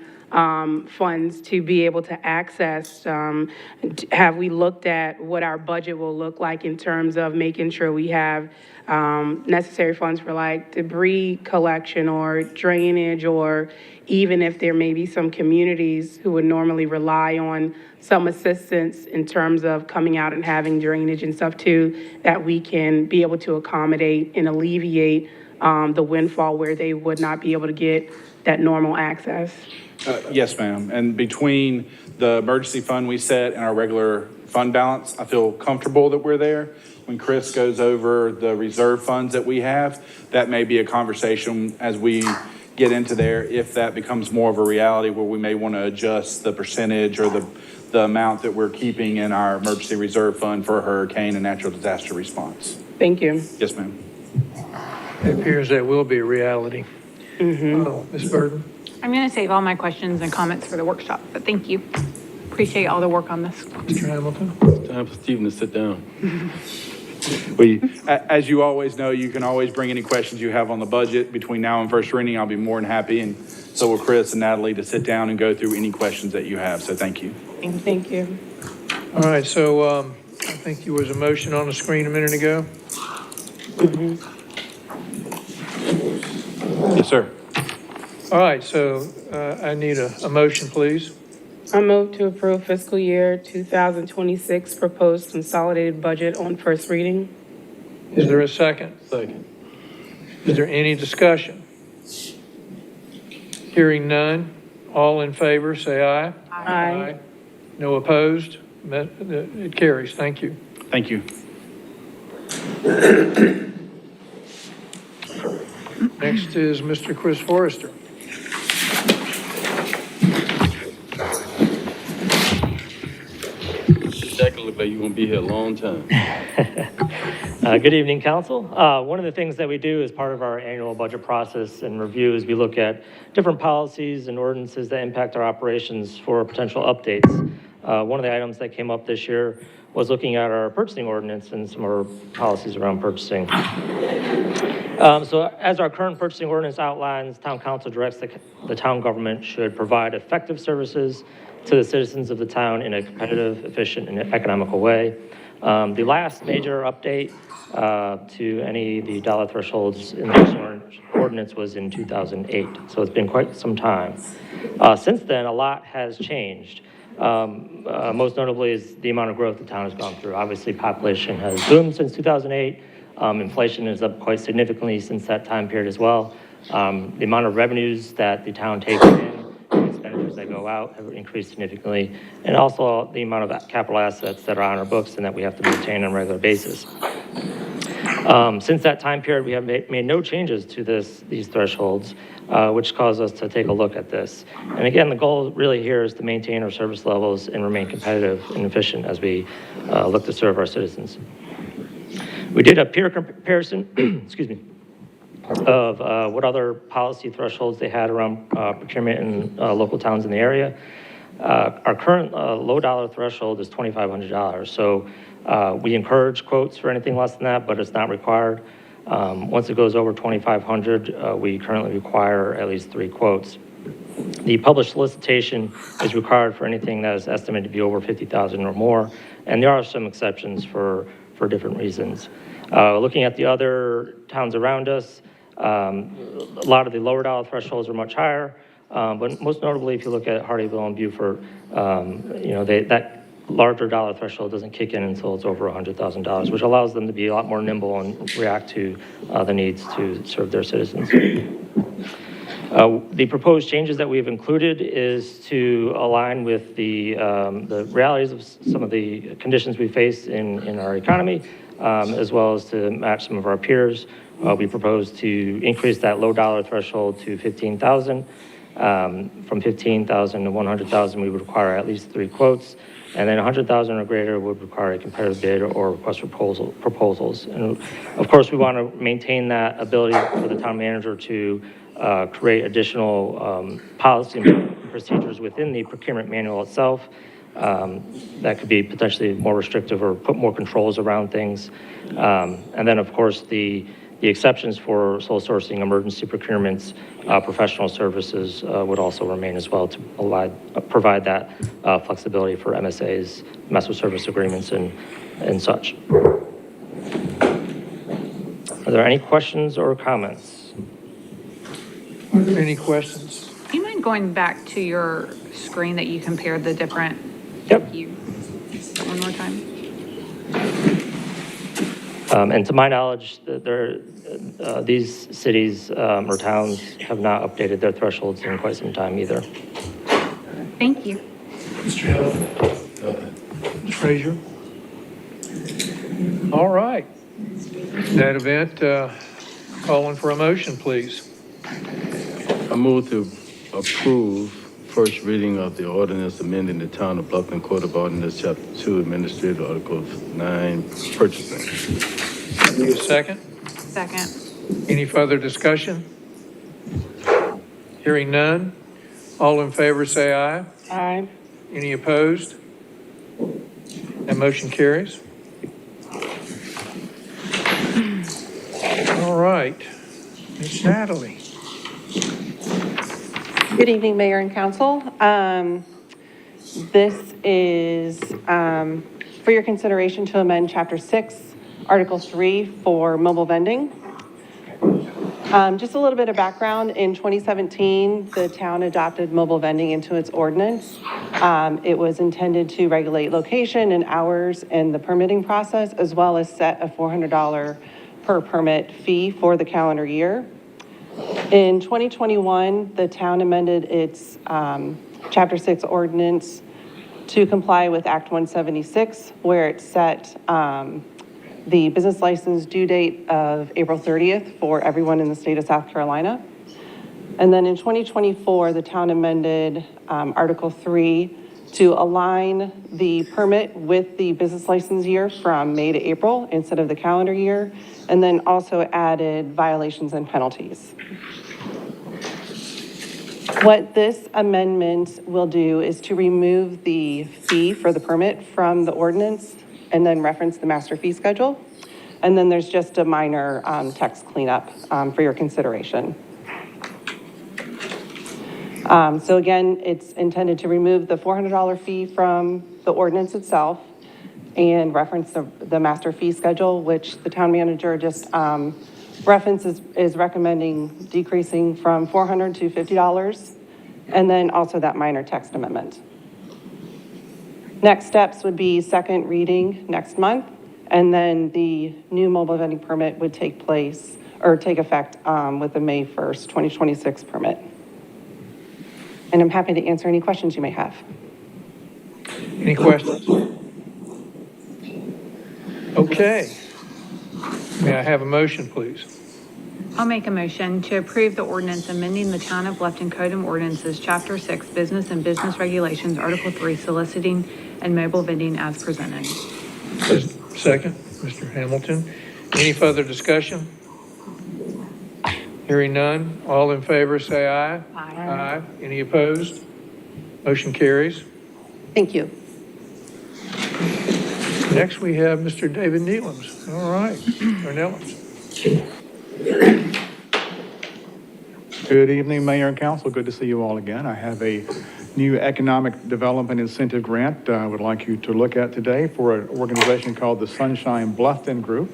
funds to be able to access? Have we looked at what our budget will look like in terms of making sure we have necessary funds for like debris collection or drainage, or even if there may be some communities who would normally rely on some assistance in terms of coming out and having drainage and stuff too, that we can be able to accommodate and alleviate the windfall where they would not be able to get that normal access? Yes, ma'am. And between the emergency fund we set and our regular fund balance, I feel comfortable that we're there. When Chris goes over the reserve funds that we have, that may be a conversation as we get into there, if that becomes more of a reality where we may want to adjust the percentage or the amount that we're keeping in our emergency reserve fund for hurricane and natural disaster response. Thank you. Yes, ma'am. It appears that will be a reality. Ms. Burton? I'm going to save all my questions and comments for the workshop, but thank you. Appreciate all the work on this. Mr. Hamilton? It's time for Stephen to sit down. As you always know, you can always bring any questions you have on the budget between now and first reading. I'll be more than happy, and so will Chris and Natalie, to sit down and go through any questions that you have. So thank you. Thank you. All right, so I think there was a motion on the screen a minute ago. Yes, sir. All right, so I need a motion, please. I move to approve fiscal year 2026 proposed consolidated budget on first reading. Is there a second? Second. Is there any discussion? Hearing none, all in favor, say aye. Aye. No opposed? It carries. Thank you. Thank you. Next is Mr. Chris Forrester. Jack look like you're gonna be here a long time. Good evening, Council. One of the things that we do as part of our annual budget process and review is we look at different policies and ordinances that impact our operations for potential updates. One of the items that came up this year was looking at our purchasing ordinance and some of our policies around purchasing. So as our current purchasing ordinance outlines, Town Council directs the town government should provide effective services to the citizens of the town in a competitive, efficient, and economical way. The last major update to any of the dollar thresholds in the purchasing ordinance was in 2008, so it's been quite some time. Since then, a lot has changed. Most notably is the amount of growth the town has gone through. Obviously, population has boomed since 2008. Inflation is up quite significantly since that time period as well. The amount of revenues that the town takes in, expenditures that go out have increased significantly, and also the amount of capital assets that are on our books and that we have to maintain on a regular basis. Since that time period, we have made no changes to these thresholds, which caused us to take a look at this. And again, the goal really here is to maintain our service levels and remain competitive and efficient as we look to serve our citizens. We did a peer comparison, excuse me, of what other policy thresholds they had around procurement in local towns in the area. Our current low dollar threshold is $2,500. So we encourage quotes for anything less than that, but it's not required. Once it goes over $2,500, we currently require at least 3 quotes. The published solicitation is required for anything that is estimated to be over $50,000 or more, and there are some exceptions for different reasons. Looking at the other towns around us, a lot of the lower dollar thresholds are much higher, but most notably, if you look at Hardyville and Beaufort, that larger dollar threshold doesn't kick in until it's over $100,000, which allows them to be a lot more nimble and react to the needs to serve their citizens. The proposed changes that we've included is to align with the realities of some of the conditions we face in our economy, as well as to match some of our peers. We propose to increase that low dollar threshold to $15,000. From $15,000 to $100,000, we would require at least 3 quotes. And then $100,000 or greater would require a competitive bid or request proposals. And of course, we want to maintain that ability for the town manager to create additional policy and procedures within the procurement manual itself that could be potentially more restrictive or put more controls around things. And then, of course, the exceptions for sole sourcing, emergency procurements, professional services would also remain as well to provide that flexibility for MSAs, master service agreements, and such. Are there any questions or comments? Are there any questions? Do you mind going back to your screen that you compared the different? Yep. One more time. And to my knowledge, these cities or towns have not updated their thresholds in quite some time either. Thank you. Mr. Hill. Ms. Frazier. All right. In that event, calling for a motion, please. I move to approve first reading of the ordinance amending the Town of Bluffton Code of Ordinance, Chapter 2, Administrative Articles 9, Purchasing. Need a second? Second. Any further discussion? Hearing none. All in favor say aye. Aye. Any opposed? That motion carries. All right. Ms. Natalie. Good evening, Mayor and Council. This is for your consideration to amend Chapter 6, Article 3 for mobile vending. Just a little bit of background. In 2017, the town adopted mobile vending into its ordinance. It was intended to regulate location and hours in the permitting process, as well as set a $400 per permit fee for the calendar year. In 2021, the town amended its Chapter 6 ordinance to comply with Act 176, where it set the business license due date of April 30th for everyone in the state of South Carolina. And then in 2024, the town amended Article 3 to align the permit with the business license year from May to April instead of the calendar year, and then also added violations and penalties. What this amendment will do is to remove the fee for the permit from the ordinance and then reference the master fee schedule. And then there's just a minor text cleanup for your consideration. So again, it's intended to remove the $400 fee from the ordinance itself and reference the master fee schedule, which the town manager just is recommending decreasing from $400 to $50, and then also that minor text amendment. Next steps would be second reading next month, and then the new mobile vending permit would take effect with the May 1st, 2026 permit. And I'm happy to answer any questions you may have. Any questions? Okay. May I have a motion, please? I'll make a motion to approve the ordinance amending the Town of Bluffton Code of Ordinances, Chapter 6, Business and Business Regulations, Article 3, Soliciting and Mobile Vending as presented. Second, Mr. Hamilton. Any further discussion? Hearing none, all in favor say aye. Aye. Any opposed? Motion carries. Thank you. Next, we have Mr. David Nealams. All right, or Nealams. Good evening, Mayor and Council. Good to see you all again. I have a new economic development incentive grant I would like you to look at today for an organization called the Sunshine Bluffton Group.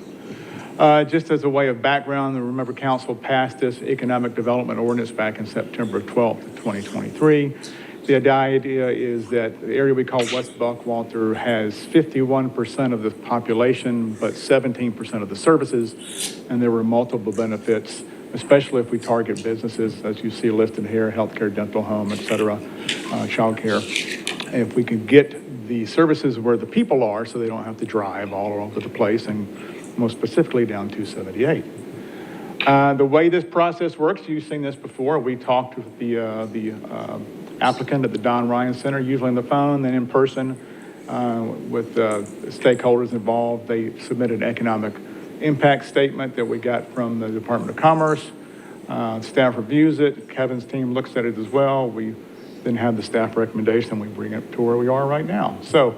Just as a way of background, remember Council passed this economic development ordinance back in September 12th, 2023. The idea is that the area we call West Buckwalter has 51% of the population, but 17% of the services, and there were multiple benefits, especially if we target businesses, as you see listed here, healthcare, dental, home, et cetera, childcare. If we can get the services where the people are so they don't have to drive all over the place, and most specifically down 278. The way this process works, you've seen this before. We talked with the applicant at the Don Ryan Center, usually on the phone, then in person with stakeholders involved. They submitted an economic impact statement that we got from the Department of Commerce. Staff reviews it. Kevin's team looks at it as well. We then have the staff recommendation. We bring it to where we are right now. So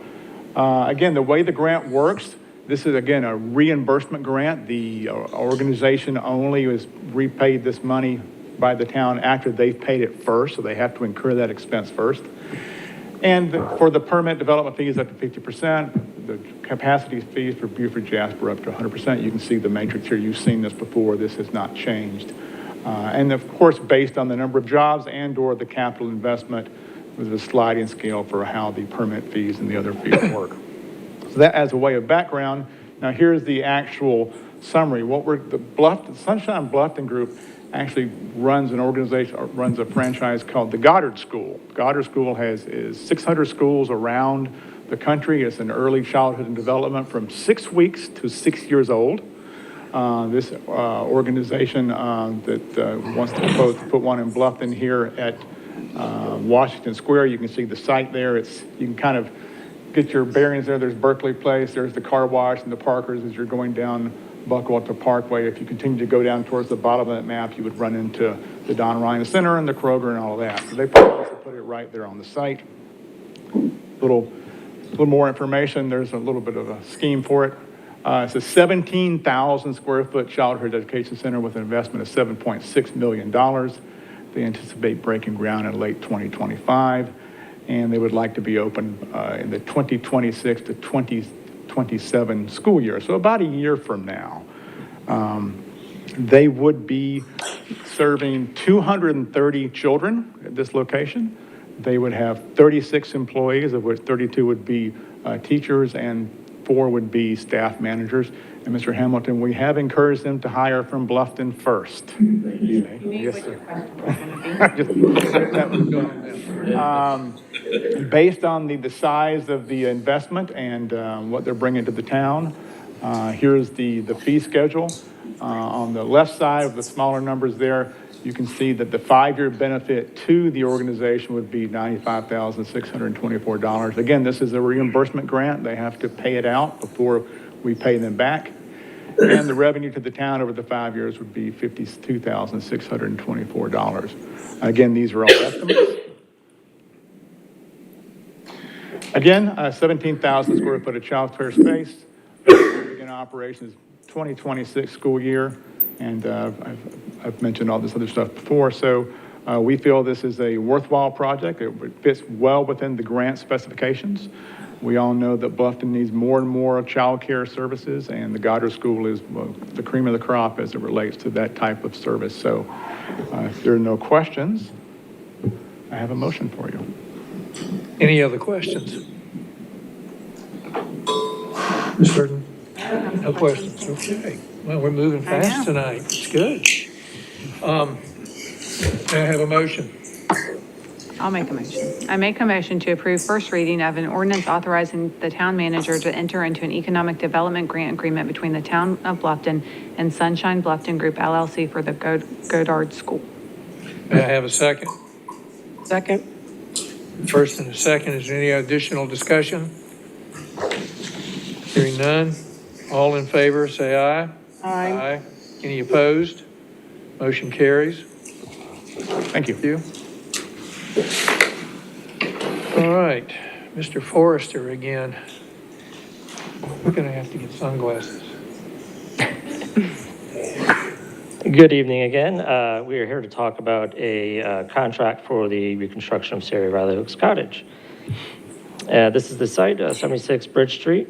again, the way the grant works, this is, again, a reimbursement grant. The organization only is repaid this money by the town after they've paid it first, so they have to incur that expense first. And for the permit development fees up to 50%, the capacity fees for Beaufort Jasper up to 100%. You can see the matrix here. You've seen this before. This has not changed. And of course, based on the number of jobs and or the capital investment, with a sliding scale for how the permit fees and the other fees work. So that as a way of background. Now here's the actual summary. The Sunshine Bluffton Group actually runs an organization, runs a franchise called the Goddard School. Goddard School is 600 schools around the country. It's an early childhood and development from 6 weeks to 6 years old. This organization that wants to put one in Bluffton here at Washington Square. You can see the site there. You can kind of get your bearings there. There's Berkeley Place. There's the car wash and the Parkers as you're going down Buckwalter Parkway. If you continue to go down towards the bottom of that map, you would run into the Don Ryan Center and the Kroger and all of that. So they also put it right there on the site. A little more information. There's a little bit of a scheme for it. It's a 17,000 square foot childhood education center with an investment of $7.6 million. They anticipate breaking ground in late 2025, and they would like to be open in the 2026 to 2027 school year, so about a year from now. They would be serving 230 children at this location. They would have 36 employees, of which 32 would be teachers and 4 would be staff managers. And Mr. Hamilton, we have encouraged them to hire from Bluffton first. Yes, sir. Based on the size of the investment and what they're bringing to the town, here's the fee schedule. On the left side of the smaller numbers there, you can see that the 5-year benefit to the organization would be $95,624. Again, this is a reimbursement grant. They have to pay it out before we pay them back. And the revenue to the town over the 5 years would be $52,624. Again, these are all estimates. Again, 17,000 square foot of child care space. Begin operations 2026 school year. And I've mentioned all this other stuff before. So we feel this is a worthwhile project. It fits well within the grant specifications. We all know that Bluffton needs more and more child care services, and the Goddard School is the cream of the crop as it relates to that type of service. So if there are no questions, I have a motion for you. Any other questions? Ms. Burton? No questions, okay. Well, we're moving fast tonight, it's good. May I have a motion? I'll make a motion. I make a motion to approve first reading of an ordinance authorizing the town manager to enter into an economic development grant agreement between the town of Bluffton and Sunshine Bluffton Group LLC for the Goddard School. May I have a second? Second. First and a second, is there any additional discussion? Hearing none, all in favor, say aye. Aye. Any opposed? Motion carries. Thank you. All right, Mr. Forrester again. We're gonna have to get sunglasses. Good evening again. We are here to talk about a contract for the reconstruction of Sarah Riley Hooks Cottage. This is the site, 76 Bridge Street.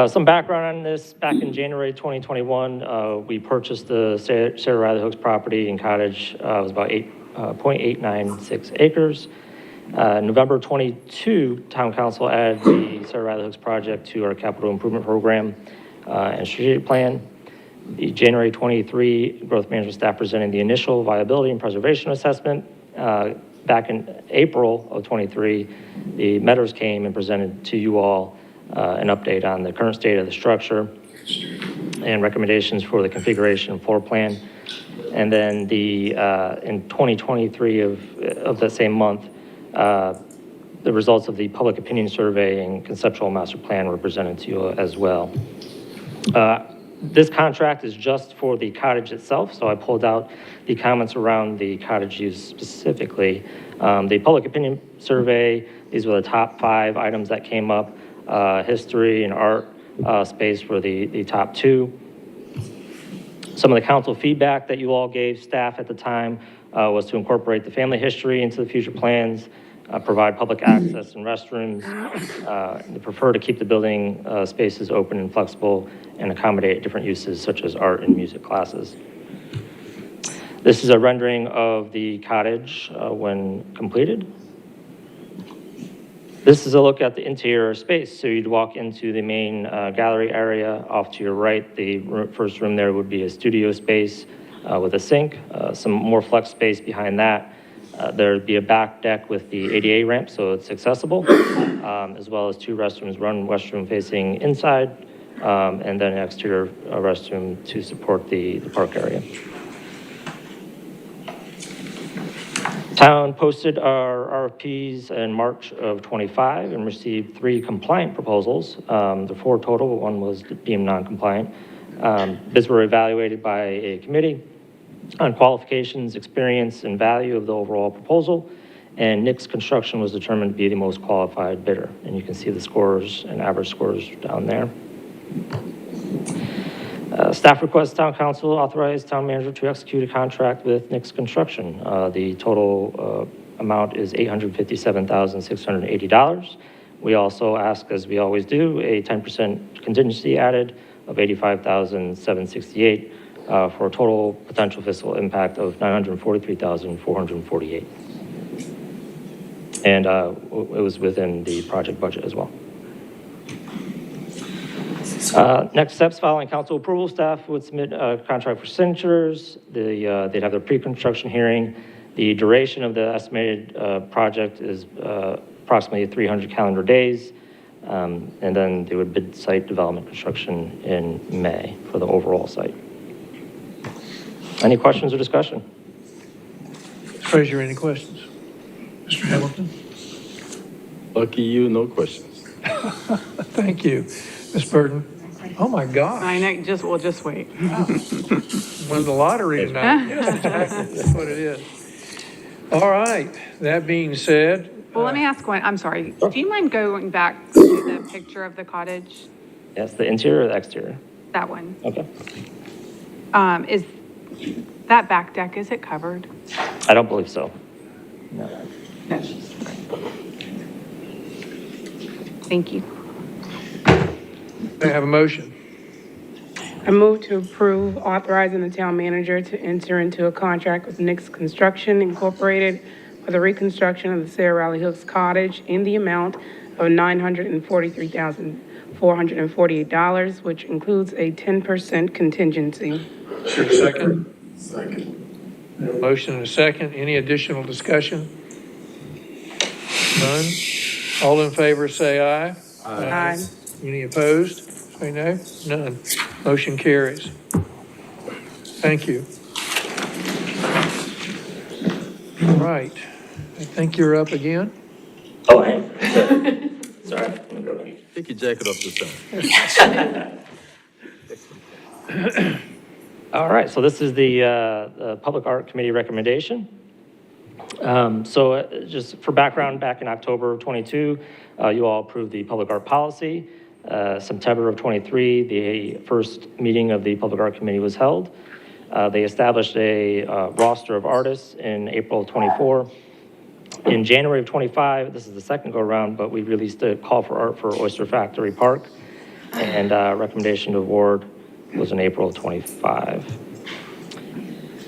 Some background on this: back in January 2021, we purchased the Sarah Riley Hooks property and cottage. It was about 0.896 acres. November 22, Town Council added the Sarah Riley Hooks project to our capital improvement program and strategic plan. The January 23 growth management staff presented the initial viability and preservation assessment. Back in April of 23, the Meadows came and presented to you all an update on the current state of the structure and recommendations for the configuration and floor plan. And then in 2023 of that same month, the results of the public opinion survey and conceptual master plan were presented to you as well. This contract is just for the cottage itself, so I pulled out the comments around the cottage use specifically. The public opinion survey, these were the top 5 items that came up. History and art space were the top 2. Some of the council feedback that you all gave staff at the time was to incorporate the family history into the future plans, provide public access and restrooms. They prefer to keep the building spaces open and flexible and accommodate different uses such as art and music classes. This is a rendering of the cottage when completed. This is a look at the interior space. So you'd walk into the main gallery area. Off to your right, the first room there would be a studio space with a sink, some more flex space behind that. There'd be a back deck with the ADA ramp, so it's accessible, as well as 2 restrooms, one restroom facing inside, and then an exterior restroom to support the park area. Town posted our RFPs in March of 25 and received 3 compliant proposals. The 4 total, 1 was deemed non-compliant. Bids were evaluated by a committee on qualifications, experience, and value of the overall proposal, and Nick's Construction was determined to be the most qualified bidder. And you can see the scores and average scores down there. Staff requests Town Council authorize Town Manager to execute a contract with Nick's Construction. The total amount is $857,680. We also ask, as we always do, a 10% contingency added of $85,768 for a total potential fiscal impact of $943,448. And it was within the project budget as well. Next steps, following council approval, staff would submit a contract for signatures. They'd have their pre-construction hearing. The duration of the estimated project is approximately 300 calendar days. And then they would bid site development construction in May for the overall site. Any questions or discussion? Frazier, any questions? Mr. Hamilton? Lucky you, no questions. Thank you. Ms. Burton? Oh, my gosh. I know, we'll just wait. Won the lottery tonight. Yes, exactly. That's what it is. All right. That being said. Well, let me ask one, I'm sorry. Do you mind going back to the picture of the cottage? Yes, the interior or the exterior? That one. Okay. Is that back deck, is it covered? I don't believe so. No. Thank you. May I have a motion? I move to approve authorizing the town manager to enter into a contract with Nix Construction Incorporated for the reconstruction of the Sarah Riley Hooks Cottage in the amount of $943,448, which includes a 10% contingency. Is there a second? Second. Motion and a second. Any additional discussion? None. All in favor, say aye. Aye. Any opposed? Say no. None. Motion carries. Thank you. All right. I think you're up again. Oh, I am. Sorry. Take your jacket off this time. All right, so this is the Public Art Committee recommendation. Just for background, back in October of 22, you all approved the public art policy. September of 23, the first meeting of the Public Art Committee was held. They established a roster of artists in April of 24. In January of 25, this is the second go around, but we released a call for art for Oyster Factory Park, and recommendation to award was in April of 25.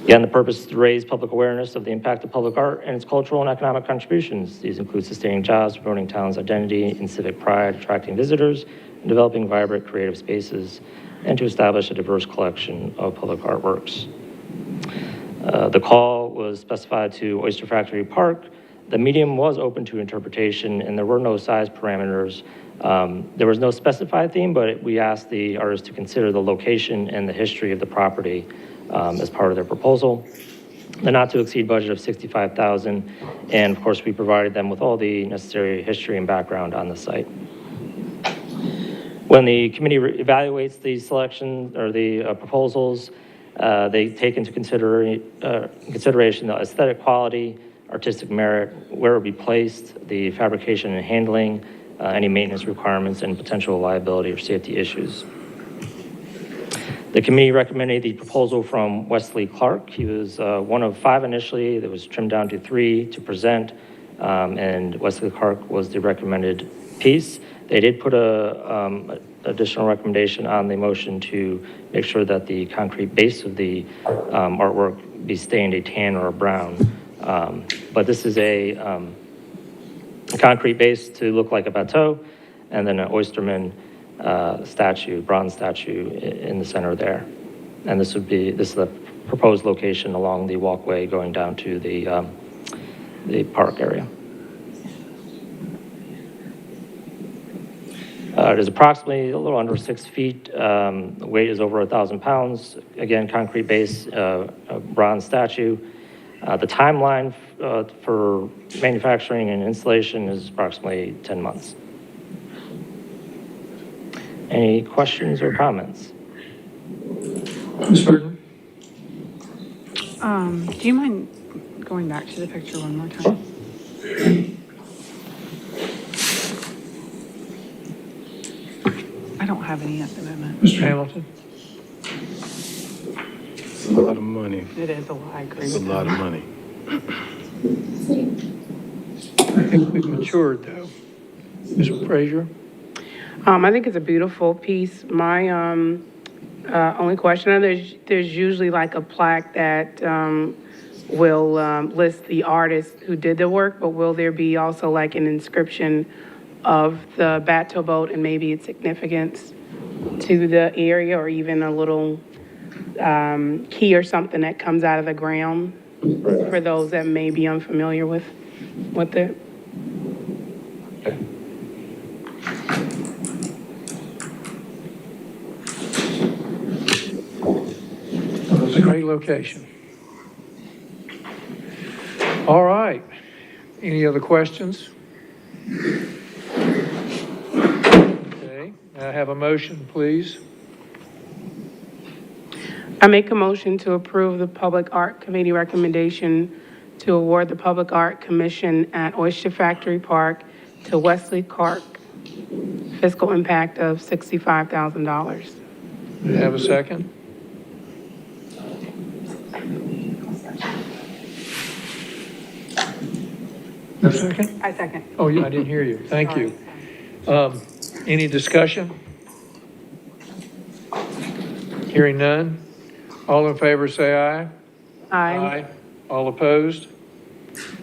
Again, the purpose is to raise public awareness of the impact of public art and its cultural and economic contributions. These include sustaining jobs, promoting town's identity and civic pride, attracting visitors, and developing vibrant creative spaces, and to establish a diverse collection of public artworks. The call was specified to Oyster Factory Park. The medium was open to interpretation, and there were no size parameters. There was no specified theme, but we asked the artists to consider the location and the history of the property as part of their proposal. The not-to-exceed budget of $65,000, and of course, we provided them with all the necessary history and background on the site. When the committee evaluates the selection or the proposals, they take into consideration the aesthetic quality, artistic merit, where it will be placed, the fabrication and handling, any maintenance requirements, and potential liability or safety issues. The committee recommended the proposal from Wesley Clark. He was one of 5 initially. That was trimmed down to 3 to present, and Wesley Clark was the recommended piece. They did put a additional recommendation on the motion to make sure that the concrete base of the artwork be stained a tan or a brown. But this is a concrete base to look like a bateau, and then an oysterman statue, bronze statue in the center there. And this is the proposed location along the walkway going down to the park area. It is approximately a little under 6 feet. Weight is over 1,000 pounds. Again, concrete base, a bronze statue. The timeline for manufacturing and installation is approximately 10 months. Any questions or comments? Ms. Burton? Do you mind going back to the picture one more time? I don't have any at the moment. Mr. Hamilton? It's a lot of money. It is a lot, I agree It's a with lot that. of money. I think we've matured, though. Ms. Frazier? I think it's a beautiful piece. My Only question, I know there's usually like a plaque that will list the artist who did the work, but will there be also like an inscription of the Bateau boat and maybe its significance to the area, or even a little key or something that comes out of the ground for those that may be unfamiliar with it? It's a great location. All right. Any other questions? Okay, may I have a motion, please? I make a motion to approve the Public Art Committee recommendation to award the Public Art Commission at Oyster Factory Park to Wesley Clark, fiscal impact of $65,000. Do you have a second? A second? I second. Oh, yeah, I didn't hear you. Thank you. Any discussion? Hearing none. All in favor, say aye. Aye. All opposed?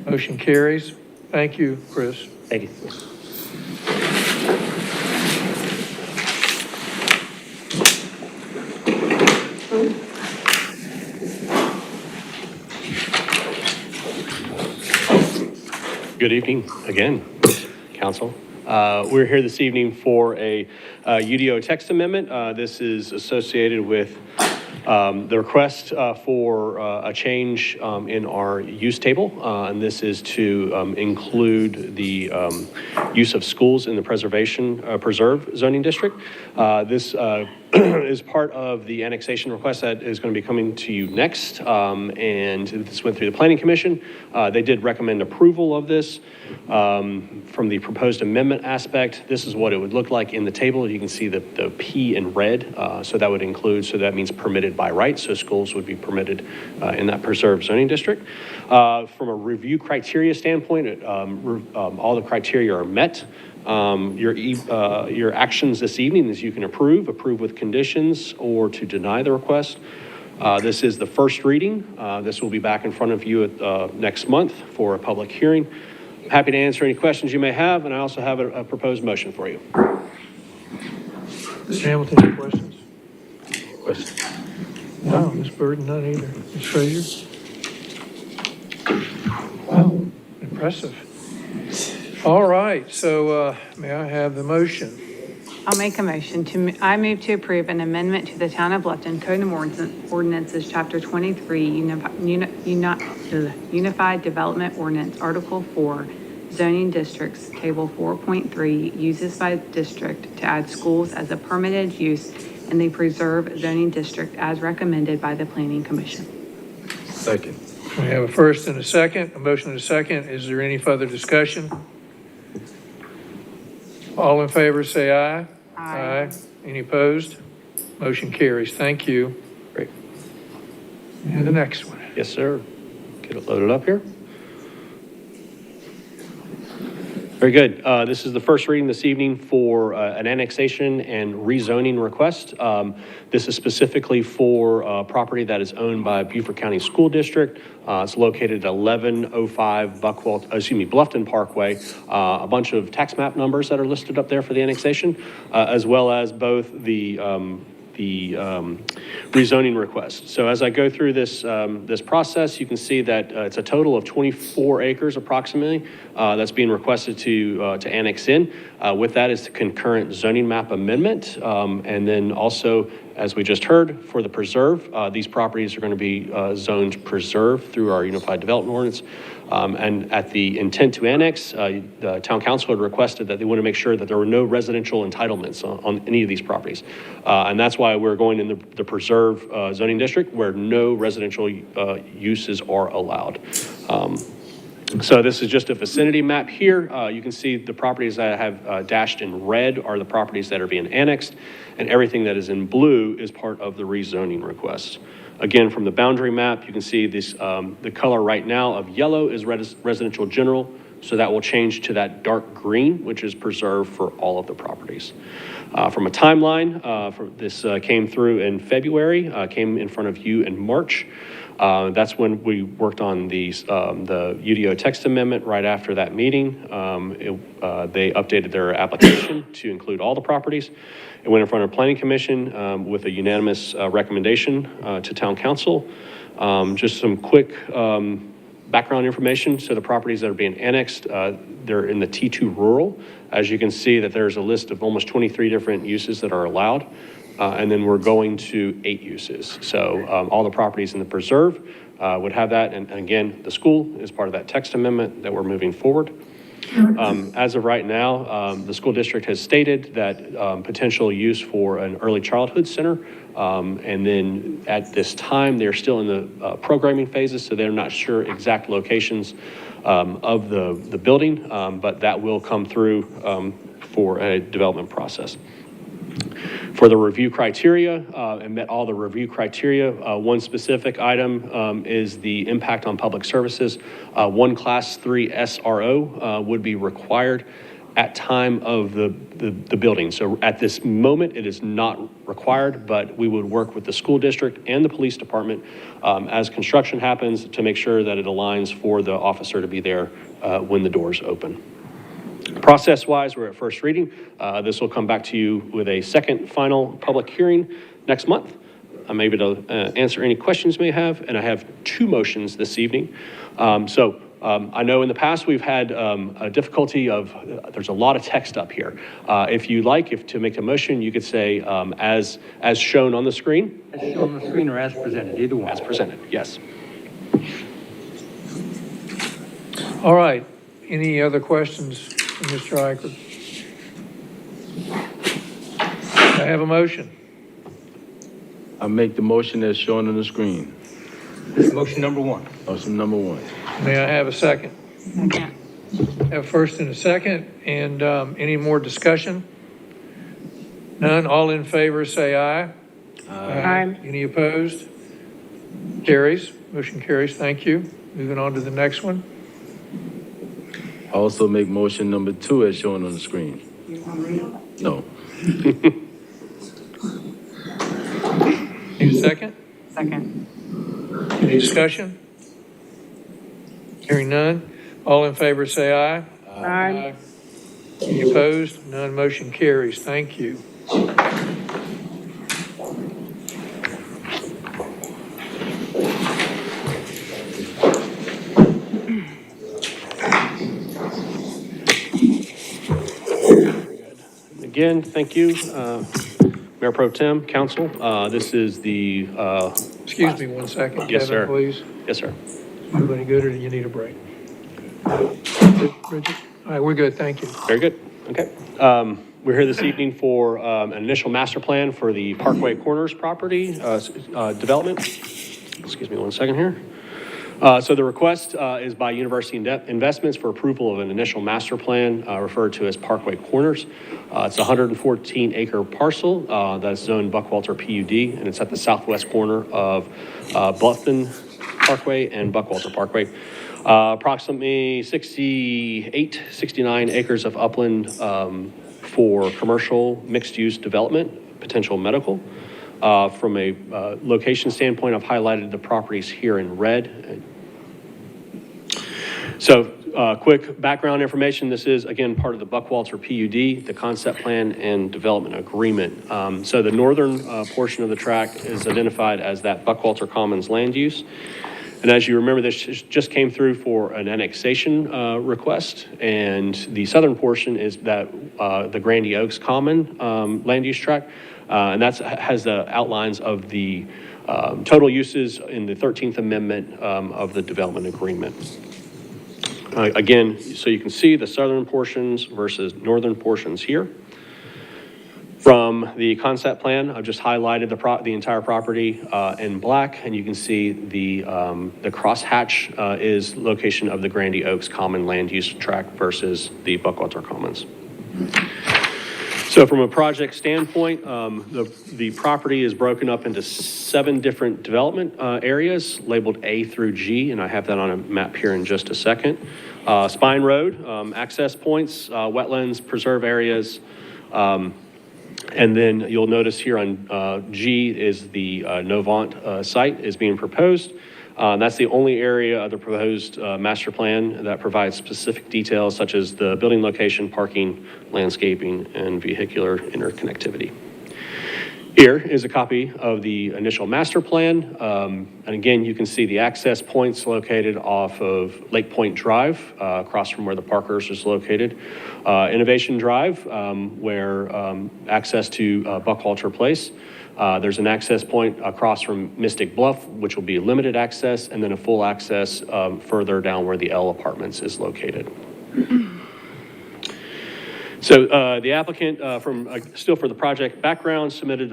Motion carries. Thank you, Chris. Thank you. Good evening again, Council. We're here this evening for a UDO text amendment. This is associated with the request for a change in our use table, and this is to include the use of schools in the preserve zoning district. This is part of the annexation request that is going to be coming to you next, and this went through the Planning Commission. They did recommend approval of this. From the proposed amendment aspect, this is what it would look like in the table. You can see the P in red, so that would include, so that means permitted by right, so schools would be permitted in that preserved zoning district. From a review criteria standpoint, all the criteria are met. Your actions this evening is you can approve with conditions, or to deny the request. This is the first reading. This will be back in front of you next month for a public hearing. I'm happy to answer any questions you may have, and I also have a proposed motion for you. Mr. Hamilton, any questions? Questions? No, Ms. Burden, none either. Ms. Frazier? Wow, impressive. All right, so may I have the motion? I'll make a motion I move to approve an amendment to the Town of Bluffton Code of Ordinances, Chapter 23, Unified Development Ordinance, Article 4, Zoning Districts, Table 4.3, Uses by District, to add schools as a permitted use in the Preserve Zoning District as recommended by the Planning Commission. Second. We have a first and a second, a motion and a second. Is there any further discussion? All in favor, say aye. Aye. Any opposed? Motion carries. Thank you. Great. And the next one. Yes, sir. Get it loaded up here. Very good. This is the first reading this evening for an annexation and rezoning request. This is specifically for property that is owned by Beaufort County School District. It's located at 1105 Bluffton Parkway. A bunch of tax map numbers that are listed up there for the annexation, as well as both the rezoning request. So as I go through this process, you can see that it's a total of 24 acres approximately that's being requested to annex in. With that is the concurrent zoning map amendment, and then also, as we just heard, for the preserve, these properties are going to be zoned preserve through our Unified Development Ordinance. And at the intent to annex, the town council had requested that they want to make sure that there were no residential entitlements on any of these properties. And that's why we're going in the preserve zoning district where no residential uses are allowed. So this is just a vicinity map here. You can see the properties that I have dashed in red are the properties that are being annexed, and everything that is in blue is part of the rezoning request. Again, from the boundary map, you can see this, the color right now of yellow is residential general, So that will change to that dark green, which is preserved for all of the properties. From a timeline, this came through in February, came in front of you in March. That's when we worked on the UDO text amendment right after that meeting. They updated their application to include all the properties. It went in front of Planning Commission with a unanimous recommendation to Town Council. Just some quick background information. So the properties that are being annexed, they're in the T2 rural. As you can see that there's a list of almost 23 different uses that are allowed. And then we're going to 8 uses. So all the properties in the preserve would have that. And again, the school is part of that text amendment that we're moving forward. As of right now, the school district has stated that potential use for an early childhood center. And then at this time, they're still in the programming phases, so they're not sure exact locations of the building, but that will come through for a development process. For the review criteria, and met all the review criteria, one specific item is the impact on public services. One Class 3 SRO would be required at time of the building. So at this moment, it is not required, but we would work with the school district and the police department as construction happens to make sure that it aligns for the officer to be there when the doors open. Process-wise, we're at first reading. This will come back to you with a second final public hearing next month. I'm able to answer any questions you may have, and I have 2 motions this evening. I know in the past we've had a difficulty of, there's a lot of text up here. If you like, to make a motion, you could say as shown on the screen. As shown on the screen or as presented, either one. As presented, yes. All right. Any other questions for Mr. Eicher? I have a motion. I make the motion as shown on the screen. Motion number 1. Motion number 1. May I have a second? Have first and a second, and any more discussion? None, all in favor say aye. Aye. Any opposed? Carries, motion carries, thank you. Moving on to the next one. I also make motion number 2 as shown on the screen. No. Need a second? Second. Any discussion? Hearing none, all in favor say aye. Aye. Any opposed? None, motion carries, thank you. Again, thank you, Mayor Pro Tem, Council. This is the... Excuse me one second, Yes, Kevin, sir. please. Yes, sir. Everybody good, or do you need a break? Good, Bridget? All right, we're good, thank you. Very good. Okay. We're here this evening for an initial master plan for the Parkway Corners property development. Excuse me one second here. So the request is by University Investments for approval of an initial master plan referred to as Parkway Corners. It's a 114-acre parcel that's zoned Buckwalter PUD, and it's at the southwest corner of Bluffton Parkway and Buckwalter Parkway. Approximately 69 acres of upland for commercial mixed-use development, potential medical. From a location standpoint, I've highlighted the properties here in red. So quick background information. This is, again, part of the Buckwalter PUD, the concept plan and development agreement. So the northern portion of the tract is identified as that Buckwalter Commons land use. And as you remember, this just came through for an annexation request. And the southern portion is that the Grandy Oaks Common land use tract. And that has the outlines of the total uses in the 13th Amendment of the development agreement. Again, so you can see the southern portions versus northern portions here. From the concept plan, I've just highlighted the entire property in black, and you can see the crosshatch is location of the Grandy Oaks Common land use tract versus the Buckwalter Commons. So from a project standpoint, the property is broken up into 7 different development areas labeled A through G, and I have that on a map here in just a second. Spine Road, access points, wetlands, preserve areas. And then you'll notice here on G is the Novant site is being proposed. That's the only area of the proposed master plan that provides specific details such as the building location, parking, landscaping, and vehicular interconnectivity. Here is a copy of the initial master plan. And again, you can see the access points located off of Lake Point Drive, across from where the Parkers is located. Innovation Drive, where access to Buckwalter Place. There's an access point across from Mystic Bluff, which will be limited access, and then a full access further down where the L Apartments is located. So the applicant, still for the project background, submitted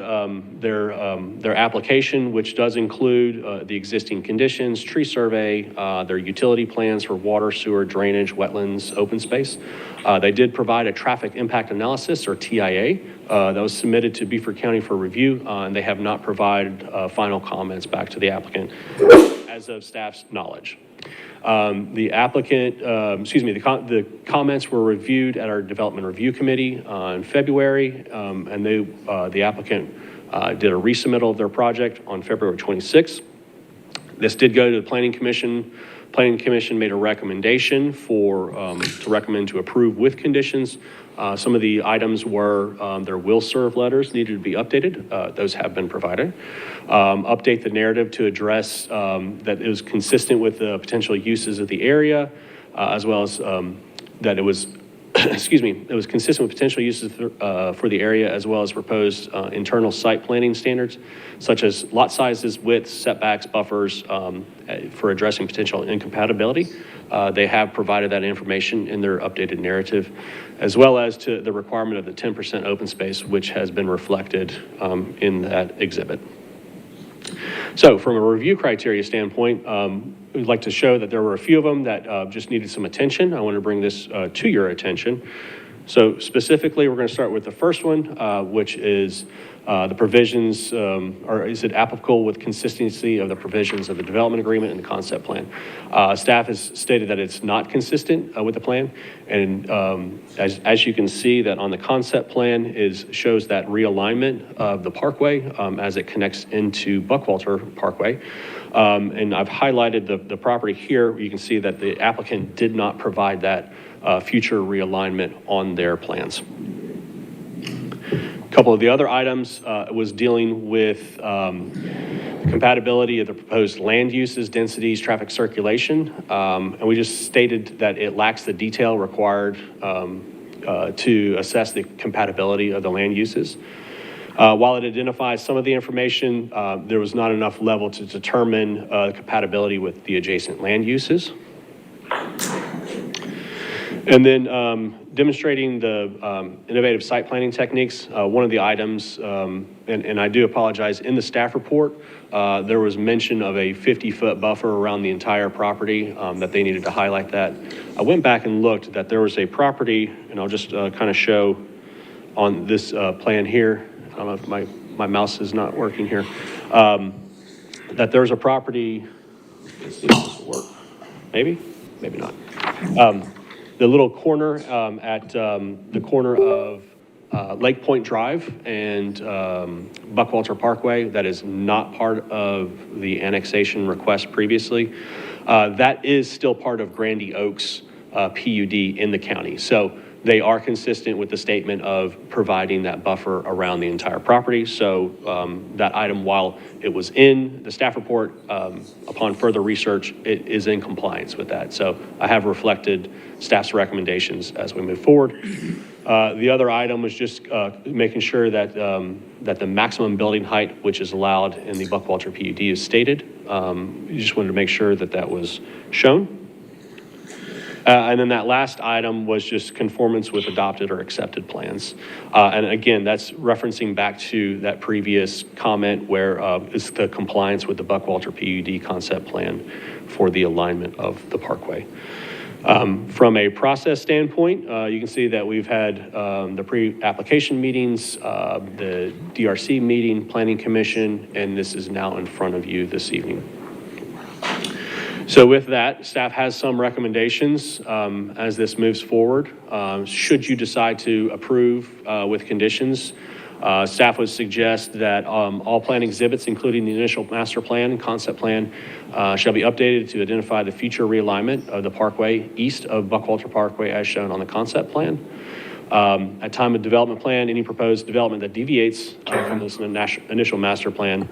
their application, which does include the existing conditions, tree survey, their utility plans for water, sewer, drainage, wetlands, open space. They did provide a traffic impact analysis, or TIA, that was submitted to Beaufort County for review, and they have not provided final comments back to the applicant as of staff's knowledge. The applicant, the comments were reviewed at our development review committee in February, and the applicant did a resubmittal of their project on February 26th. This did go to the Planning Commission. Planning Commission made a recommendation to recommend to approve with conditions. Some of the items were their will serve letters needed to be updated. Those have been provided. Update the narrative to address that it was consistent with the potential uses of the area, as well as that it was, it was consistent with potential uses for the area, as well as proposed internal site planning standards, such as lot sizes, widths, setbacks, buffers, for addressing potential incompatibility. They have provided that information in their updated narrative, as well as to the requirement of the 10% open space, which has been reflected in that exhibit. So from a review criteria standpoint, we'd like to show that there were a few of them that just needed some attention. I want to bring this to your attention. So specifically, we're going to start with the first one, which is the provisions, or is it applicable with consistency of the provisions of the development agreement and the concept plan? Staff has stated that it's not consistent with the plan. And as you can see that on the concept plan shows that realignment of the parkway as it connects into Buckwalter Parkway. And I've highlighted the property here. You can see that the applicant did not provide that future realignment on their plans. A couple of the other items was dealing with compatibility of the proposed land uses, densities, traffic circulation. And we just stated that it lacks the detail required to assess the compatibility of the land uses. While it identifies some of the information, there was not enough level to determine compatibility with the adjacent land uses. And then demonstrating the innovative site planning techniques, one of the items, and I do apologize, in the staff report, there was mention of a 50-foot buffer around the entire property, that they needed to highlight that. I went back and looked that there was a property, and I'll just kind of show on this plan here. I don't know if my mouse is not working here. That there's a property, let's see if this will work. Maybe not. The little corner at the corner of Lake Point Drive and Buckwalter Parkway, that is not part of the annexation request previously. That is still part of Grandy Oaks PUD in the county. So they are consistent with the statement of providing that buffer around the entire property. So that item, while it was in the staff report, upon further research, it is in compliance with that. So I have reflected staff's recommendations as we move forward. The other item was just making sure that that the maximum building height, which is allowed in the Buckwalter PUD, is stated. You just wanted to make sure that that was shown. And then that last item was just conformance with adopted or accepted plans. And again, that's referencing back to that previous comment where it's the compliance with the Buckwalter PUD concept plan for the alignment of the parkway. From a process standpoint, you can see that we've had the pre-application meetings, the DRC meeting, Planning Commission, and this is now in front of you this evening. So with that, staff has some recommendations as this moves forward. Should you decide to approve with conditions, staff would suggest that all plan exhibits, including the initial master plan and concept plan, shall be updated to identify the future realignment of the parkway east of Buckwalter Parkway as shown on the concept plan. At time of development plan, any proposed development that deviates from this initial master plan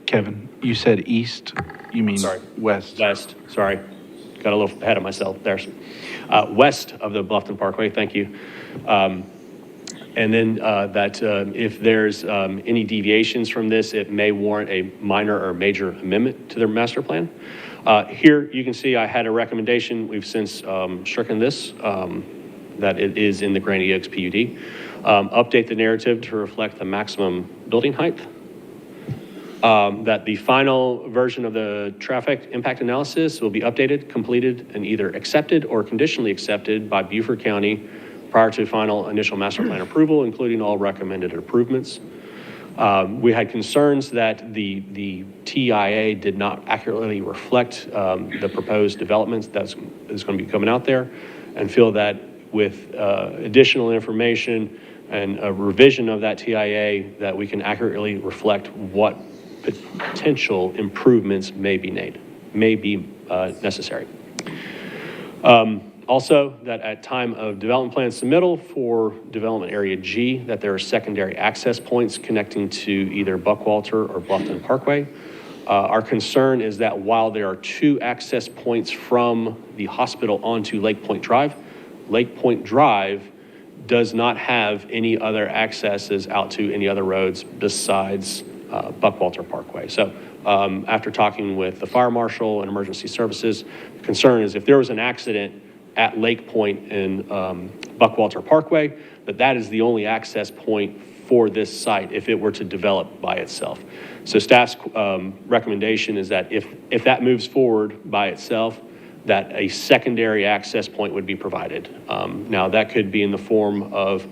Kevin, you said east, you mean west? West, sorry. Got a little ahead of myself there. West of the Bluffton Parkway, thank you. And then that if there's any deviations from this, it may warrant a minor or major amendment to their master plan. Here you can see I had a recommendation. We've since stricken this, that it is in the Granny Oaks PUD. Update the narrative to reflect the maximum building height. That the final version of the traffic impact analysis will be updated, completed, and either accepted or conditionally accepted by Beaufort County prior to final initial master plan approval, including all recommended improvements. We had concerns that the TIA did not accurately reflect the proposed developments that is going to be coming out there, and feel that with additional information and a revision of that TIA, that we can accurately reflect what potential improvements may be necessary. Also, that at time of development plan submittal for development area G, that there are secondary access points connecting to either Buckwalter or Bluffton Parkway. Our concern is that while there are 2 access points from the hospital onto Lake Point Drive does not have any other accesses out to any other roads besides Buckwalter Parkway. So after talking with the fire marshal and emergency services, the concern is if there was an accident at Lake Point and Buckwalter Parkway, that is the only access point for this site if it were to develop by itself. So staff's recommendation is that if that moves forward by itself, that a secondary access point would be provided. Now that could be in the form of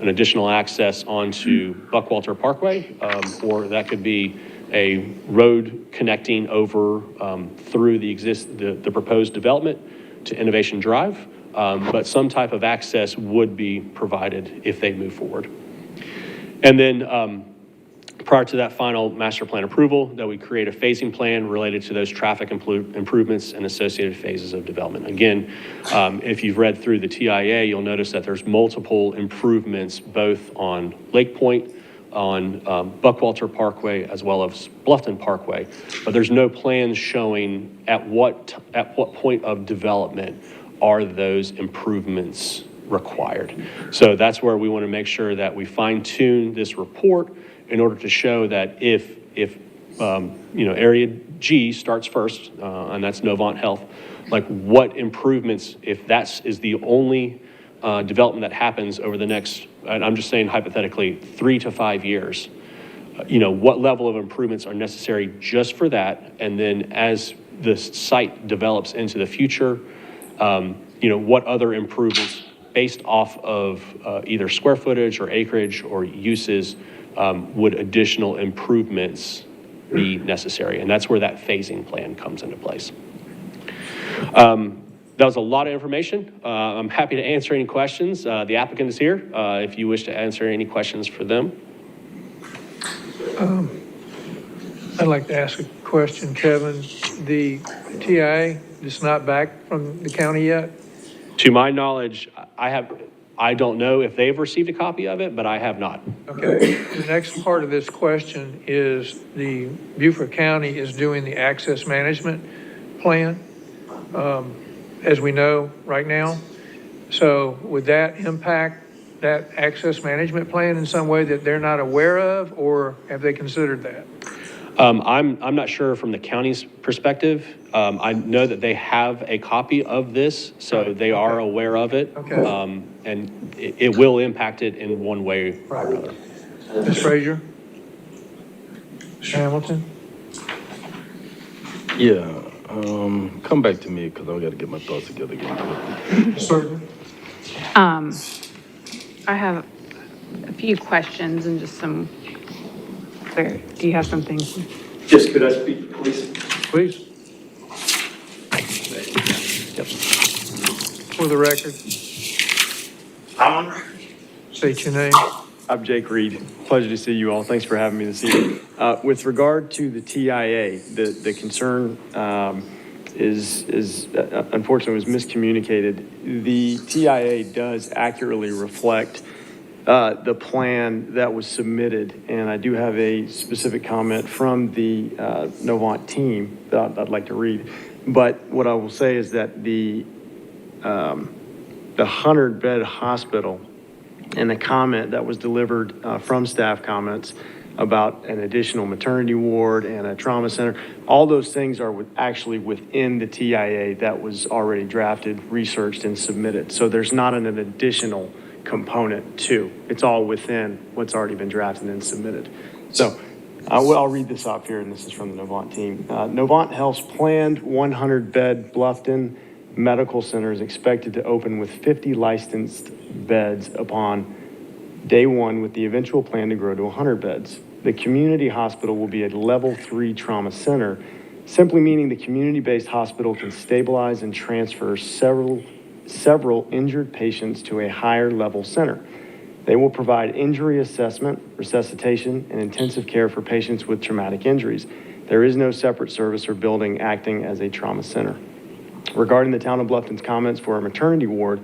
an additional access onto Buckwalter Parkway, or that could be a road connecting over through the proposed development to Innovation Drive, but some type of access would be provided if they move forward. And then prior to that final master plan approval, that we create a phasing plan related to those traffic improvements and associated phases of development. Again, if you've read through the TIA, you'll notice that there's multiple improvements both on Lake Point, on Buckwalter Parkway, as well as Bluffton Parkway, but there's no plans showing at what point of development are those improvements required. So that's where we want to make sure that we fine-tune this report in order to show that if area G starts first, and that's Novant Health, like what improvements, if that is the only development that happens over the next, and I'm just saying hypothetically, 3 to 5 years, what level of improvements are necessary just for that, and then as the site develops into the future, what other improvements based off of either square footage or acreage or uses would additional improvements be necessary? And that's where that phasing plan comes into place. That was a lot of information. I'm happy to answer any questions. The applicant is here if you wish to answer any questions for them. I'd like to ask a question, Kevin. The TIA is not back from the county yet? To my knowledge, I don't know if they've received a copy of it, but I have not. Okay. The next part of this question is the Beaufort County is doing the access management plan, as we know right now. So would that impact that access management plan in some way that they're not aware of, or have they considered that? I'm not sure from the county's perspective. I know that they have a copy of this, so they are aware of it. Okay. And it will impact it in one way or another. Ms. Frazier? Mr. Hamilton? Yeah, come back to me because I got to get my thoughts together again. Certainly. I have a few questions and just some. Do you have something? Yes, could I speak, please? Please. for the record. State your name. I'm Jake Reed. Pleasure to see you all. Thanks for having me this evening. With regard to the TIA, the concern is unfortunately was miscommunicated. The TIA does accurately reflect the plan that was submitted, and I do have a specific comment from the Novant team that I'd like to read. But what I will say is that the 100-bed hospital and the comment that was delivered from staff comments about an additional maternity ward and a trauma center, all those things are actually within the TIA that was already drafted, researched, and submitted. So there's not an additional component to. It's all within what's already been drafted and submitted. So I'll read this off here, and this is from the Novant team. Novant Health's planned 100-bed Bluffton Medical Center is expected to open with 50 licensed beds upon day one, with the eventual plan to grow to 100 beds. The community hospital will be a level 3 trauma center, simply meaning the community-based hospital can stabilize and transfer several injured patients to a higher level center. They will provide injury assessment, resuscitation, and intensive care for patients with traumatic injuries. There is no separate service or building acting as a trauma center. Regarding the town of Bluffton's comments for a maternity ward,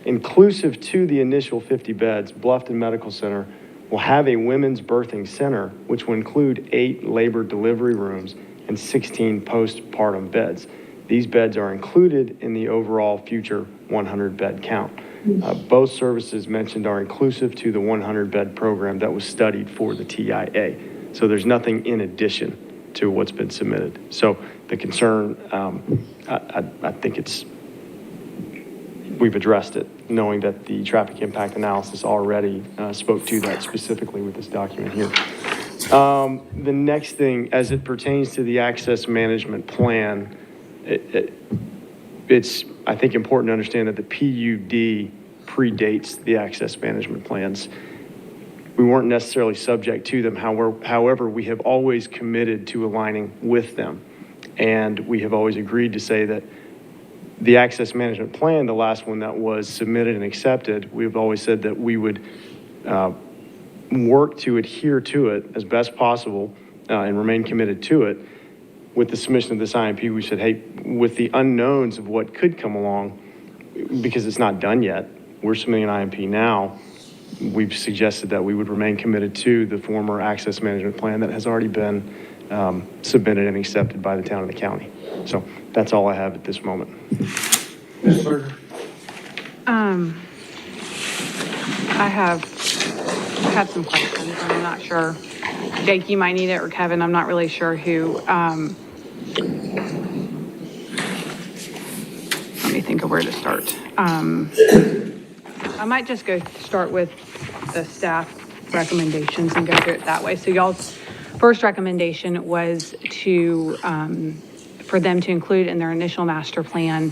inclusive to the initial 50 beds, Bluffton Medical Center will have a women's birthing center, which will include 8 labor delivery rooms and 16 postpartum beds. These beds are included in the overall future 100-bed count. Both services mentioned are inclusive to the 100-bed program that was studied for the TIA. So there's nothing in addition to what's been submitted. So the concern, I think we've addressed it, knowing that the traffic impact analysis already spoke to that specifically with this document here. The next thing, as it pertains to the access management plan, it's, I think, important to understand that the PUD predates the access management plans. We weren't necessarily subject to them. However, we have always committed to aligning with them. And we have always agreed to say that the access management plan, the last one that was submitted and accepted, we've always said that we would work to adhere to it as best possible and remain committed to it. With the submission of this IMP, we said, hey, with the unknowns of what could come along, because it's not done yet, we're submitting an IMP now. We've suggested that we would remain committed to the former access management plan that has already been submitted and accepted by the town and the county. So that's all I have at this moment. Ms. Berger. I have some questions, and I'm not sure. Jake, you might need it, or Kevin, I'm not really sure who. Let me think of where to start. I might just start with the staff recommendations and go through it that way. So y'all's first recommendation was to, for them to include in their initial master plan,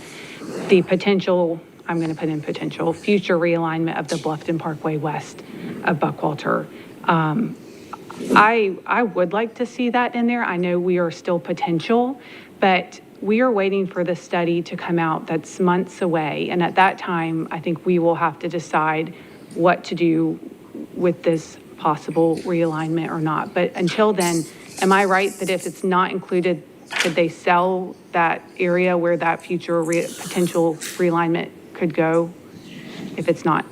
the potential, I'm going to put in potential, future realignment of the Bluffton Parkway west of Buckwalter. I would like to see that in there. I know we are still potential, but we are waiting for the study to come out that's months away. And at that time, I think we will have to decide what to do with this possible realignment or not. But until then, am I right that if it's not included, could they sell that area where that future potential realignment could go if it's not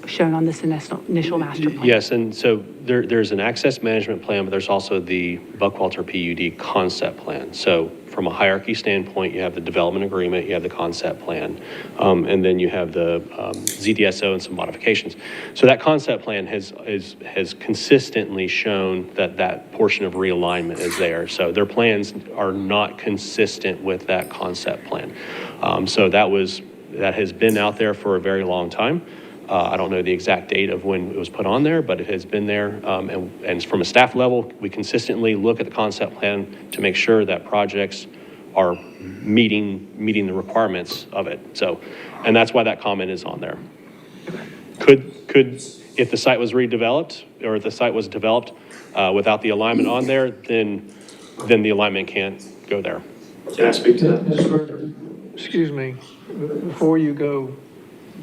shown on this initial master plan? Yes, and so there's an access management plan, but there's also the Buckwalter PUD concept plan. So from a hierarchy standpoint, you have the development agreement, you have the concept plan, and then you have the ZDSO and some modifications. So that concept plan has consistently shown that portion of realignment is there. So their plans are not consistent with that concept plan. So that has been out there for a very long time. I don't know the exact date of when it was put on there, but it has been there. And from a staff level, we consistently look at the concept plan to make sure that projects are meeting the requirements of it. So, and that's why that comment is on there. Could if the site was redeveloped, or if the site was developed without the alignment on there, then the alignment can't go there. Can I speak to that, Ms. Berger? Excuse me. before you go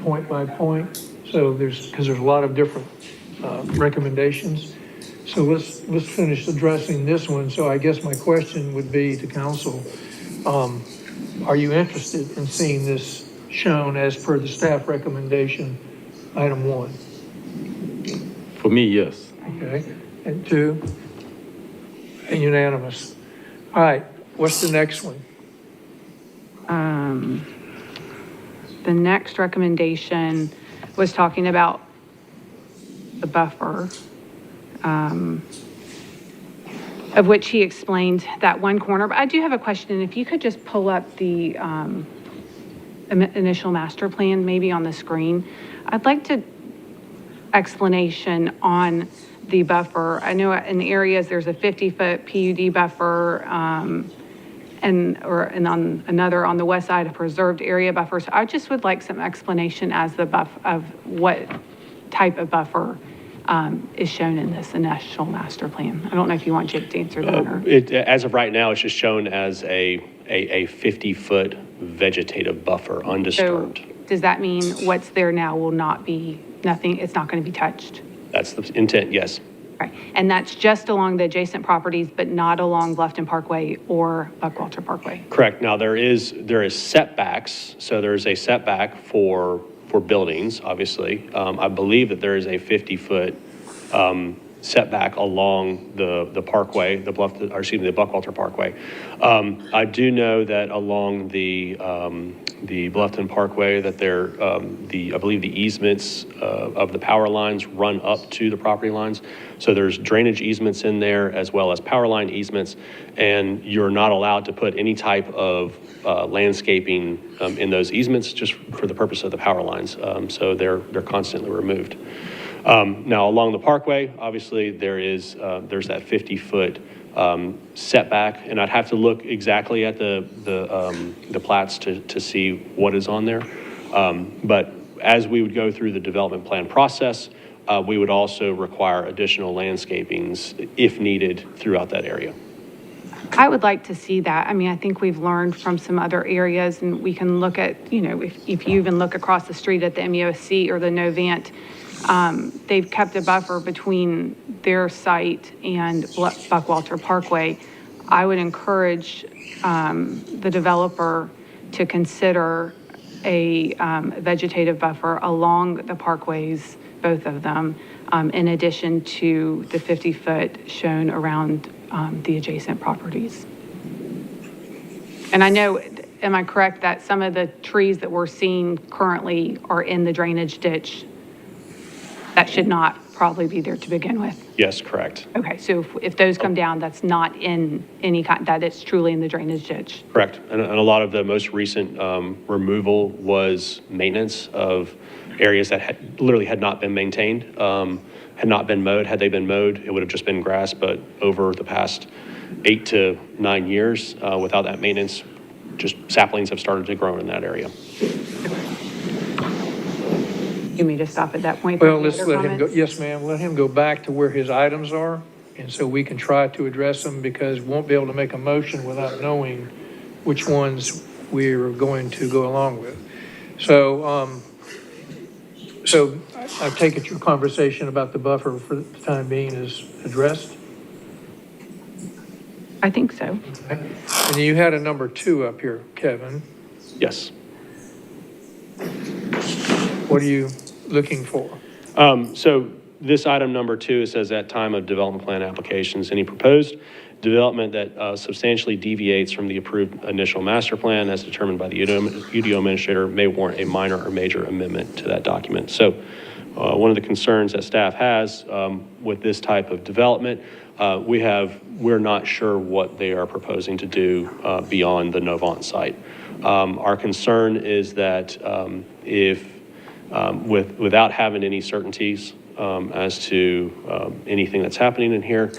point by point, so because there's a lot of different recommendations. So let's finish addressing this one. So I guess my question would be to council, are you interested in seeing this shown as per the staff recommendation, item 1? For me, yes. Okay, and 2? And unanimous. All right, what's the next one? The next recommendation was talking about the buffer, of which he explained that one corner. But I do have a question. If you could just pull up the initial master plan, maybe on the screen. I'd like to explanation on the buffer. I know in areas there's a 50-foot PUD buffer, and on another on the west side, a preserved area buffer. So I just would like some explanation as the of what type of buffer is shown in this initial master plan. I don't know if you want Jake to answer that. Or... As of right now, it's just shown as a 50-foot vegetative buffer, undisturbed. So does that mean what's there now will not be, nothing, it's not going to be touched? That's the intent, yes. Right. And that's just along the adjacent properties, but not along Bluffton Parkway or Buckwalter Parkway? Correct. Now, there is setbacks. So there's a setback for buildings, obviously. I believe that there is a 50-foot setback along the parkway, the Buckwalter Parkway. I do know that along the Bluffton Parkway that I believe the easements of the power lines run up to the property lines. So there's drainage easements in there as well as power line easements, and you're not allowed to put any type of landscaping in those easements just for the purpose of the power lines. So they're constantly removed. Now along the parkway, obviously there's that 50-foot setback, and I'd have to look exactly at the plats to see what is on there. But as we would go through the development plan process, we would also require additional landscapings if needed throughout that area. I would like to see that. I mean, I think we've learned from some other areas, and we can look at, if you even look across the street at the MUSC or the Novant, they've kept a buffer between their site and Buckwalter Parkway. I would encourage the developer to consider a vegetative buffer along the parkways, both of them, in addition to the 50-foot shown around the adjacent properties. And I know, am I correct that some of the trees that we're seeing currently are in the drainage ditch? That should not probably be there to begin with. Yes, correct. Okay, so if those come down, that's not in any kind, that it's truly in the drainage ditch. Correct. And a lot of the most recent removal was maintenance of areas that literally had not been maintained, had not been mowed. Had they been mowed, it would have just been grass. But over the past 8 to 9 years, without that maintenance, just saplings have started to grow in that area. You mean to stop at that point? Well, let's let him go. Yes, ma'am. Let him go back to where his items are, and so we can try to address them, because we won't be able to make a motion without knowing which ones we're going to go along with. So, so I take it your conversation about the buffer for the time being is addressed? I think so. Okay. And you had a number 2 up here, Kevin. Yes. What are you looking for? So this item number 2 says at time of development plan applications, any proposed development that substantially deviates from the approved initial master plan as determined by the UDO administrator may warrant a minor or major amendment to that document. So one of the concerns that staff has with this type of development, we're not sure what they are proposing to do beyond the Novant site. Our concern is that without having any certainties as to anything that's happening in here,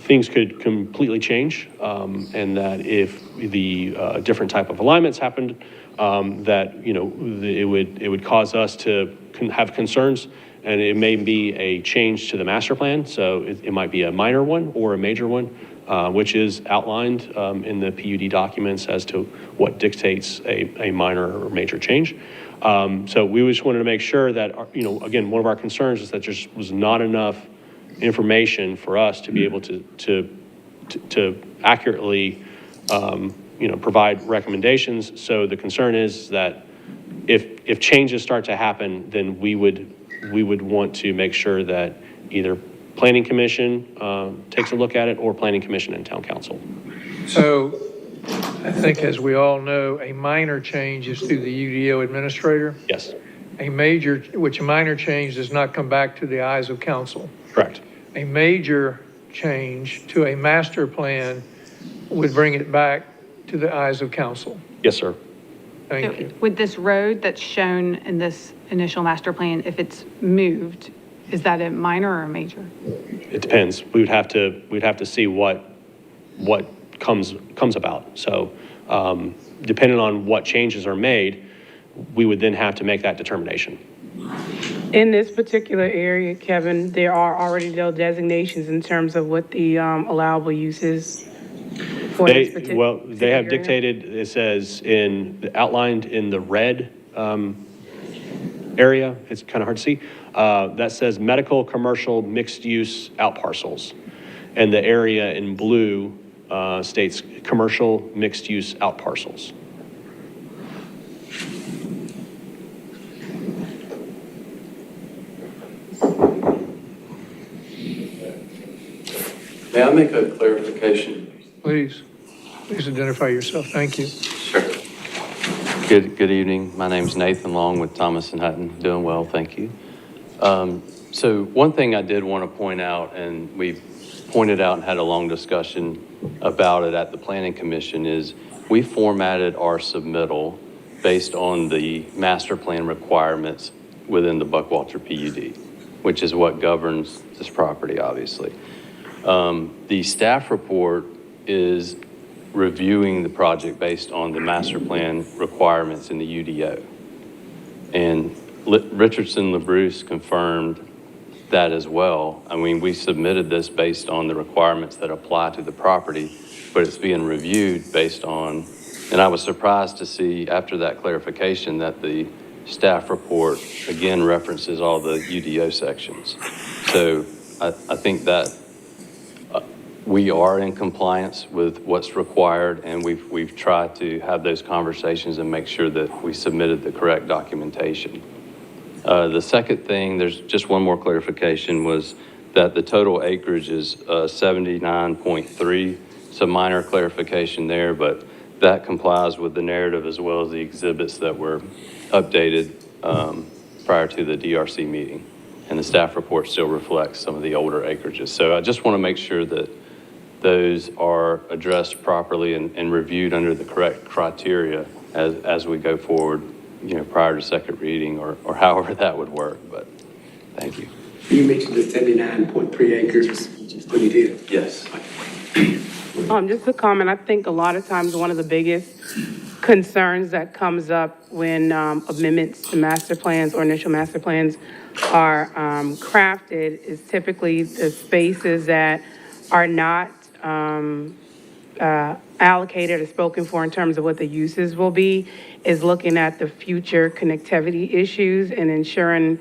things could completely change, and that if the different type of alignments happened, that it would cause us to have concerns, and it may be a change to the master plan. So it might be a minor one or a major one. which is outlined in the PUD documents as to what dictates a minor or major change. So we just wanted to make sure that, again, one of our concerns is that there was not enough information for us to be able to accurately, provide recommendations. So the concern is that if changes start to happen, then we would want to make sure that either Planning Commission takes a look at it, or Planning Commission and Town Council. So I think, as we all know, a minor change is through the UDO administrator. Yes. A minor change does not come back to the eyes of council. Correct. A major change to a master plan would bring it back to the eyes of council. Yes, sir. Thank you. With this road that's shown in this initial master plan, if it's moved, is that a minor or a major? It depends. We'd have to see what comes about. So depending on what changes are made, we would then have to make that determination. In this particular area, Kevin, there are already those designations in terms of what the allowable use is for this particular area? They have dictated, it says outlined in the red area, it's kind of hard to see, that says medical, commercial, mixed-use out parcels. And the area in blue states commercial, mixed-use out parcels. May I make a clarification? Please identify yourself. Thank you. Sure. Good evening. My name's Nathan Long with Thomas & Hutton. Doing well, thank you. So one thing I did want to point out, and we've pointed out and had a long discussion about it at the Planning Commission, is we formatted our submittal based on the master plan requirements within the Buckwalter PUD, which is what governs this property, obviously. The staff report is reviewing the project based on the master plan requirements in the UDO. And Richardson LaBruce confirmed that as well. I mean, we submitted this based on the requirements that apply to the property, but it's being reviewed based on, and I was surprised to see after that clarification that the staff report again references all the UDO sections. So I think that we are in compliance with what's required, and we've tried to have those conversations and make sure that we submitted the correct documentation. The second thing, there's just one more clarification, was that the total acreage is 79.3. It's a minor clarification there, but that complies with the narrative as well as the exhibits that were updated prior to the DRC meeting. And the staff report still reflects some of the older acreages. So I just want to make sure that those are addressed properly and reviewed under the correct criteria as we go forward, prior to second reading or however that would work. But thank you. You mentioned the 79.3 acres when you did. Yes. Just a comment, I think a lot of times one of the biggest concerns that comes up when amendments to master plans or initial master plans are crafted is typically the spaces that are not allocated or spoken for in terms of what the uses will be, is looking at the future connectivity issues and ensuring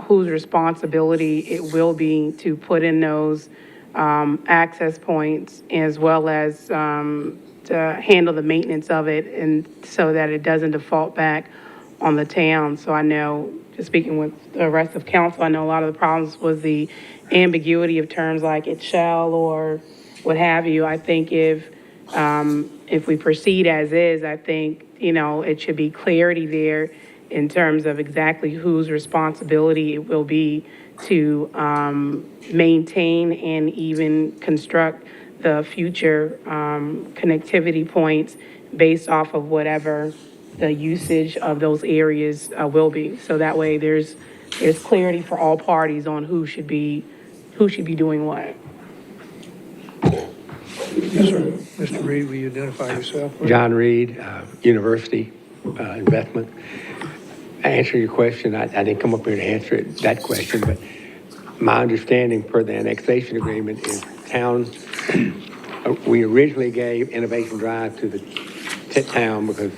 whose responsibility it will be to put in those access points, as well as to handle the maintenance of it, and so that it doesn't default back on the town. So I know, just speaking with the rest of council, I know a lot of the problems was the ambiguity of terms like it shall or what have you. I think if we proceed as is, I think, it should be clarity there in terms of exactly whose responsibility it will be to maintain and even construct the future connectivity points based off of whatever the usage of those areas will be. So that way there's clarity for all parties on who should be doing what. Yes, sir. Mr. Reed, will you identify yourself, please? John Reed, University Investment. Answer your question. I didn't come up here to answer that question, but my understanding per the annexation agreement is town we originally gave Innovation Drive to the town because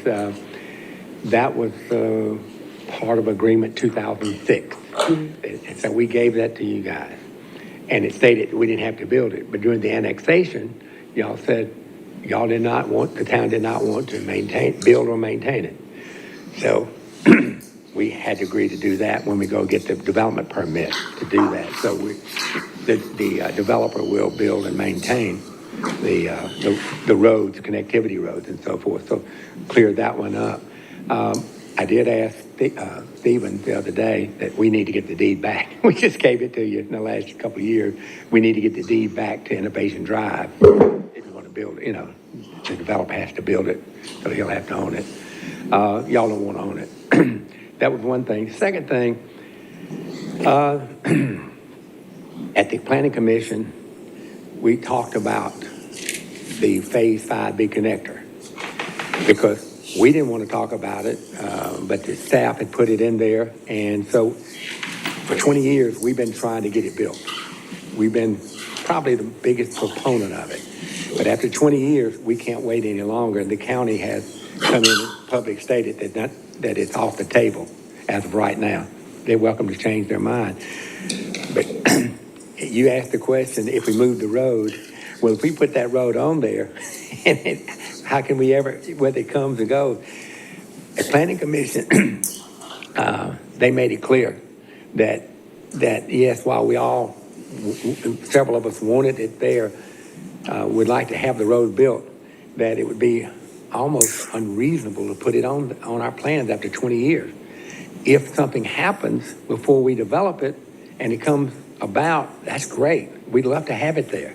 that was part of agreement 2006. And so we gave that to you guys. And it stated we didn't have to build it. But during the annexation, y'all said y'all did not want, the town did not want to build or maintain it. So we had to agree to do that when we go get the development permit to do that. So the developer will build and maintain the roads, connectivity roads and so forth. So clear that one up. I did ask Stephen the other day that we need to get the deed back. We just gave it to you in the last couple of years. We need to get the deed back to Innovation Drive. If you want to build it, you know, the developer has to build it, so he'll have to own it. Y'all don't want to own it. That was one thing. Second thing, at the Planning Commission, we talked about the Phase 5B connector because we didn't want to talk about it, but the staff had put it in there. And so for 20 years, we've been trying to get it built. We've been probably the biggest proponent of it. But after 20 years, we can't wait any longer. And the county has come in and publicly stated that it's off the table as of right now. They're welcome to change their mind. But you asked the question, if we move the road, well, if we put that road on there, how can we ever, whether it comes and goes? The Planning Commission, they made it clear that yes, while we all, several of us wanted it there, would like to have the road built, that it would be almost unreasonable to put it on our plans after 20 years. If something happens before we develop it and it comes about, that's great. We'd love to have it there.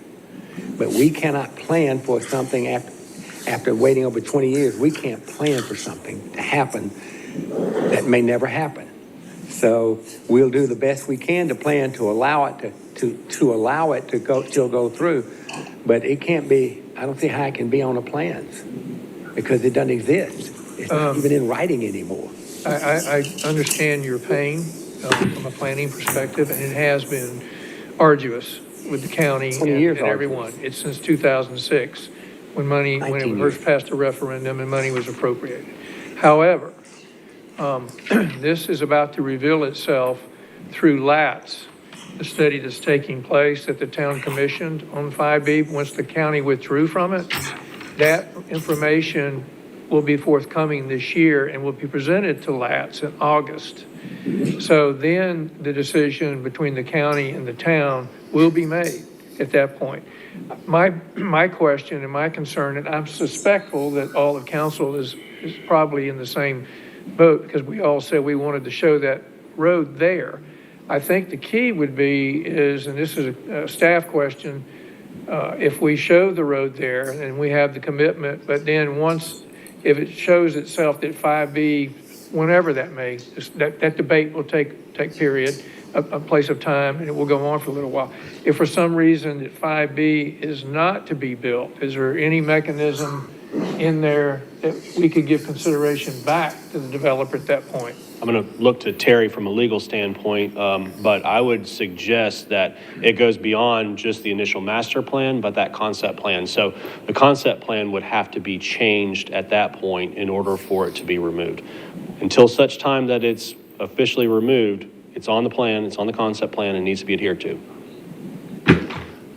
But we cannot plan for something after waiting over 20 years. We can't plan for something to happen that may never happen. So we'll do the best we can to plan to allow it to allow it to still go through. But it can't be, I don't see how it can be on the plans because it doesn't exist. It's not even in writing anymore. I understand your pain from a planning perspective, and it has been arduous with the county and everyone. It's since 2006 when it first passed a referendum and money was appropriated. However, this is about to reveal itself through LATS, the study that's taking place that the town commissioned on 5B. Once the county withdrew from it, that information will be forthcoming this year and will be presented to LATS in August. So then the decision between the county and the town will be made at that point. My question and my concern, and I'm suspectful that all of council is probably in the same boat because we all said we wanted to show that road there. I think the key would be is, and this is a staff question, if we show the road there and we have the commitment, but then if it shows itself that 5B, whenever that may, that debate will take period, a place of time, and it will go on for a little while. If for some reason that 5B is not to be built, is there any mechanism in there that we could give consideration back to the developer at that point? I'm going to look to Terry from a legal standpoint, but I would suggest that it goes beyond just the initial master plan, but that concept plan. So the concept plan would have to be changed at that point in order for it to be removed. Until such time that it's officially removed, it's on the plan, it's on the concept plan, and needs to be adhered to.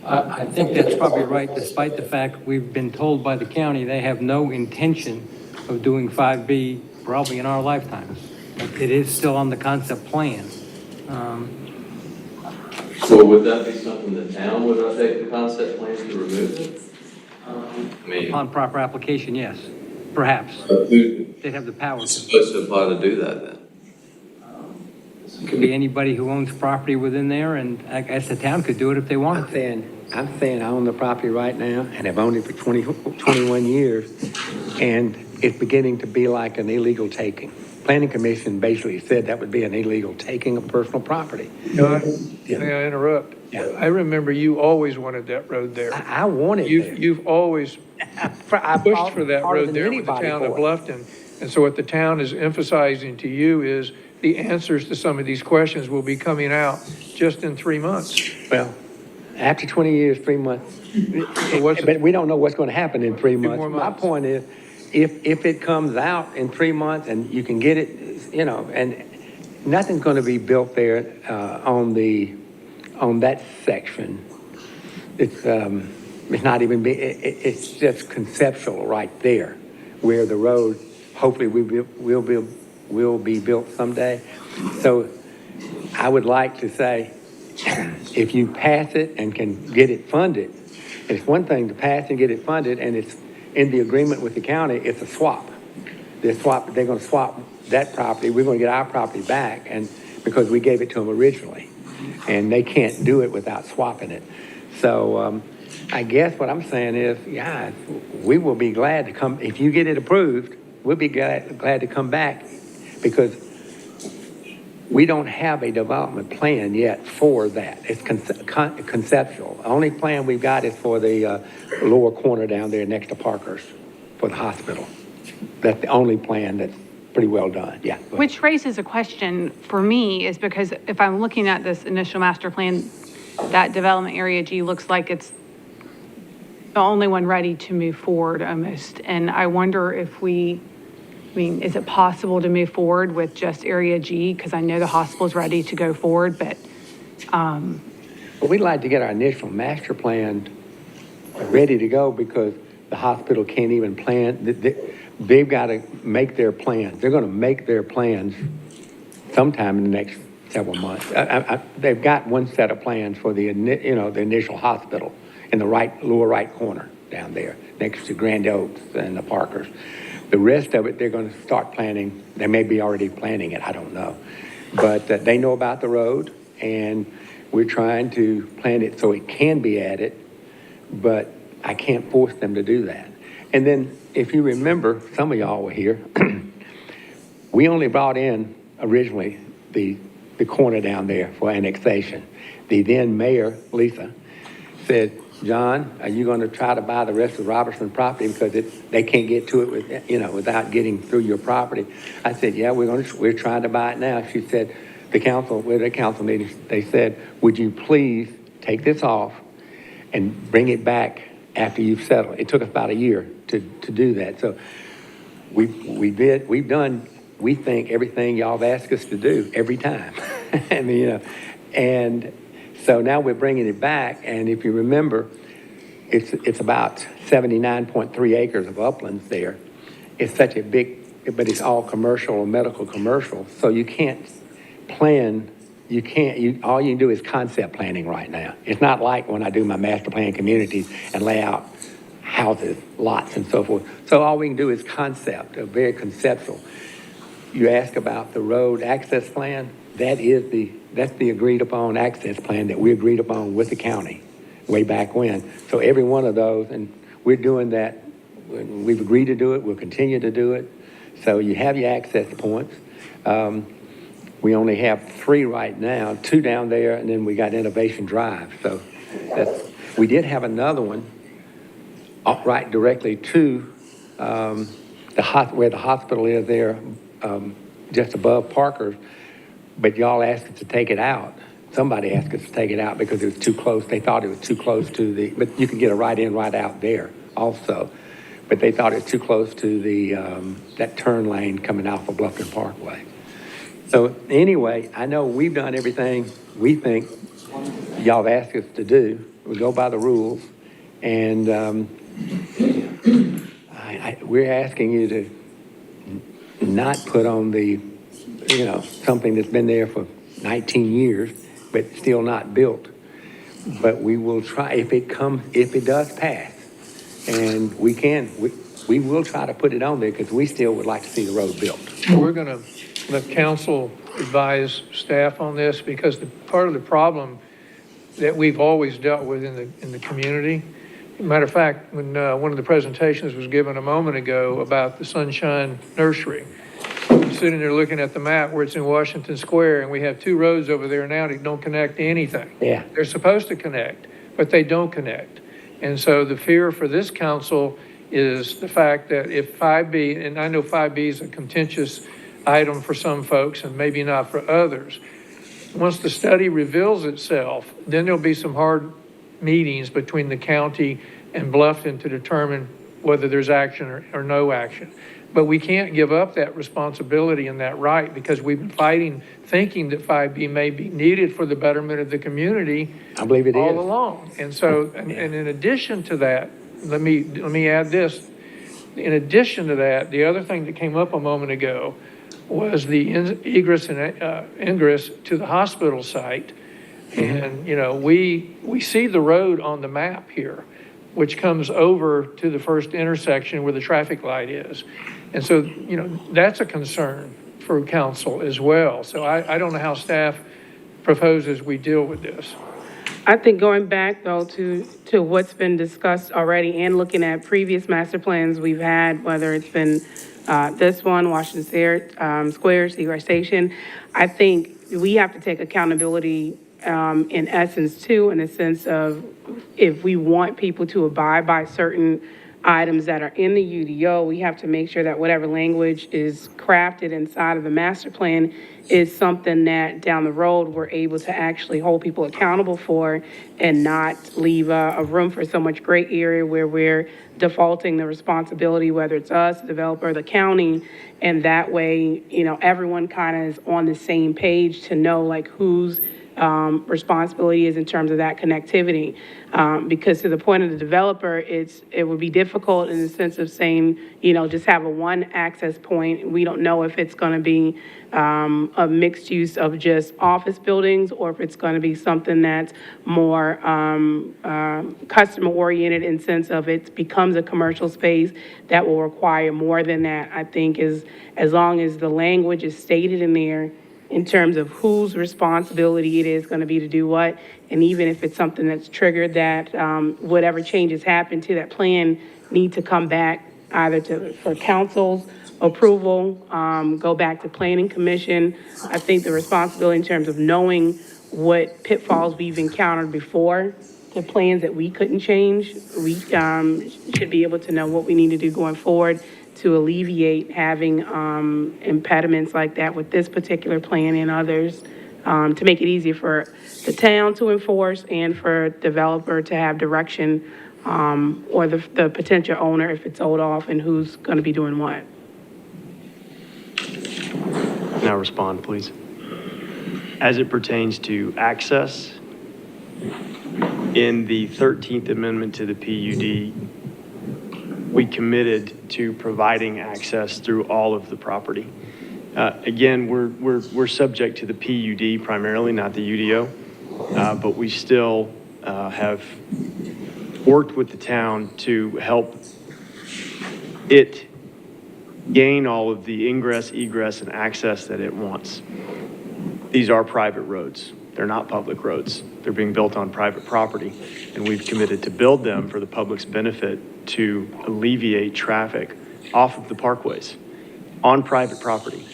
I think that's probably right, despite the fact we've been told by the county they have no intention of doing 5B probably in our lifetimes. It is still on the concept plan. So would that be something the town would update the concept plans to remove it? Upon proper application, yes, perhaps. They'd have the power. Who's supposed to apply to do that then? It could be anybody who owns property within there, and I guess the town could do it if they wanted. I'm saying I own the property right now and have owned it for 21 years, and it's beginning to be like an illegal taking. Planning Commission basically said that would be an illegal taking of personal property. May I interrupt? Yeah. I remember you always wanted that road there. I wanted it. You've always pushed for that road there with the town of Bluffton. And so what the town is emphasizing to you is the answers to some of these questions will be coming out just in 3 months. Well, After 20 years, 3 months. But we don't know what's going to happen in 3 months. more My months. point is, if it comes out in 3 months and you can get it, you know, and nothing's going to be built there on that section. It's not even, it's just conceptual right there, where the road hopefully will be built someday. So I would like to say, if you pass it and can get it funded, it's one thing to pass and get it funded, and it's in the agreement with the county, it's a swap. They're going to swap that property, we're going to get our property back, and because we gave it to them originally. And they can't do it without swapping it. So I guess what I'm saying is, yeah, we will be glad to come, if you get it approved, we'll be glad to come back, because we don't have a development plan yet for that. It's conceptual. The only plan we've got is for the lower corner down there next to Parker's for the hospital. That's the only plan that's pretty well done, yeah. Which raises a question for me, is because if I'm looking at this initial master plan, that development area G looks like it's the only one ready to move forward almost. And I wonder if is it possible to move forward with just area G? Because I know the hospital's ready to go forward, but. Well, we'd like to get our initial master plan ready to go, because the hospital can't even plan. They've got to make their plans. They're going to make their plans sometime in the next several months. They've got one set of plans for the initial hospital in the lower right corner down there next to Grand Oaks and the Parkers. The rest of it, they're going to start planning. They may be already planning it, I don't know. But they know about the road, and we're trying to plan it so it can be added, but I can't force them to do that. And then, if you remember, some of y'all were here, we only brought in originally the corner down there for annexation. The then mayor, Lisa, said, John, are you going to try to buy the rest of the Robertson property, because they can't get to it without getting through your property? I said, yeah, we're trying to buy it now. She said, the council meeting, they said, would you please take this off and bring it back after you've settled? It took us about a year to do that. So we've done, we think, everything y'all have asked us to do every time. And so now we're bringing it back, and if you remember, it's about 79.3 acres of uplands there. It's such a big, but it's all commercial or medical commercial, so you can't plan, all you can do is concept planning right now. It's not like when I do my master plan communities and lay out houses, lots, and so forth. So all we can do is concept, a very conceptual. You ask about the road access plan, that's the agreed upon access plan that we agreed upon with the county way back when. So every one of those, and we're doing that, we've agreed to do it, we'll continue to do it. So you have your access points. We only have 3 right now, 2 down there, and then we got Innovation Drive. So we did have another one right directly to where the hospital is there, just above Parker's. But y'all asked us to take it out. Somebody asked us to take it out because it was too close. They thought it was too close to but you could get a right in, right out there also. But they thought it was too close to that turn lane coming off of Bluffton Parkway. So anyway, I know we've done everything we think y'all have asked us to do. We go by the rules, and we're asking you to not put on something that's been there for 19 years, but still not built. But we will try, if it does pass, and we will try to put it on there, because we still would like to see the road built. We're going to let council advise staff on this, because part of the problem that we've always dealt with in the community. Matter of fact, when one of the presentations was given a moment ago about the Sunshine Nursery, I'm sitting there looking at the map where it's in Washington Square, and we have 2 roads over there now that don't connect to anything. Yeah. They're supposed to connect, but they don't connect. And so the fear for this council is the fact that if 5B, and I know 5B is a contentious item for some folks and maybe not for others, once the study reveals itself, then there'll be some hard meetings between the county and Bluffton to determine whether there's action or no action. But we can't give up that responsibility and that right because we've been fighting, thinking that 5B may be needed for the betterment of the community. I believe it all is. along. And so, and in addition to that, let me add this. In addition to that, the other thing that came up a moment ago was the egress and ingress to the hospital site. And, you know, we see the road on the map here, which comes over to the first intersection where the traffic light is. And so, you know, that's a concern for council as well. So I don't know how staff proposes we deal with this. I think going back though to what's been discussed already and looking at previous master plans we've had, whether it's been this one, Washington Square, Seagrass Station, I think we have to take accountability in essence too, in the sense of if we want people to abide by certain items that are in the UDO, we have to make sure that whatever language is crafted inside of the master plan is something that down the road we're able to actually hold people accountable for and not leave a room for so much gray area where we're defaulting the responsibility, whether it's us, the developer, the county, and that way, you know, everyone kind of is on the same page to know like whose responsibility is in terms of that connectivity. Because to the point of the developer, it would be difficult in the sense of saying, you know, just have a one access point. We don't know if it's going to be a mixed use of just office buildings or if it's going to be something that's more customer oriented in sense of it becomes a commercial space that will require more than that. I think is as long as the language is stated in there in terms of whose responsibility it is going to be to do what. And even if it's something that's triggered that whatever changes happen to that plan need to come back either for council's approval, go back to planning commission. I think the responsibility in terms of knowing what pitfalls we've encountered before, the plans that we couldn't change, we should be able to know what we need to do going forward to alleviate having impediments like that with this particular plan and others, to make it easier for the town to enforce and for developer to have direction, or the potential owner if it's sold off and who's going to be doing what. Now respond, please. As it pertains to access, in the 13th Amendment to the PUD, we committed to providing access through all of the property. Again, we're subject to the PUD primarily, not the UDO, but we still have worked with the town to help it gain all of the ingress, egress, and access that it wants. These are private roads. They're not public roads. They're being built on private property, and we've committed to build them for the public's benefit to alleviate traffic off of the parkways on private property.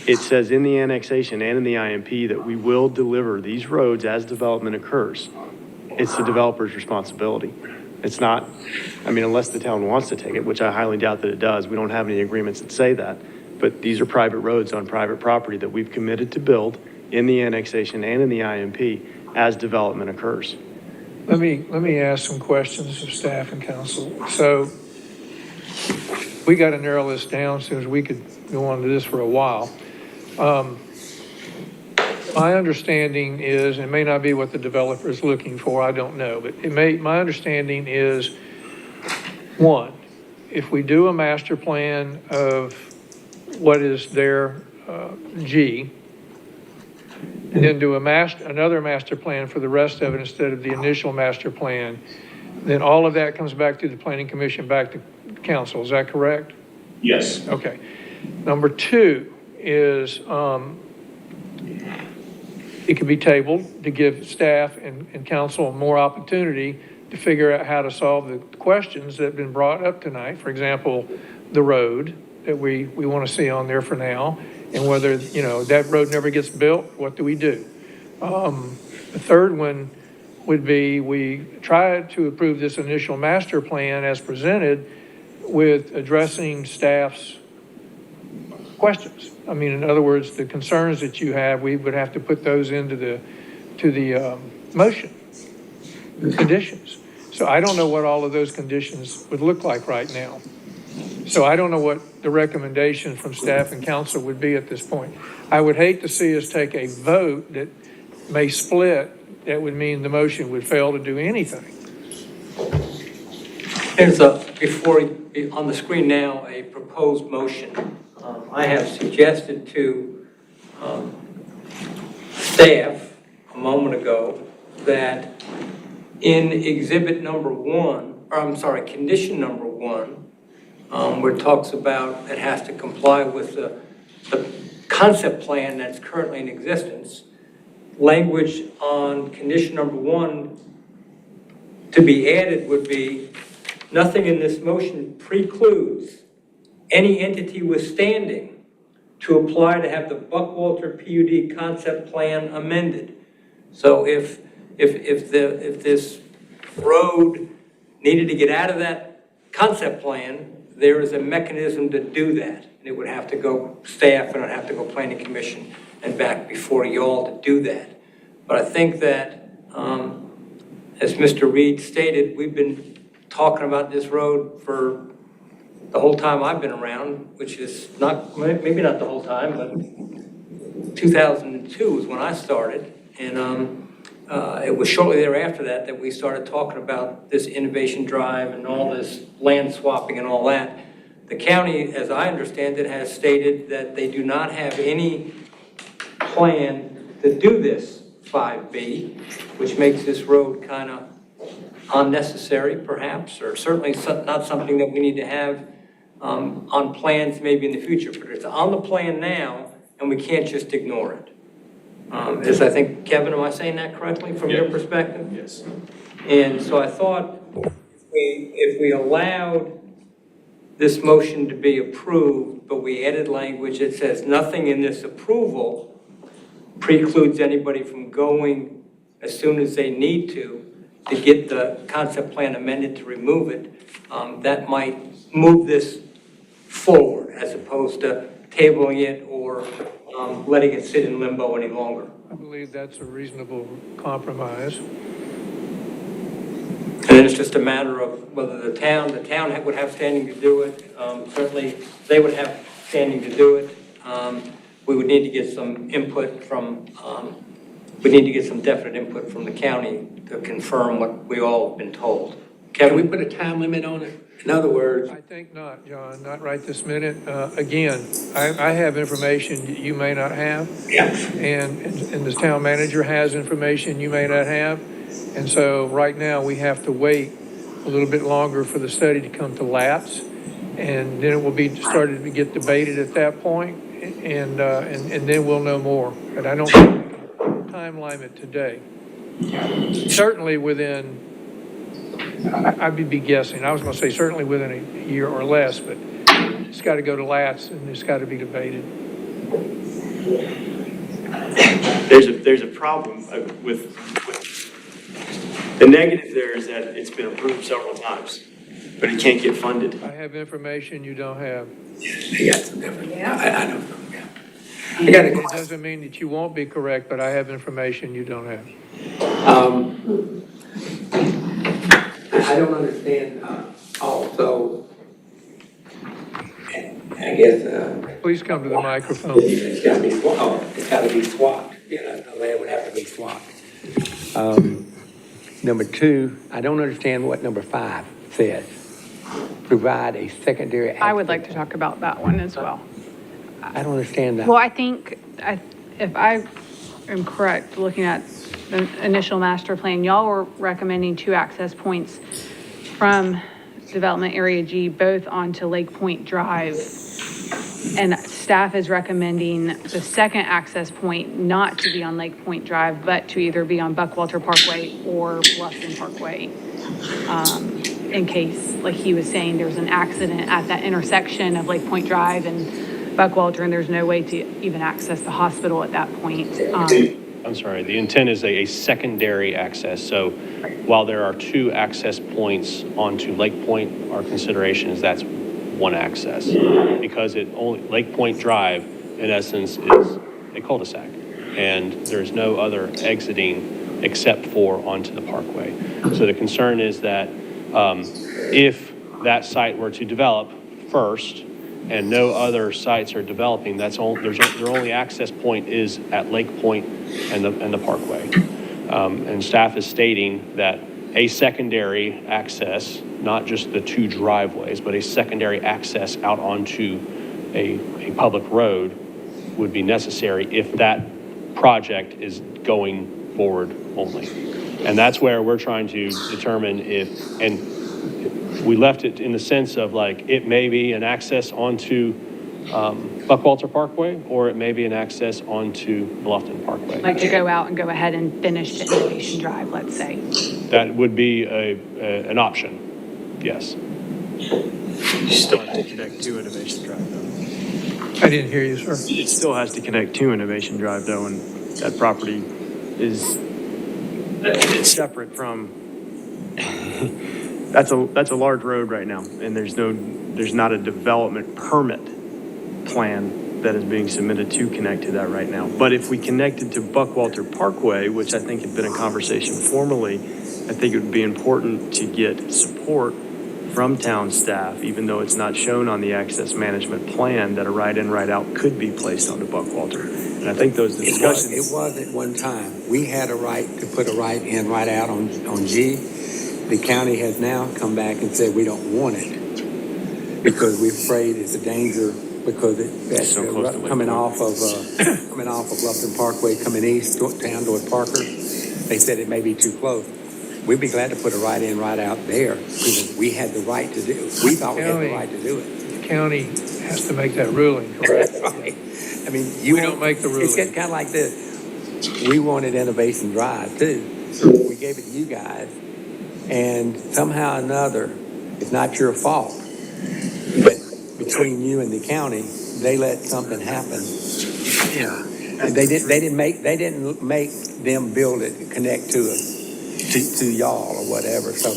It says in the annexation and in the IMP that we will deliver these roads as development occurs. It's the developer's responsibility. It's not, I mean, unless the town wants to take it, which I highly doubt that it does. We don't have any agreements that say that. But these are private roads on private property that we've committed to build in the annexation and in the IMP as development occurs. Let me ask some questions of staff and council. So we got to narrow this down so as we could go on to this for a while. My understanding is, and it may not be what the developer is looking for, I don't know, but my understanding is, one, if we do a master plan of what is their G, and then do another master plan for the rest of it instead of the initial master plan, then all of that comes back to the planning commission, back to council. Is that correct? Yes. Okay. Number two is it could be tabled to give staff and council more opportunity to figure out how to solve the questions that have been brought up tonight. For example, the road that we want to see on there for now, and whether, you know, that road never gets built, what do we do? The third one would be we try to approve this initial master plan as presented with addressing staff's questions. I mean, in other words, the concerns that you have, we would have to put those into the motion. conditions. So I don't know what all of those conditions would look like right now. So I don't know what the recommendation from staff and council would be at this point. I would hate to see us take a vote that may split. That would mean the motion would fail to do anything. There's on the screen now, a proposed motion. I have suggested to staff a moment ago that in exhibit number 1, or I'm sorry, condition number 1, where it talks about it has to comply with the concept plan that's currently in existence, language on condition number 1 to be added would be, nothing in this motion precludes any entity withstanding to apply to have the Buckwalter PUD concept plan amended. So if this road needed to get out of that concept plan, there is a mechanism to do that. And it would have to go staff and it would have to go planning commission and back before y'all to do that. But I think that, as Mr. Reed stated, we've been talking about this road for the whole time I've been around, which is maybe not the whole time, but 2002 is when I started. And it was shortly thereafter that we started talking about this innovation drive and all this land swapping and all that. The county, as I understand it, has stated that they do not have any plan to do this 5B, which makes this road kind of unnecessary perhaps, or certainly not something that we need to have on plans maybe in the future, but it's on the plan now and we can't just ignore it. As I think, Kevin, am I saying that correctly from your perspective? Yes. And so I thought if we allowed this motion to be approved, but we added language that says nothing in this approval precludes anybody from going as soon as they need to get the concept plan amended to remove it, that might move this forward as opposed to tabling it or letting it sit in limbo any longer. I believe that's a reasonable compromise. And then it's just a matter of whether the town would have standing to do it. Certainly, they would have standing to do it. We would need to get some input from, we need to get some definite input from the county to confirm what we all have been told. Can we put a time limit on it? In other words, I think not, John, not right this minute. Again, I have information that you may not have. yes. And the town manager has information you may not have. And so right now we have to wait a little bit longer for the study to come to lapse. And then it will be started to get debated at that point, and then we'll know more. But I don't think we can time limit today. Certainly within, I'd be guessing, I was going to say certainly within a year or less, but it's got to go to lapse and it's got to be debated. There's a problem with the negative there is that it's been approved several times, but it can't get funded. I have information you don't have. I got some different, I know. I got a It question. doesn't mean that you won't be correct, but I have information you don't have. I don't understand, also, I guess, Please come to the microphone. it's gotta be, it's gotta be swapped, the land would have to be swapped. Number 2, I don't understand what number 5 says. Provide a secondary. I would like to talk about that one as well. I don't understand that. Well, I think, if I am correct, looking at the initial master plan, y'all were recommending 2 access points from Development Area G, both onto Lake Point Drive. And staff is recommending the second access point not to be on Lake Point Drive, but to either be on Buckwalter Parkway or Bluffton Parkway. In case, like he was saying, there's an accident at that intersection of Lake Point Drive and Buckwalter, and there's no way to even access the hospital at that point. I'm sorry, the intent is a secondary access. So while there are 2 access points onto Lake Point, our consideration is that's one access. Because Lake Point Drive, in essence, is a cul-de-sac. And there's no other exiting except for onto the parkway. So the concern is that if that site were to develop first and no other sites are developing, their only access point is at Lake Point and the parkway. And staff is stating that a secondary access, not just the two driveways, but a secondary access out onto a public road would be necessary if that project is going forward only. And that's where we're trying to determine if, and we left it in the sense of like, it may be an access onto Buckwalter Parkway, or it may be an access onto Bluffton Parkway. Like to go out and go ahead and finish the Innovation Drive, let's say. That would be an option, yes. You still have to connect to Innovation Drive, though. I didn't hear you, sir. It still has to connect to Innovation Drive, though, and that property is, it's separate from, that's a large road right now, and there's not a development permit plan that is being submitted to connect to that right now. But if we connected to Buckwalter Parkway, which I think had been a conversation formally, I think it would be important to get support from town staff, even though it's not shown on the access management plan, that a right-in, right-out could be placed onto Buckwalter. And I think those discussions... It was at one time. We had a right to put a right in, right out on G. The county has now come back and said we don't want it because we're afraid it's a danger because that's so close to coming off of Bluffton Parkway, coming east down toward Parker. They said it may be too close. We'd be glad to put a right in, right out there because we had the right to do it. We thought we had the right to do it. The county has to make that ruling, correct? Right. I mean, We don't make the ruling. It's kind of like this. We wanted Innovation Drive too. So we gave it to you guys, and somehow or another, it's not your fault, but between you and the county, they let something happen. Yeah. And they didn't make them build it, connect to us. To y'all or whatever, so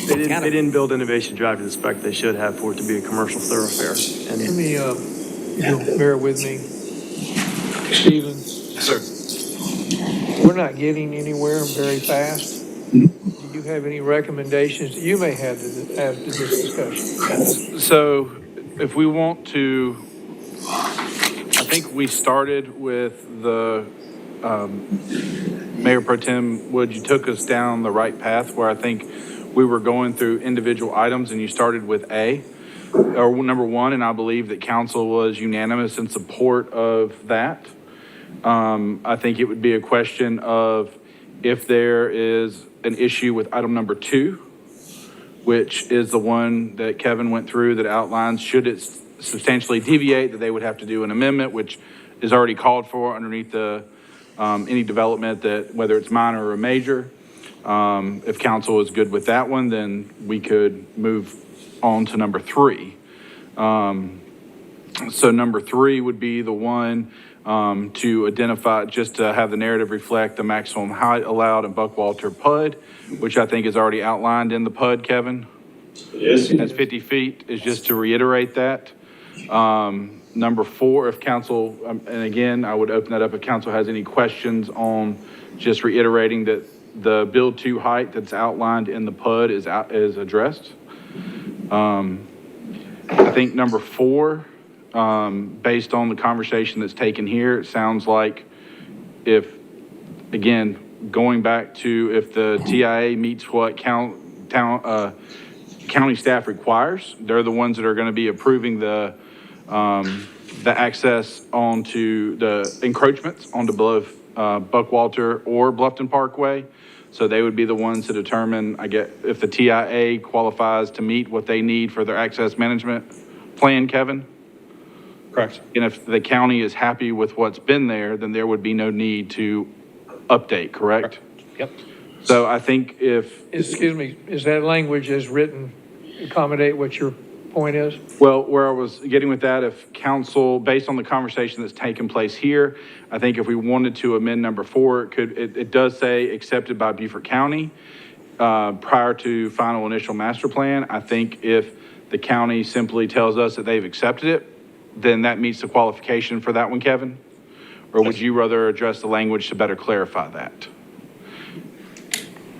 They didn't build Innovation Drive to the spec they should have for it to be a commercial thoroughfare. And Let me, you'll bear with me. Stephen? Sir. We're not getting anywhere very fast. Do you have any recommendations that you may have to add to this discussion? So if we want to, I think we started with the Mayor Pro Tem Wood, you took us down the right path where I think we were going through individual items and you started with A, or number one, and I believe that council was unanimous in support of that. I think it would be a question of if there is an issue with item number 2, which is the one that Kevin went through that outlines should it substantially deviate, that they would have to do an amendment, which is already called for underneath the any development that, whether it's minor or major. If council is good with that one, then we could move on to number 3. So number 3 would be the one to identify, just to have the narrative reflect the maximum height allowed in Buckwalter PUD, which I think is already outlined in the PUD, Kevin. Yes. That's 50 feet, is just to reiterate that. Number 4, if council, and again, I would open that up if council has any questions on just reiterating that the build to height that's outlined in the PUD is addressed. I think number 4, based on the conversation that's taken here, it sounds like if, again, going back to if the TIA meets what county staff requires, they're the ones that are going to be approving the access onto the encroachments onto both Buckwalter or Bluffton Parkway. So they would be the ones to determine, I guess, if the TIA qualifies to meet what they need for their access management plan, Kevin? Correct. And if the county is happy with what's been there, then there would be no need to update, correct? Yep. So I think if... Excuse me, is that language as written accommodate what your point is? Well, where I was getting with that, if council, based on the conversation that's taken place here, I think if we wanted to amend number 4, it does say accepted by Beaufort County prior to final initial master plan. I think if the county simply tells us that they've accepted it, then that meets the qualification for that one, Kevin? Or would you rather address the language to better clarify that?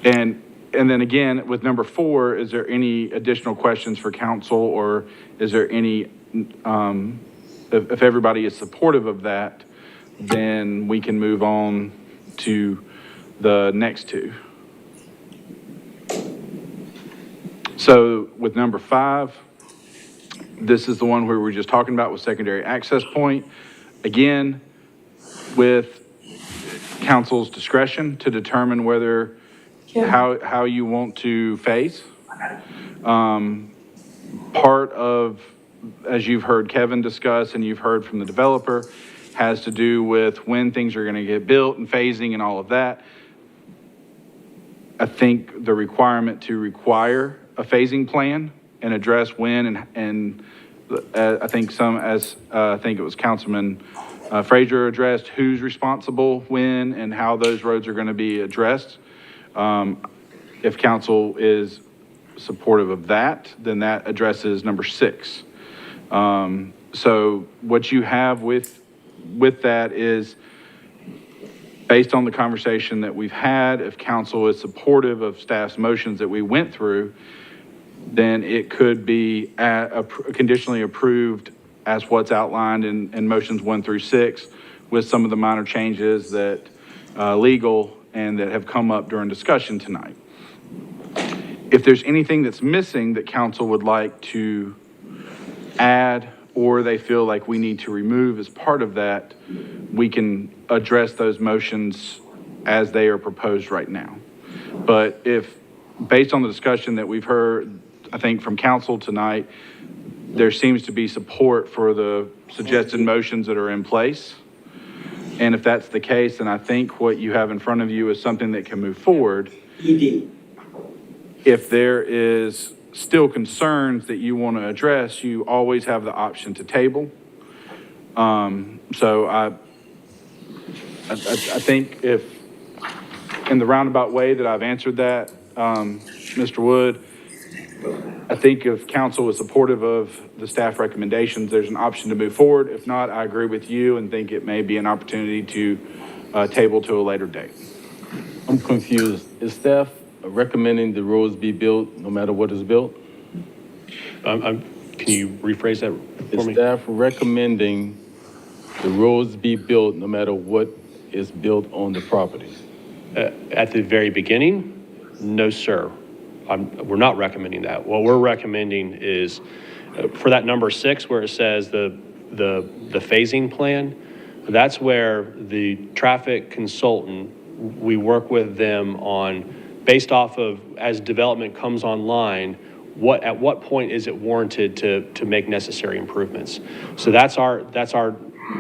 And then again, with number 4, is there any additional questions for council, or is there any, if everybody is supportive of that, then we can move on to the next 2. So with number 5, this is the one where we were just talking about with secondary access point. Again, with council's discretion to determine whether, how you want to phase. Part of, as you've heard Kevin discuss and you've heard from the developer, has to do with when things are going to get built and phasing and all of that. I think the requirement to require a phasing plan and address when and I think I think it was Councilman Frazier addressed who's responsible when and how those roads are going to be addressed. If council is supportive of that, then that addresses number 6. So what you have with that is, based on the conversation that we've had, if council is supportive of staff's motions that we went through, then it could be conditionally approved as what's outlined in motions 1 through 6, with some of the minor changes that legal and that have come up during discussion tonight. If there's anything that's missing that council would like to add, or they feel like we need to remove as part of that, we can address those motions as they are proposed right now. But if, based on the discussion that we've heard, I think from council tonight, there seems to be support for the suggested motions that are in place. And if that's the case, then I think what you have in front of you is something that can move forward. If there is still concerns that you want to address, you always have the option to table. So I think if, in the roundabout way that I've answered that, Mr. Wood, I think if council is supportive of the staff recommendations, there's an option to move forward. If not, I agree with you and think it may be an opportunity to table to a later date. I'm confused. Is staff recommending the roads be built no matter what is built? Can you rephrase that for me? Is staff recommending the roads be built no matter what is built on the property? At the very beginning, no, sir. We're not recommending that. What we're recommending is for that number 6, where it says the phasing plan, that's where the traffic consultant, we work with them on, based off of as development comes online, at what point is it warranted to make necessary improvements. So that's our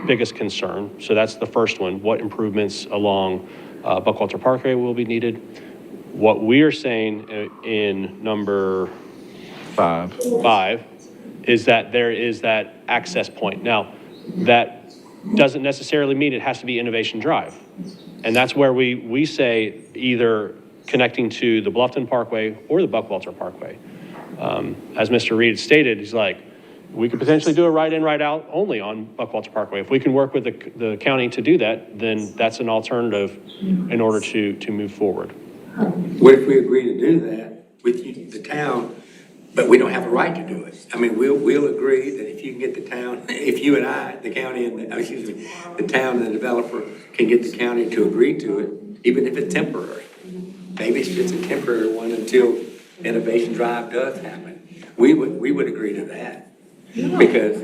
biggest concern. So that's the first one. What improvements along Buckwalter Parkway will be needed? What we are saying in number 5 is that there is that access point. Now, that doesn't necessarily mean it has to be Innovation Drive. And that's where we say either connecting to the Bluffton Parkway or the Buckwalter Parkway. As Mr. Reed stated, he's like, we could potentially do a right in, right out only on Buckwalter Parkway. If we can work with the county to do that, then that's an alternative in order to move forward. What if we agree to do that with the town, but we don't have a right to do it? I mean, we'll agree that if you can get the town, if you and I, the county and the town and the developer can get the county to agree to it, even if it's temporary. Maybe it's just a temporary one until Innovation Drive does happen. We would agree to that, because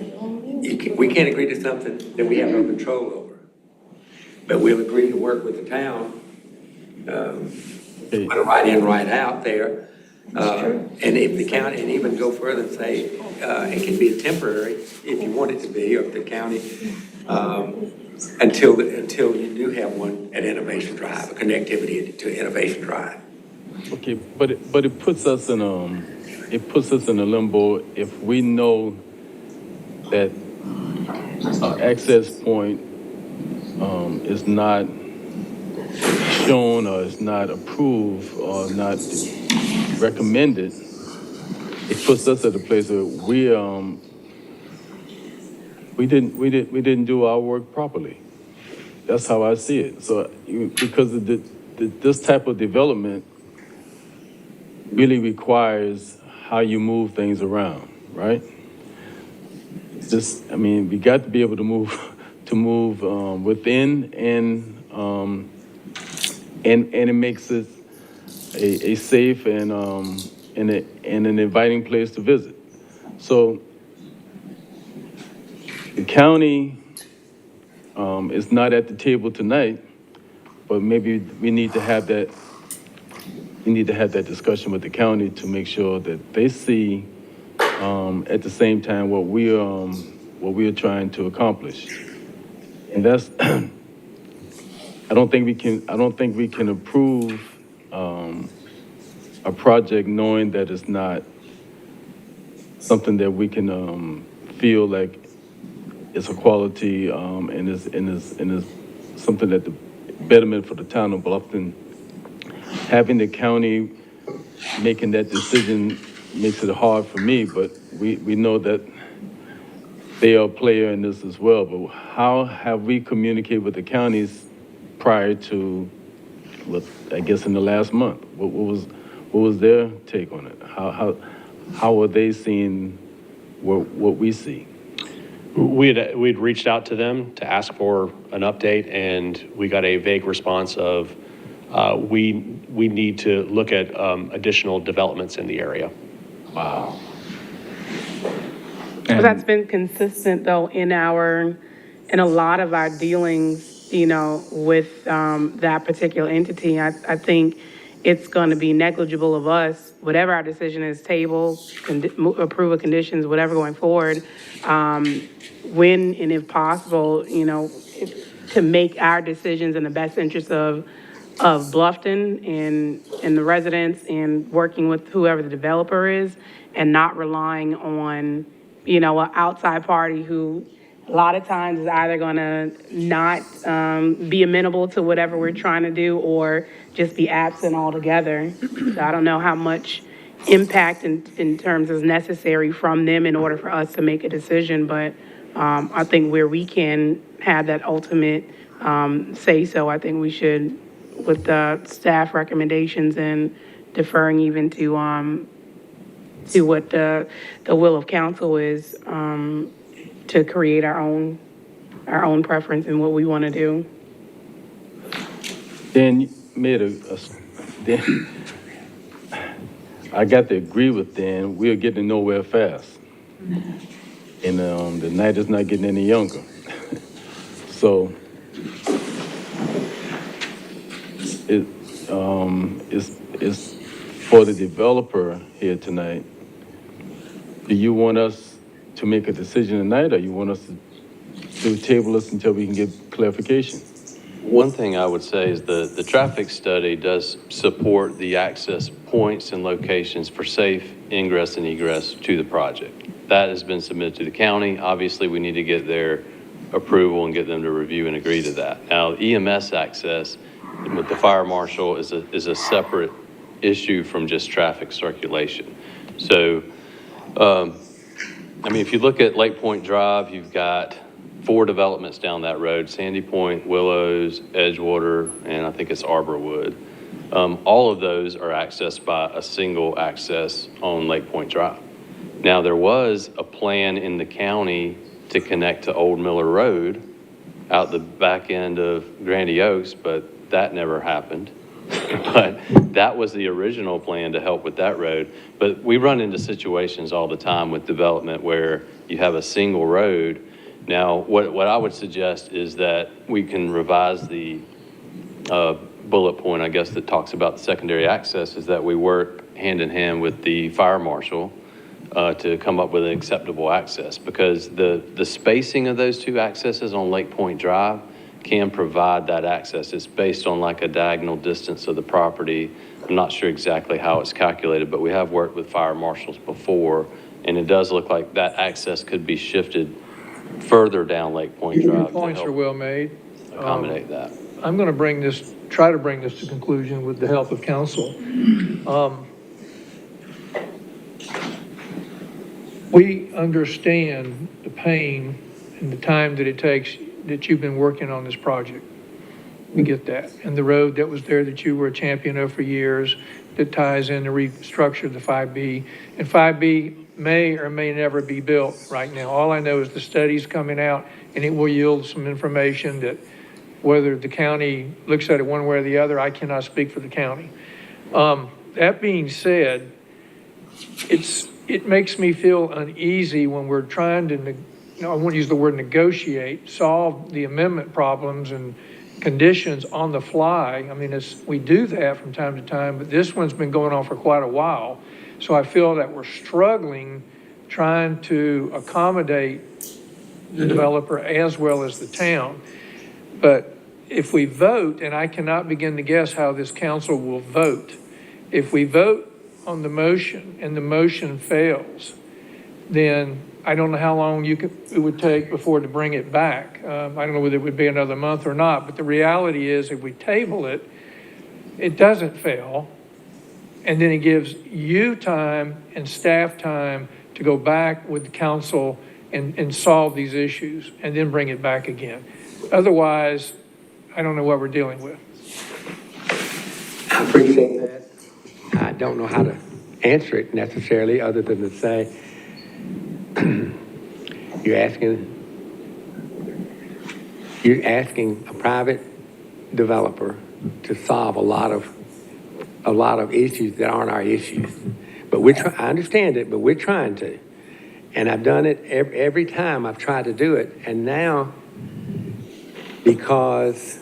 we can't agree to something that we have no control over. But we'll agree to work with the town, put a right in, right out there. And if the county, and even go further and say, it can be a temporary, if you want it to be, or if the county, until you do have one at Innovation Drive, a connectivity to Innovation Drive. Okay, but it puts us in a limbo if we know that access point is not shown or is not approved or not recommended. It puts us at a place where we didn't do our work properly. That's how I see it. So because of this type of development really requires how you move things around, right? Just, I mean, we got to be able to move within, and it makes it a safe and an inviting place to visit. So the county is not at the table tonight, but maybe we need to have that. We need to have that discussion with the county to make sure that they see at the same time what we are trying to accomplish. And that's I don't think we can approve a project knowing that it's not something that we can feel like it's a quality and is something that the betterment for the town of Bluffton. Having the county making that decision makes it hard for me, but we know that they are a player in this as well. But how have we communicated with the counties prior to, I guess, in the last month? What was their take on it? How are they seeing what we see? We'd reached out to them to ask for an update, and we got a vague response of, we need to look at additional developments in the area. Wow. But that's been consistent though in a lot of our dealings, with that particular entity. I think it's going to be negligible of us, whatever our decision is, table, approval conditions, whatever going forward, when and if possible, to make our decisions in the best interest of Bluffton and the residents, and working with whoever the developer is, and not relying on, an outside party who a lot of times is either gonna not be amenable to whatever we're trying to do, or just be absent altogether. So I don't know how much impact in terms is necessary from them in order for us to make a decision, but I think where we can have that ultimate say so, I think we should, with the staff recommendations and deferring even to what the will of council is, to create our own preference in what we want to do. Dan you made Dan, I got to agree with Dan. We are getting nowhere fast, and the night is not getting any younger. So it's for the developer here tonight. Do you want us to make a decision tonight, or you want us to table this until we can get clarification? One thing I would say is the traffic study does support the access points and locations for safe ingress and egress to the project. That has been submitted to the county. Obviously, we need to get their approval and get them to review and agree to that. Now, EMS access with the fire marshal is a separate issue from just traffic circulation. So, I mean, if you look at Lake Point Drive, you've got 4 developments down that road: Sandy Point, Willows, Edgewater, and I think it's Arborwood. All of those are accessed by a single access on Lake Point Drive. Now, there was a plan in the county to connect to Old Miller Road out the back end of Grandy Oaks, but that never happened. But that was the original plan to help with that road. But we run into situations all the time with development where you have a single road. Now, what I would suggest is that we can revise the bullet point, I guess, that talks about the secondary access, is that we work hand in hand with the fire marshal to come up with an acceptable access, because the spacing of those 2 accesses on Lake Point Drive can provide that access. It's based on like a diagonal distance of the property. I'm not sure exactly how it's calculated, but we have worked with fire marshals before, and it does look like that access could be shifted further down Lake Point Drive. Your points are well made. Accommodate that. I'm going to try to bring this to conclusion with the help of council. We understand the pain and the time that it takes that you've been working on this project. We get that. And the road that was there that you were a champion of for years, that ties in the restructure of the 5B. And 5B may or may never be built right now. All I know is the study's coming out, and it will yield some information that whether the county looks at it one way or the other, I cannot speak for the county. That being said, it makes me feel uneasy when we're trying to, I won't use the word negotiate, solve the amendment problems and conditions on the fly. I mean, we do that from time to time, but this one's been going on for quite a while. So I feel that we're struggling trying to accommodate the developer as well as the town. But if we vote, and I cannot begin to guess how this council will vote, if we vote on the motion and the motion fails, then I don't know how long it would take before to bring it back. I don't know whether it would be another month or not, but the reality is if we table it, it doesn't fail. And then it gives you time and staff time to go back with the council and solve these issues and then bring it back again. Otherwise, I don't know what we're dealing with. I appreciate that. I don't know how to answer it necessarily other than to say, you're asking a private developer to solve a lot of issues that aren't our issues. But I understand it, but we're trying to. And I've done it every time I've tried to do it. And now, because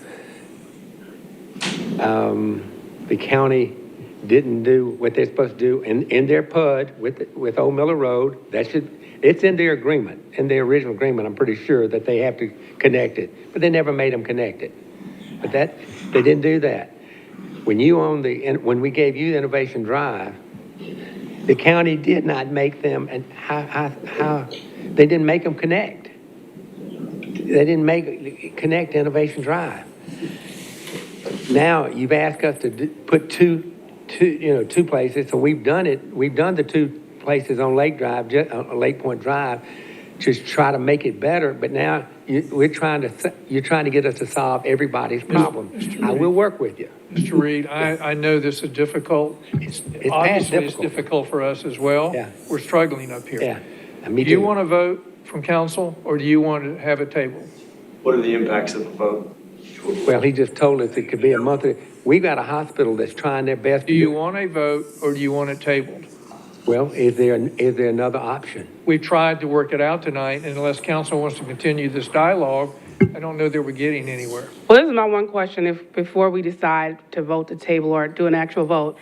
the county didn't do what they're supposed to do in their PUD with Old Miller Road, it's in their agreement, in their original agreement, I'm pretty sure that they have to connect it, but they never made them connect it. But they didn't do that. When we gave you Innovation Drive, the county did not make them, and they didn't make them connect. They didn't connect Innovation Drive. Now you've asked us to put two places, so we've done it. We've done the two places on Lake Point Drive, to try to make it better. But now you're trying to get us to solve everybody's problem. I will work with you, Mr. Reed. I know this is difficult. Obviously, it's difficult for us as well. Yeah. We're struggling up here. Yeah. Do you want to vote from council, or do you want to have a table? What are the impacts of the vote? Well, he just told us it could be a monthly. We've got a hospital that's trying their best. Do you want a vote, or do you want it tabled? Well, is there another option? We tried to work it out tonight, and unless council wants to continue this dialogue, I don't know that we're getting anywhere. Well, this is my one question. Before we decide to vote the table or do an actual vote,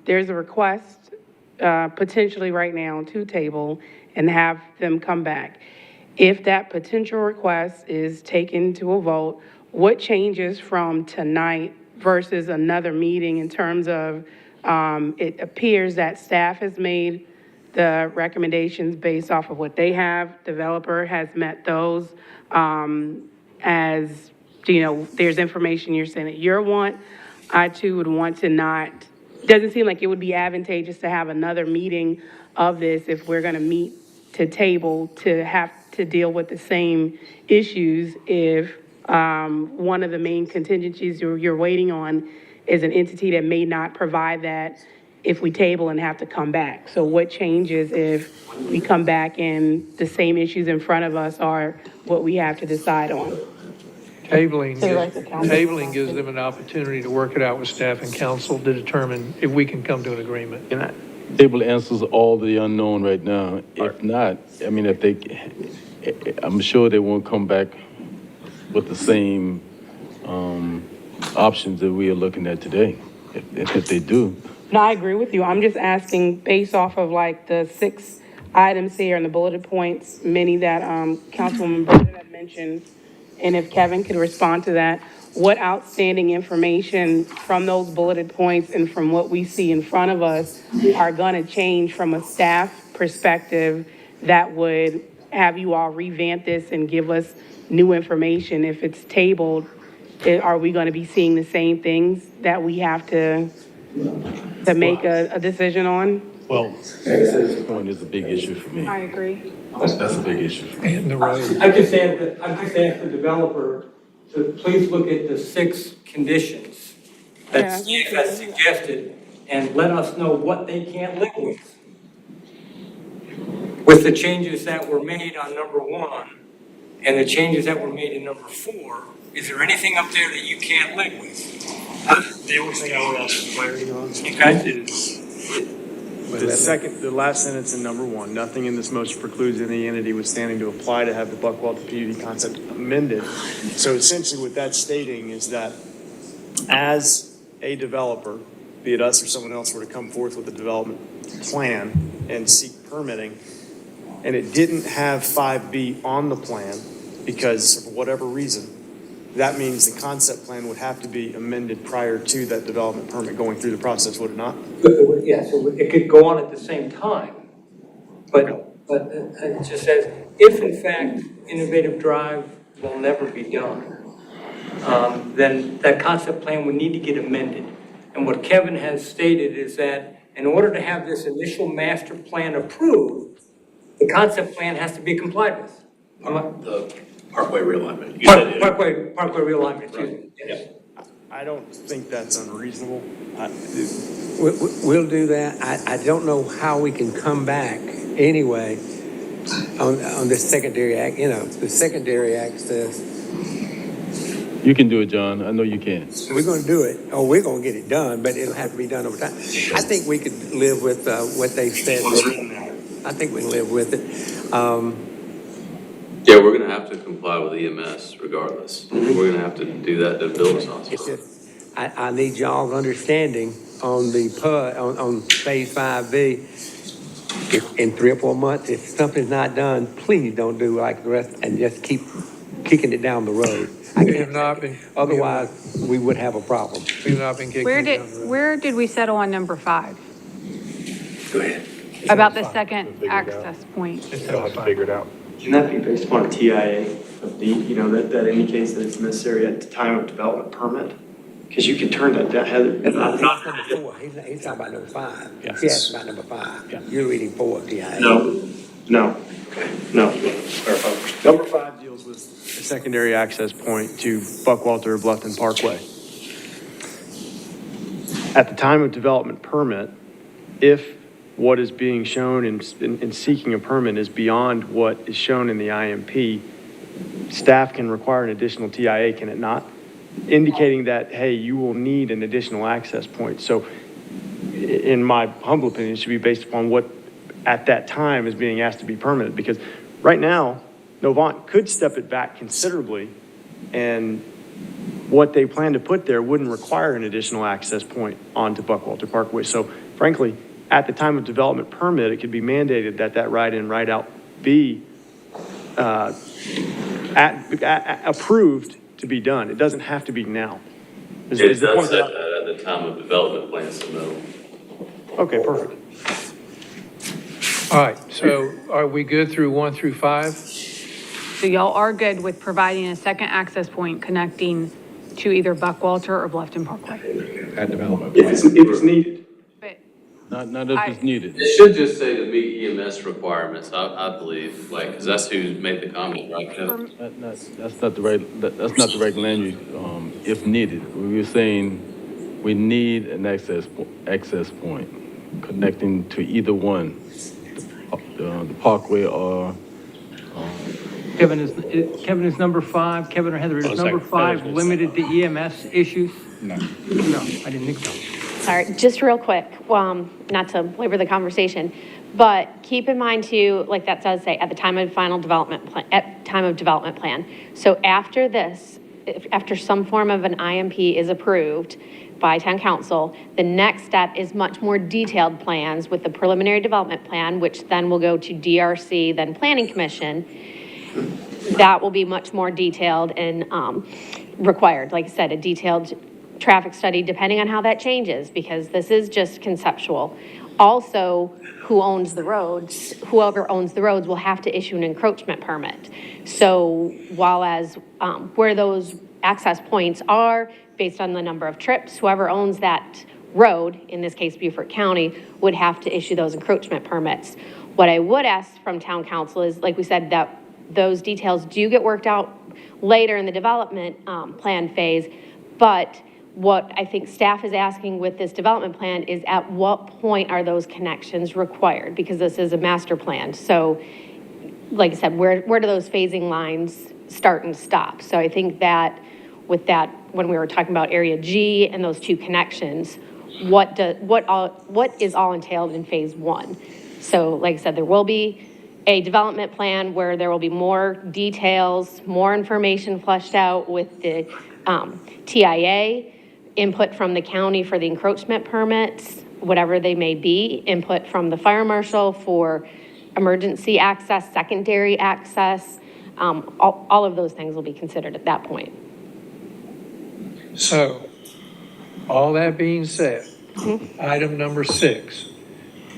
there's a request potentially right now to table and have them come back. If that potential request is taken to a vote, what changes from tonight versus another meeting in terms of it appears that staff has made the recommendations based off of what they have. Developer has met those. As, there's information you're saying that you want. I too would want to not, doesn't seem like it would be advantageous to have another meeting of this if we're going to meet to table to have to deal with the same issues if one of the main contingencies you're waiting on is an entity that may not provide that if we table and have to come back. So what changes if we come back and the same issues in front of us are what we have to decide on? Tabling gives them an opportunity to work it out with staff and council to determine if we can come to an agreement. Table answers all the unknown right now. If not, I mean, I'm sure they won't come back with the same options that we are looking at today, if they do. No, I agree with you. I'm just asking based off of like the 6 items here and the bulleted points, many that Councilwoman Burton had mentioned, and if Kevin could respond to that, what outstanding information from those bulleted points and from what we see in front of us are going to change from a staff perspective that would have you all revamp this and give us new information? If it's tabled, are we going to be seeing the same things that we have to make a decision on? Well, this point is a big issue for me. I agree. That's a big issue for me. And the road. I've just asked the developer to please look at the 6 conditions that staff has suggested and let us know what they can't live with. With the changes that were made on number 1 and the changes that were made in number 4, is there anything up there that you can't live with? The only thing I would ask for clarity on Okay. is the last sentence in number 1, nothing in this motion precludes any entity withstanding to apply to have the Buckwalter PUD concept amended. So essentially what that's stating is that as a developer, be it us or someone else, were to come forth with a development plan and seek permitting, and it didn't have 5B on the plan because of whatever reason, that means the concept plan would have to be amended prior to that development permit going through the process, would it not? Yeah, so it could go on at the same time. But it just says, if in fact Innovative Drive will never be done, then that concept plan would need to get amended. And what Kevin has stated is that in order to have this initial master plan approved, the concept plan has to be complied with. The Parkway realignment. Parkway realignment, excuse me. Yes. I don't think that's unreasonable. We'll do that. I don't know how we can come back anyway on this secondary the secondary access. You can do it, John. I know you can. We're going to do it. Oh, we're going to get it done, but it'll have to be done over time. I think we could live with what they said. I think we can live with it. Yeah, we're gonna have to comply with EMS regardless. We're gonna have to do that to build a hospital. I need y'all's understanding on the PUD, on phase 5B. If in 3 or 4 months, if something's not done, please don't do like the rest and just keep kicking it down the road. Otherwise, we would have a problem. We've not been kicking it down the road. Where did we settle on number 5? Go ahead. About the second access point? They'll have to figure it out. Can that be based upon a TIA of the, that indicates that it's necessary at the time of development permit? Because you can turn that down, Heather. That's number 4. He's talking about number 5. Yes. He asked about number 5. Yeah. You're reading 4, TIA. No. Number 5 deals with a secondary access point to Buckwalter or Bluffton Parkway. At the time of development permit, if what is being shown in seeking a permit is beyond what is shown in the IMP, staff can require an additional TIA, can it not? Indicating that, hey, you will need an additional access point. So in my humble opinion, it should be based upon what at that time is being asked to be permitted. Because right now, Novant could step it back considerably, and what they plan to put there wouldn't require an additional access point onto Buckwalter Parkway. So frankly, at the time of development permit, it could be mandated that that right-in, right-out be approved to be done. It doesn't have to be now. It does say that at the time of development plan submittal. Okay, perfect. All right, so are we good through 1 through 5? So y'all are good with providing a second access point connecting to either Buckwalter or Bluffton Parkway? At development. If it's needed. Not if it's needed. It should just say to meet EMS requirements, I believe, because that's who made the comment, right, Kevin? That's not the right language, if needed. We were saying we need an access point connecting to either one, the Parkway or. Kevin, is number 5, Kevin or Heather, is number 5 limited to EMS issues? No, I didn't think so. Sorry, just real quick, not to labor the conversation, but keep in mind too, like that does say, at the time of final development plan, at time of development plan. So after this, after some form of an IMP is approved by town council, the next step is much more detailed plans with the preliminary development plan, which then will go to DRC, then Planning Commission. That will be much more detailed and required, like I said, a detailed traffic study, depending on how that changes, because this is just conceptual. Also, who owns the roads, whoever owns the roads will have to issue an encroachment permit. So while as where those access points are, based on the number of trips, whoever owns that road, in this case Beaufort County, would have to issue those encroachment permits. What I would ask from town council is, like we said, that those details do get worked out later in the development plan phase. But what I think staff is asking with this development plan is at what point are those connections required? Because this is a master plan. So like I said, where do those phasing lines start and stop? So I think that with that, when we were talking about area G and those two connections, what is all entailed in phase one? So like I said, there will be a development plan where there will be more details, more information fleshed out with the TIA, input from the county for the encroachment permits, whatever they may be, input from the fire marshal for emergency access, secondary access. All of those things will be considered at that point. So, all that being said, item number 6,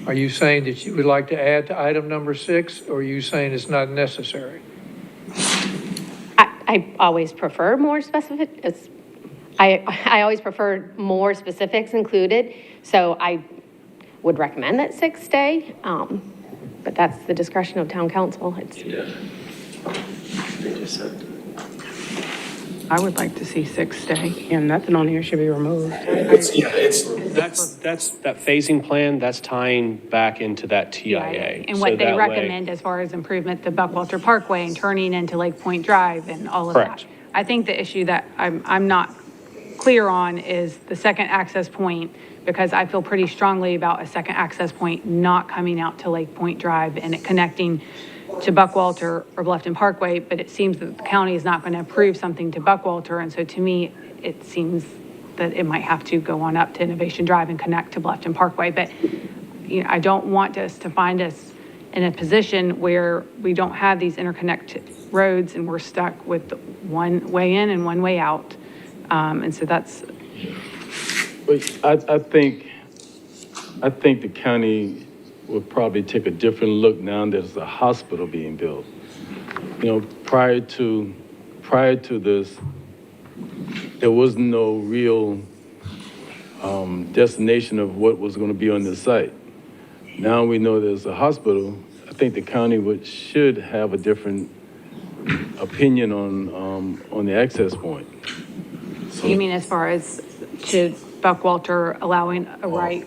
are you saying that you would like to add to item number 6, or are you saying it's not necessary? I always prefer more specific, I always prefer more specifics included, so I would recommend that 6 stay, but that's the discretion of town council. I would like to see 6 stay. And nothing on here should be removed. That's that phasing plan, that's tying back into that TIA. And So what they that way- recommend as far as improvement to Buckwalter Parkway and turning into Lake Point Drive and all of Correct. that. I think the issue that I'm not clear on is the second access point, because I feel pretty strongly about a second access point not coming out to Lake Point Drive and it connecting to Buckwalter or Bluffton Parkway, but it seems that the county is not going to approve something to Buckwalter, and so to me, it seems that it might have to go on up to Innovation Drive and connect to Bluffton Parkway, but you know, I don't want us to find us in a position where we don't have these interconnected roads and we're stuck with one way in and one way out, and so that's. I think the county would probably take a different look now that there's a hospital being built. You know, prior to this, there was no real destination of what was going to be on this site. Now we know there's a hospital. I think the county should have a different opinion on the access point. So, You mean as far as to Buckwalter allowing a right,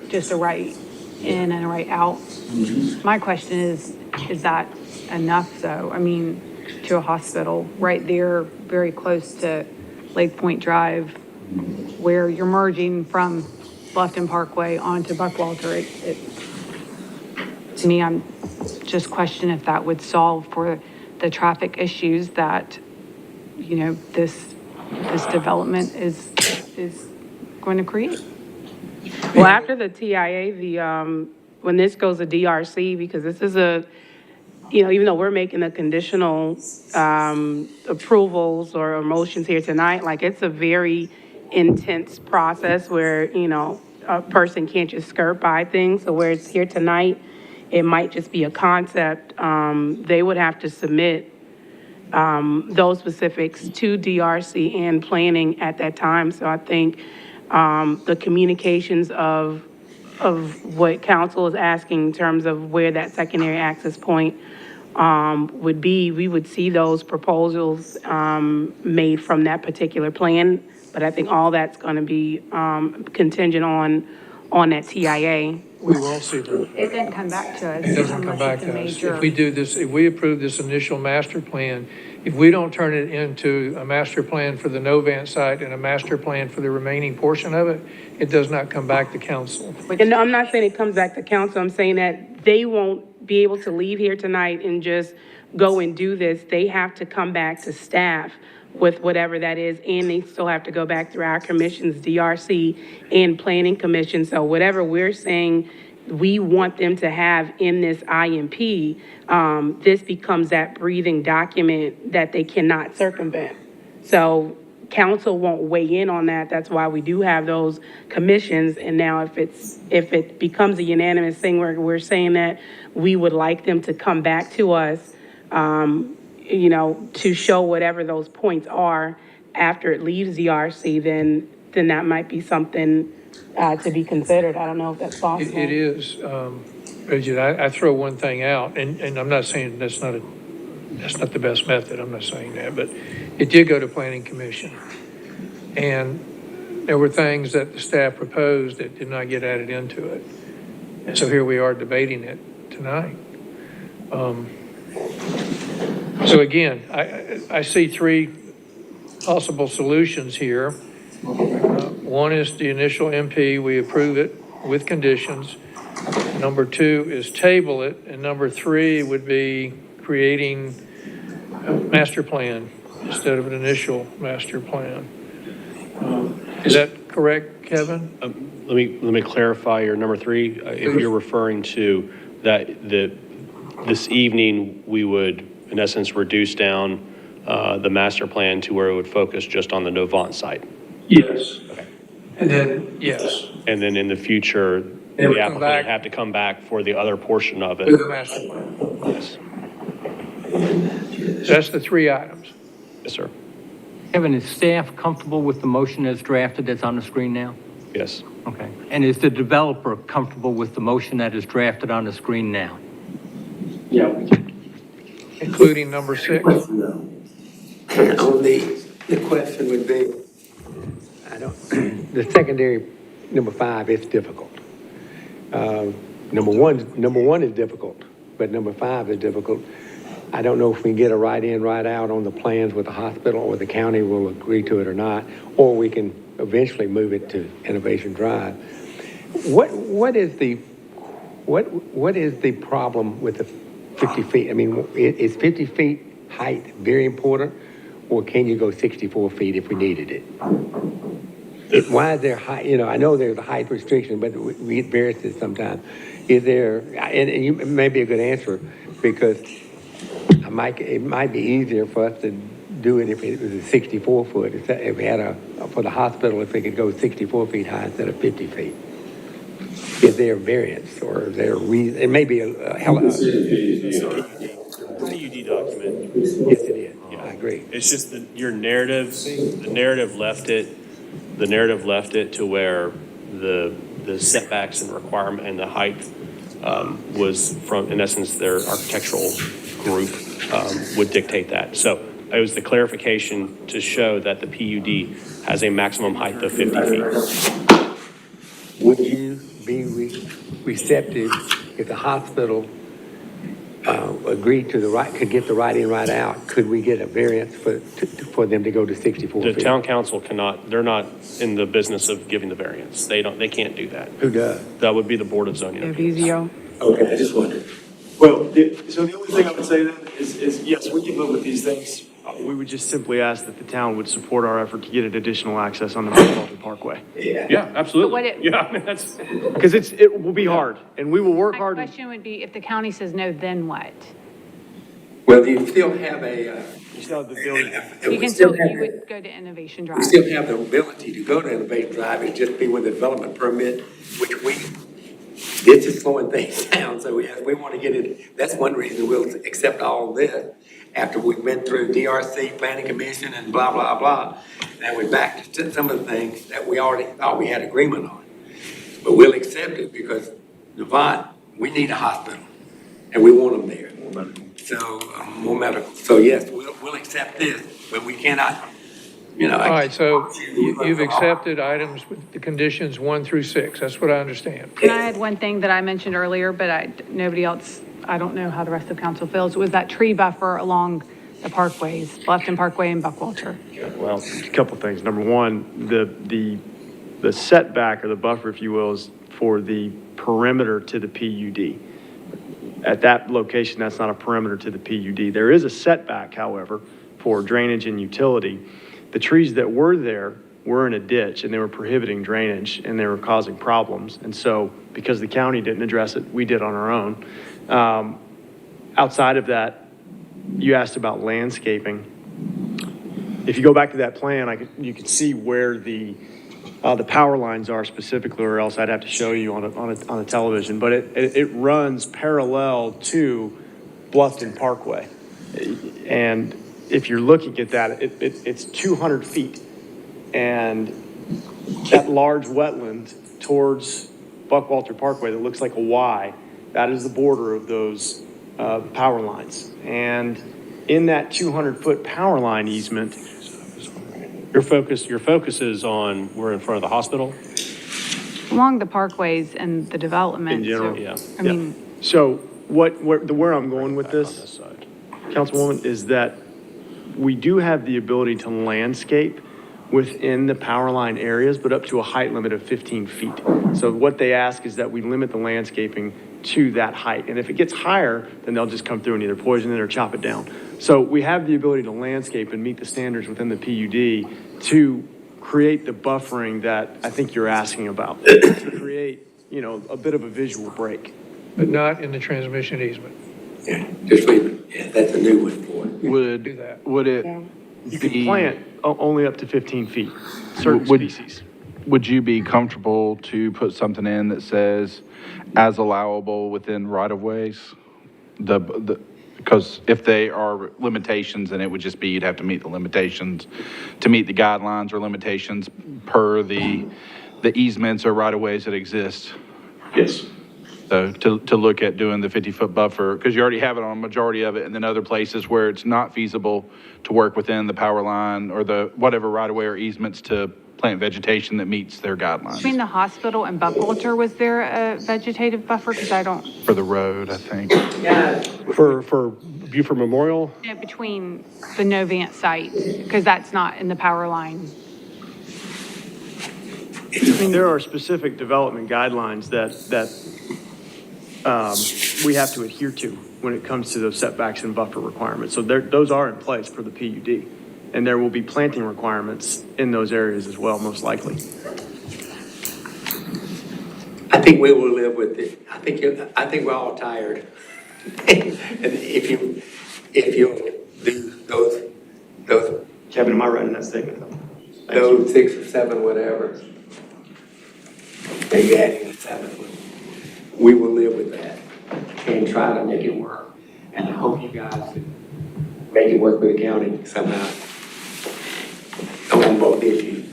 just a right in and a right out? My question is that enough though? I mean, to a hospital right there, very close to Lake Point Drive, where you're merging from Bluffton Parkway onto Buckwalter, to me, I'm just questioning if that would solve for the traffic issues that, you know, this development is going to create. Well, after the TIA, when this goes to DRC, because this is even though we're making the conditional approvals or motions here tonight, like it's a very intense process where, a person can't just skirt by things. So where it's here tonight, it might just be a concept. They would have to submit those specifics to DRC and planning at that time. So I think the communications of what council is asking in terms of where that secondary access point would be, we would see those proposals made from that particular plan. But I think all that's going to be contingent on that TIA. We will see that. It didn't come back to us. It doesn't come back to us. Major... If we do this, if we approve this initial master plan, if we don't turn it into a master plan for the Novant site and a master plan for the remaining portion of it, it does not come back to council. And I'm not saying it comes back to council. I'm saying that they won't be able to leave here tonight and just go and do this. They have to come back to staff with whatever that is, and they still have to go back through our commissions, DRC and Planning Commission. So whatever we're saying we want them to have in this IMP, this becomes that breathing document that they cannot circumvent. So council won't weigh in on that. That's why we do have those commissions. And now if it becomes a unanimous thing where we're saying that we would like them to come back to us, to show whatever those points are after it leaves the RC, then that might be something to be considered. I don't know if that's possible. It is. Bridget, I throw one thing out, and I'm not saying that's not that's not the best method, I'm not saying that, but it did go to planning commission. And there were things that the staff proposed that did not get added into it. And so here we are debating it tonight. So again, I see three possible solutions here. One is the initial MP, we approve it with conditions. Number two is table it, and number three would be creating a master plan instead of an initial master plan. Is that correct, Kevin? Let me clarify your number three. If you're referring to that, this evening, we would, in essence, reduce down the master plan to where it would focus just on the Novant site. Yes. Okay. And then, yes. And then in the future, They would the come applicant back would have to come back for the other portion of it. with a master plan. Yes. That's the three items. Yes, sir. Kevin, is staff comfortable with the motion as drafted that's on the screen now? Yes. Okay. And is the developer comfortable with the motion that is drafted on the screen now? Yeah. Including number 6. Only the question would be, The secondary, number 5, is difficult. Number one is difficult, but number 5 is difficult. I don't know if we can get a right in, right out on the plans with the hospital, or the county will agree to it or not, or we can eventually move it to Innovation Drive. What is the problem with the 50 feet? I mean, is 50 feet height very important, or can you go 64 feet if we needed it? Why is there height? I know there's a height restriction, but we get variances sometimes. Is there, and you may be a good answer, because it might be easier for us to do it if it was a 64 foot, if we had for the hospital, if we could go 64 feet high instead of 50 feet. Is there a variance, or is there a reason? It may be a hell of a... PUD document. Yes, it is. Yeah. I agree. It's just the narrative left it to where the setbacks and requirement and the height was from, in essence, their architectural group would dictate that. So it was the clarification to show that the PUD has a maximum height of 50 feet. Would you be receptive if the hospital agreed to could get the right in, right out? Could we get a variance for them to go to 64 feet? The town council cannot, they're not in the business of giving the variance. They can't do that. Who does? That would be the Board of Zoning. Okay, I just wondered. Well, so the only thing I would say then is yes, we can live with these things. We would just simply ask that the town would support our effort to get additional access on the Bluffton Parkway. Yeah, absolutely. But what it- Yeah, I mean, that's. Because it will be hard, and we will work My hard. question would be, if the county says no, then what? well, you still have a, You still have the ability. You can still, you would go to Innovation Drive. we still have the ability to go to Innovation Drive, it's just be with a development permit, which this is slowing things down, so we want to get it, that's one reason we'll accept all this after we've been through DRC, Planning Commission, and blah, blah, blah. Now we're back to some of the things that we already thought we had agreement on. But we'll accept it because Devon, we need a hospital, and we want them there. So, more medical. So yes, we'll accept this, but we cannot, All right, so you've accepted items with the conditions 1 through 6. That's what I understand. Can I add one thing that I mentioned earlier, but nobody else, I don't know how the rest of council feels, was that tree buffer along the parkways, Bluffton Parkway and Buckwalter. Well, a couple of things. Number one, the setback, or the buffer, if you will, is for the perimeter to the PUD. At that location, that's not a perimeter to the PUD. There is a setback, however, for drainage and utility. The trees that were there were in a ditch, and they were prohibiting drainage, and they were causing problems. And so, because the county didn't address it, we did on our own. Outside of that, you asked about landscaping. If you go back to that plan, you can see where the power lines are specifically, or else I'd have to show you on a television. But it runs parallel to Bluffton Parkway, and if you're looking at that, it's 200 feet, and that large wetland towards Buckwalter Parkway that looks like a Y, that is the border of those power lines. And in that 200-foot power line easement. Your focus is on, we're in front of the hospital? Along the parkways and the development. In general? so- Yeah. I mean, So where I'm going with Back on this, side. Councilwoman, is that we do have the ability to landscape within the power line areas, but up to a height limit of 15 feet. So what they ask is that we limit the landscaping to that height. And if it gets higher, then they'll just come through and either poison it or chop it down. So we have the ability to landscape and meet the standards within the PUD to create the buffering that I think you're asking about, to create, a bit of a visual break. But not in the transmission easement. Yeah, just leave it. Yeah, that's a new one for it. Do that. Would it You can be? plant only up to 15 feet, certain Would- species. Would you be comfortable to put something in that says as allowable within right-of-ways? Because if they are limitations, then it would just be you'd have to meet the limitations to meet the guidelines or limitations per the easements or right-of-ways that exist. Yes. So to look at doing the 50-foot buffer, because you already have it on a majority of it, and then other places where it's not feasible to work within the power line or the whatever right-of-way or easements to plant vegetation that meets their guidelines. between the hospital and Buckwalter, was there a vegetative buffer? Because I don't, For the road, I think. For Buford Memorial? between the Novant site, because that's not in the power line. There are specific development guidelines that we have to adhere to when it comes to those setbacks and buffer requirements. So those are in place for the PUD. And there will be planting requirements in those areas as well, most likely. I think we will live with it. I think we're all tired. And if you do those, Kevin, am I right in that statement? those 6 or 7, whatever, maybe adding a 7th one, we will live with that and try to make it work. And I hope you guys can make it work with the county somehow. On both issues.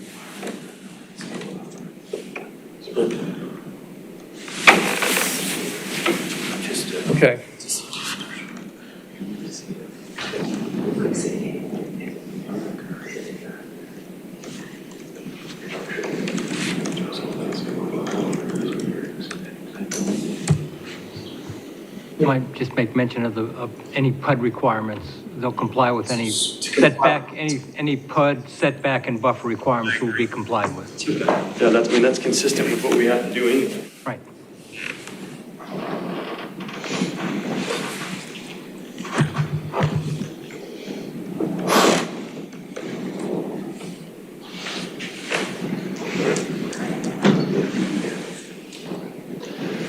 Okay. You might just make mention of any PUD requirements. They'll comply with any setback, any PUD setback and buffer requirements will be complied with. Yeah, that's consistent with what we have to do anyway. Right.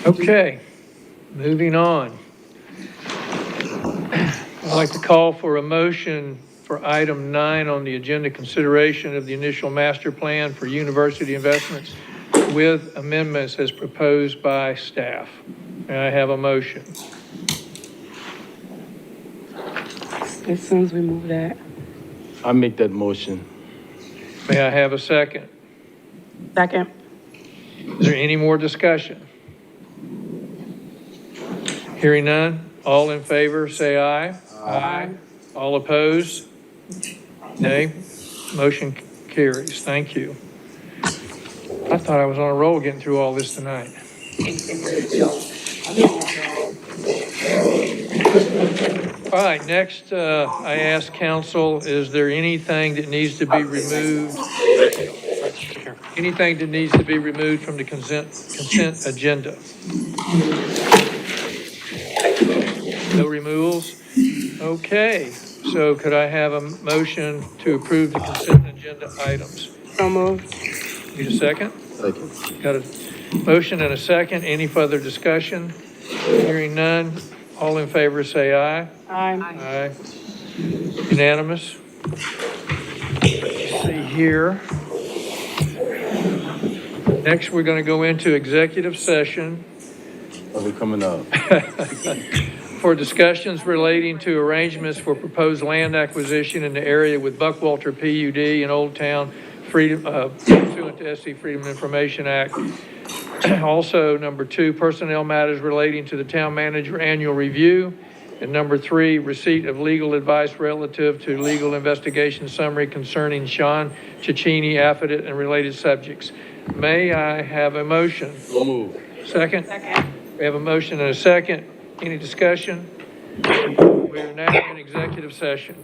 Okay, moving on. I'd like to call for a motion for item 9 on the agenda, consideration of the initial master plan for university investments with amendments as proposed by staff. May I have a motion? As soon as we move that. I make that motion. May I have a second? Second. Is there any more discussion? Hearing none, all in favor, say aye. Aye. All opposed? Nay. Motion carries. Thank you. I thought I was on a roll getting through all this tonight. All right, next, I ask council, is there anything that needs to be removed? Anything that needs to be removed from the consent agenda? No removals? Okay, so could I have a motion to approve the consent agenda items? So moved. Need a second? Second. Got a motion and a second. Any further discussion? Hearing none. All in favor, say aye. Aye. Aye. Unanimous. Let's see here. Next, we're going to go into executive session Are we coming up? for discussions relating to arrangements for proposed land acquisition in the area with Buckwalter PUD and Old Town Freedom, pursuant to SC Freedom of Information Act. Also, number 2, personnel matters relating to the town manager annual review, And number 3, receipt of legal advice relative to legal investigation summary concerning Sean Cicchini affidavit and related subjects. May I have a motion? So move. Second? Second. We have a motion and a second. Any discussion? We are now in executive session.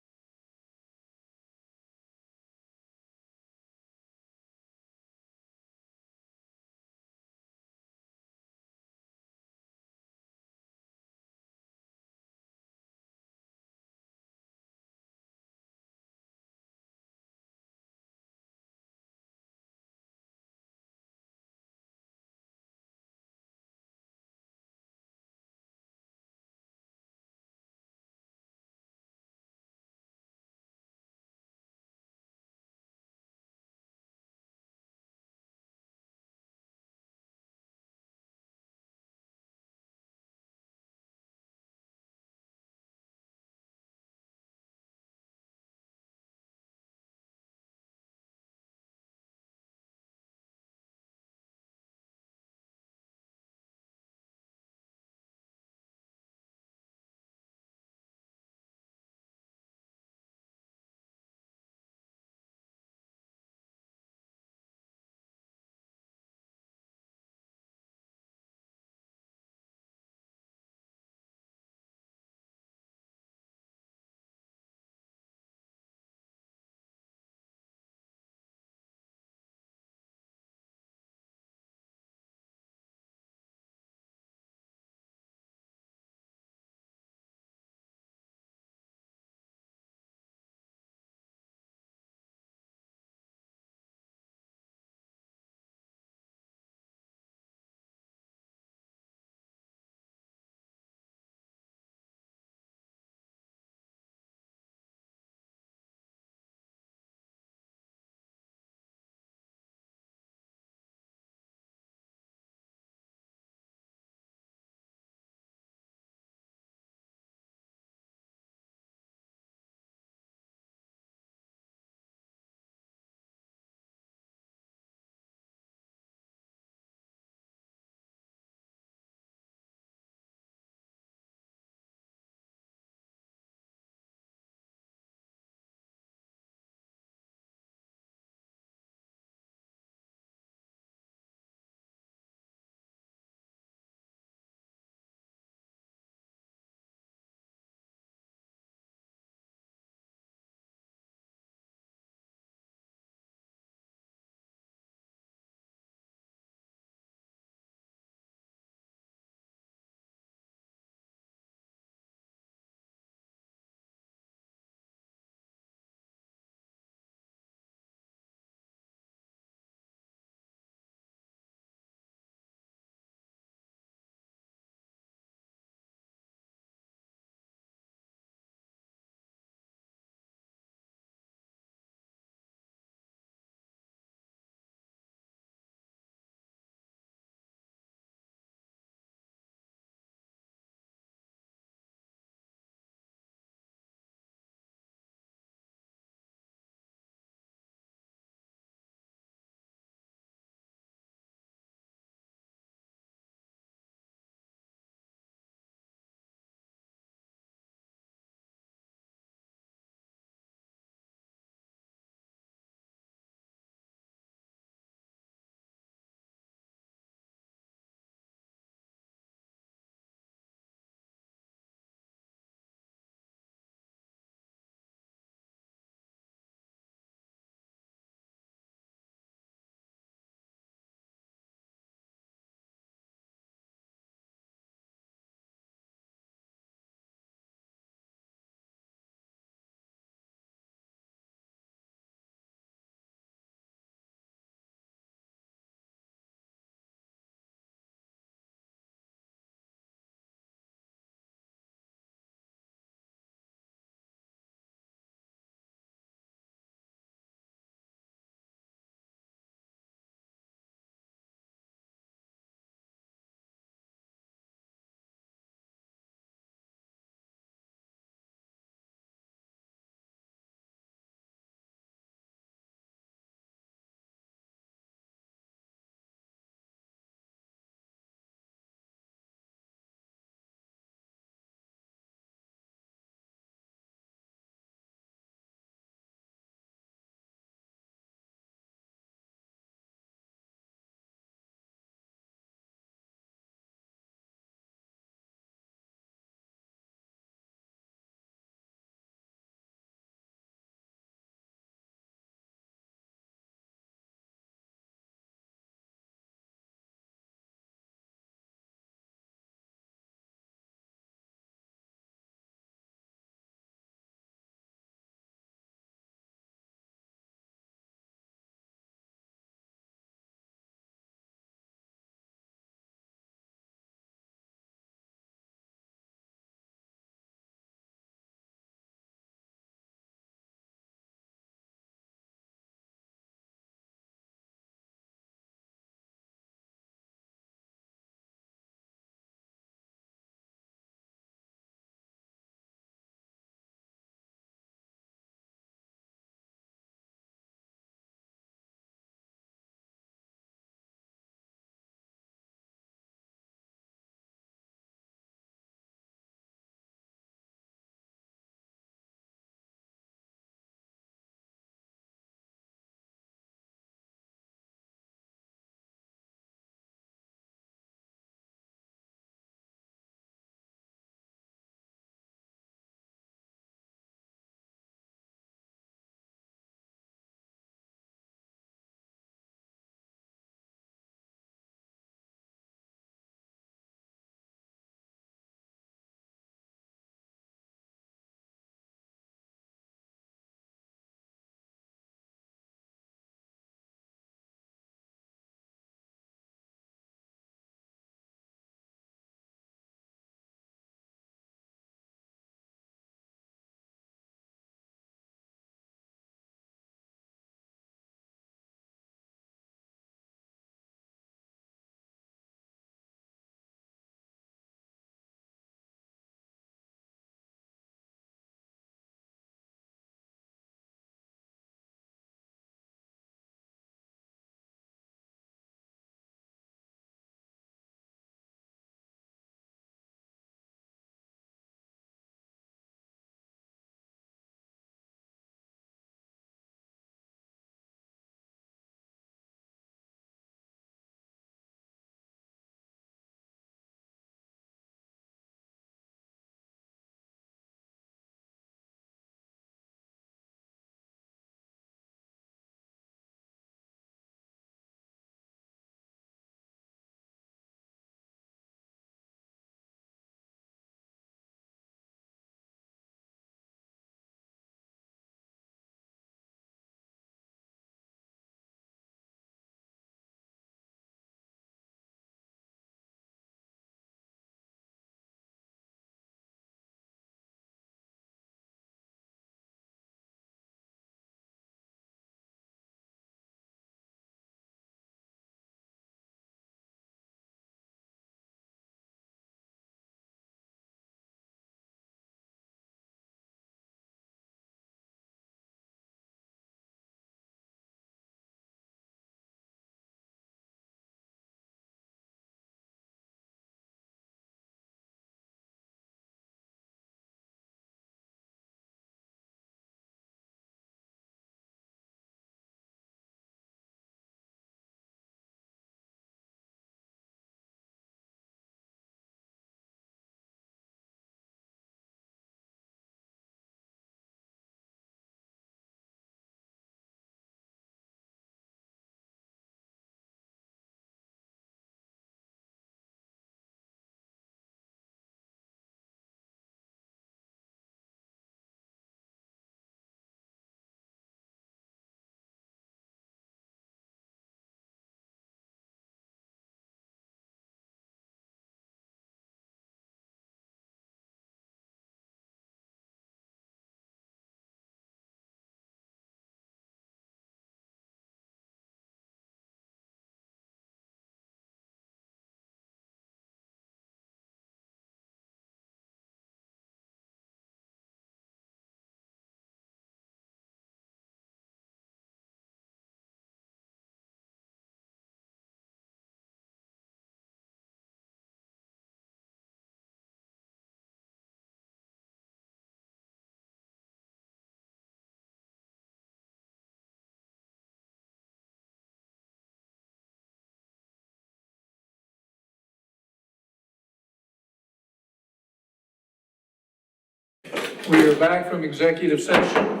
We are back from executive session.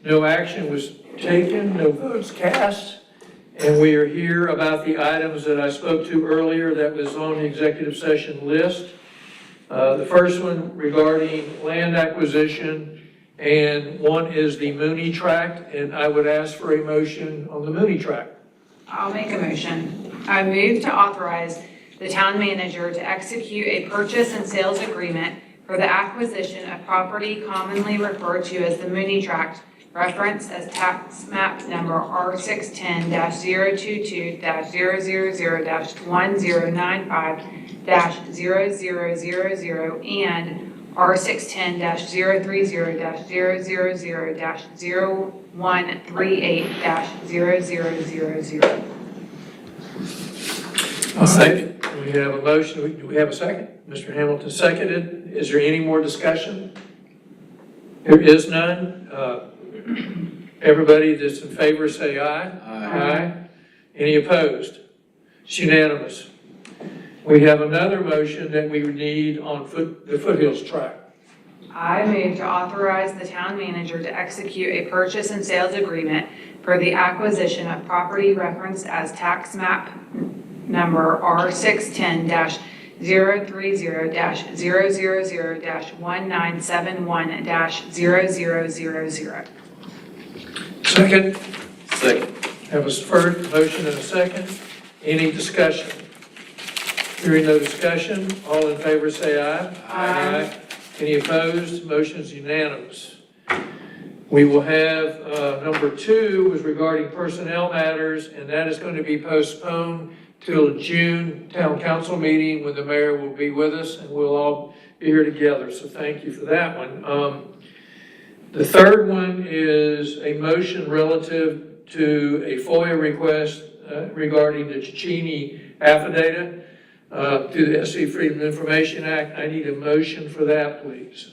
No action was taken, no votes cast, and we are here about the items that I spoke to earlier that was on the executive session list. The first one regarding land acquisition, and one is the Mooney Tract, and I would ask for a motion on the Mooney Tract. I'll make a motion. I move to authorize the town manager to execute a purchase and sales agreement for the acquisition of property commonly referred to as the Mooney Tract, referenced as tax map number R610-022-000-1095-0000 and R610-030-000-0138-0000. Second. We have a motion. Do we have a second? Mr. Hamilton seconded. Is there any more discussion? There is none. Everybody that's in favor say aye. Aye. Any opposed? It's unanimous. We have another motion that we need on the Foothills Tract. I move to authorize the town manager to execute a purchase and sales agreement for the acquisition of property referenced as tax map number R610-030-000-1971-0000. Second? Second. Have a first motion and a second. Any discussion? Hearing no discussion, all in favor say aye. Aye. Any opposed? Motion is unanimous. We will have, number 2 is regarding personnel matters, and that is going to be postponed till June town council meeting when the mayor will be with us and we'll all be here together. So thank you for that one. The third one is a motion relative to a FOIA request regarding the Cicchini affidavit through the SC Freedom of Information Act. I need a motion for that, please.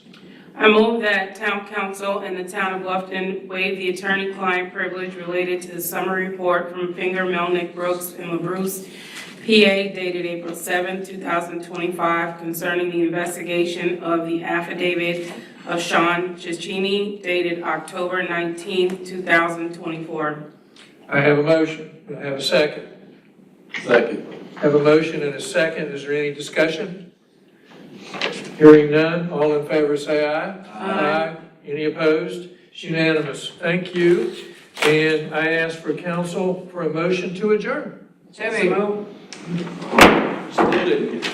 I move that town council and the town of Bluffton waive the attorney-client privilege related to the summary report from Finger, Melnick, Brooks, and LaBruce, PA, dated April 7, 2025, concerning the investigation of the affidavit of Sean Cicchini, dated October 19, 2024. I have a motion. Do I have a second? Second. Have a motion and a second. Is there any discussion? Hearing none, all in favor say aye. Aye. Any opposed? It's unanimous. Thank you. And I ask for council for a motion to adjourn. So moved. Still didn't get it.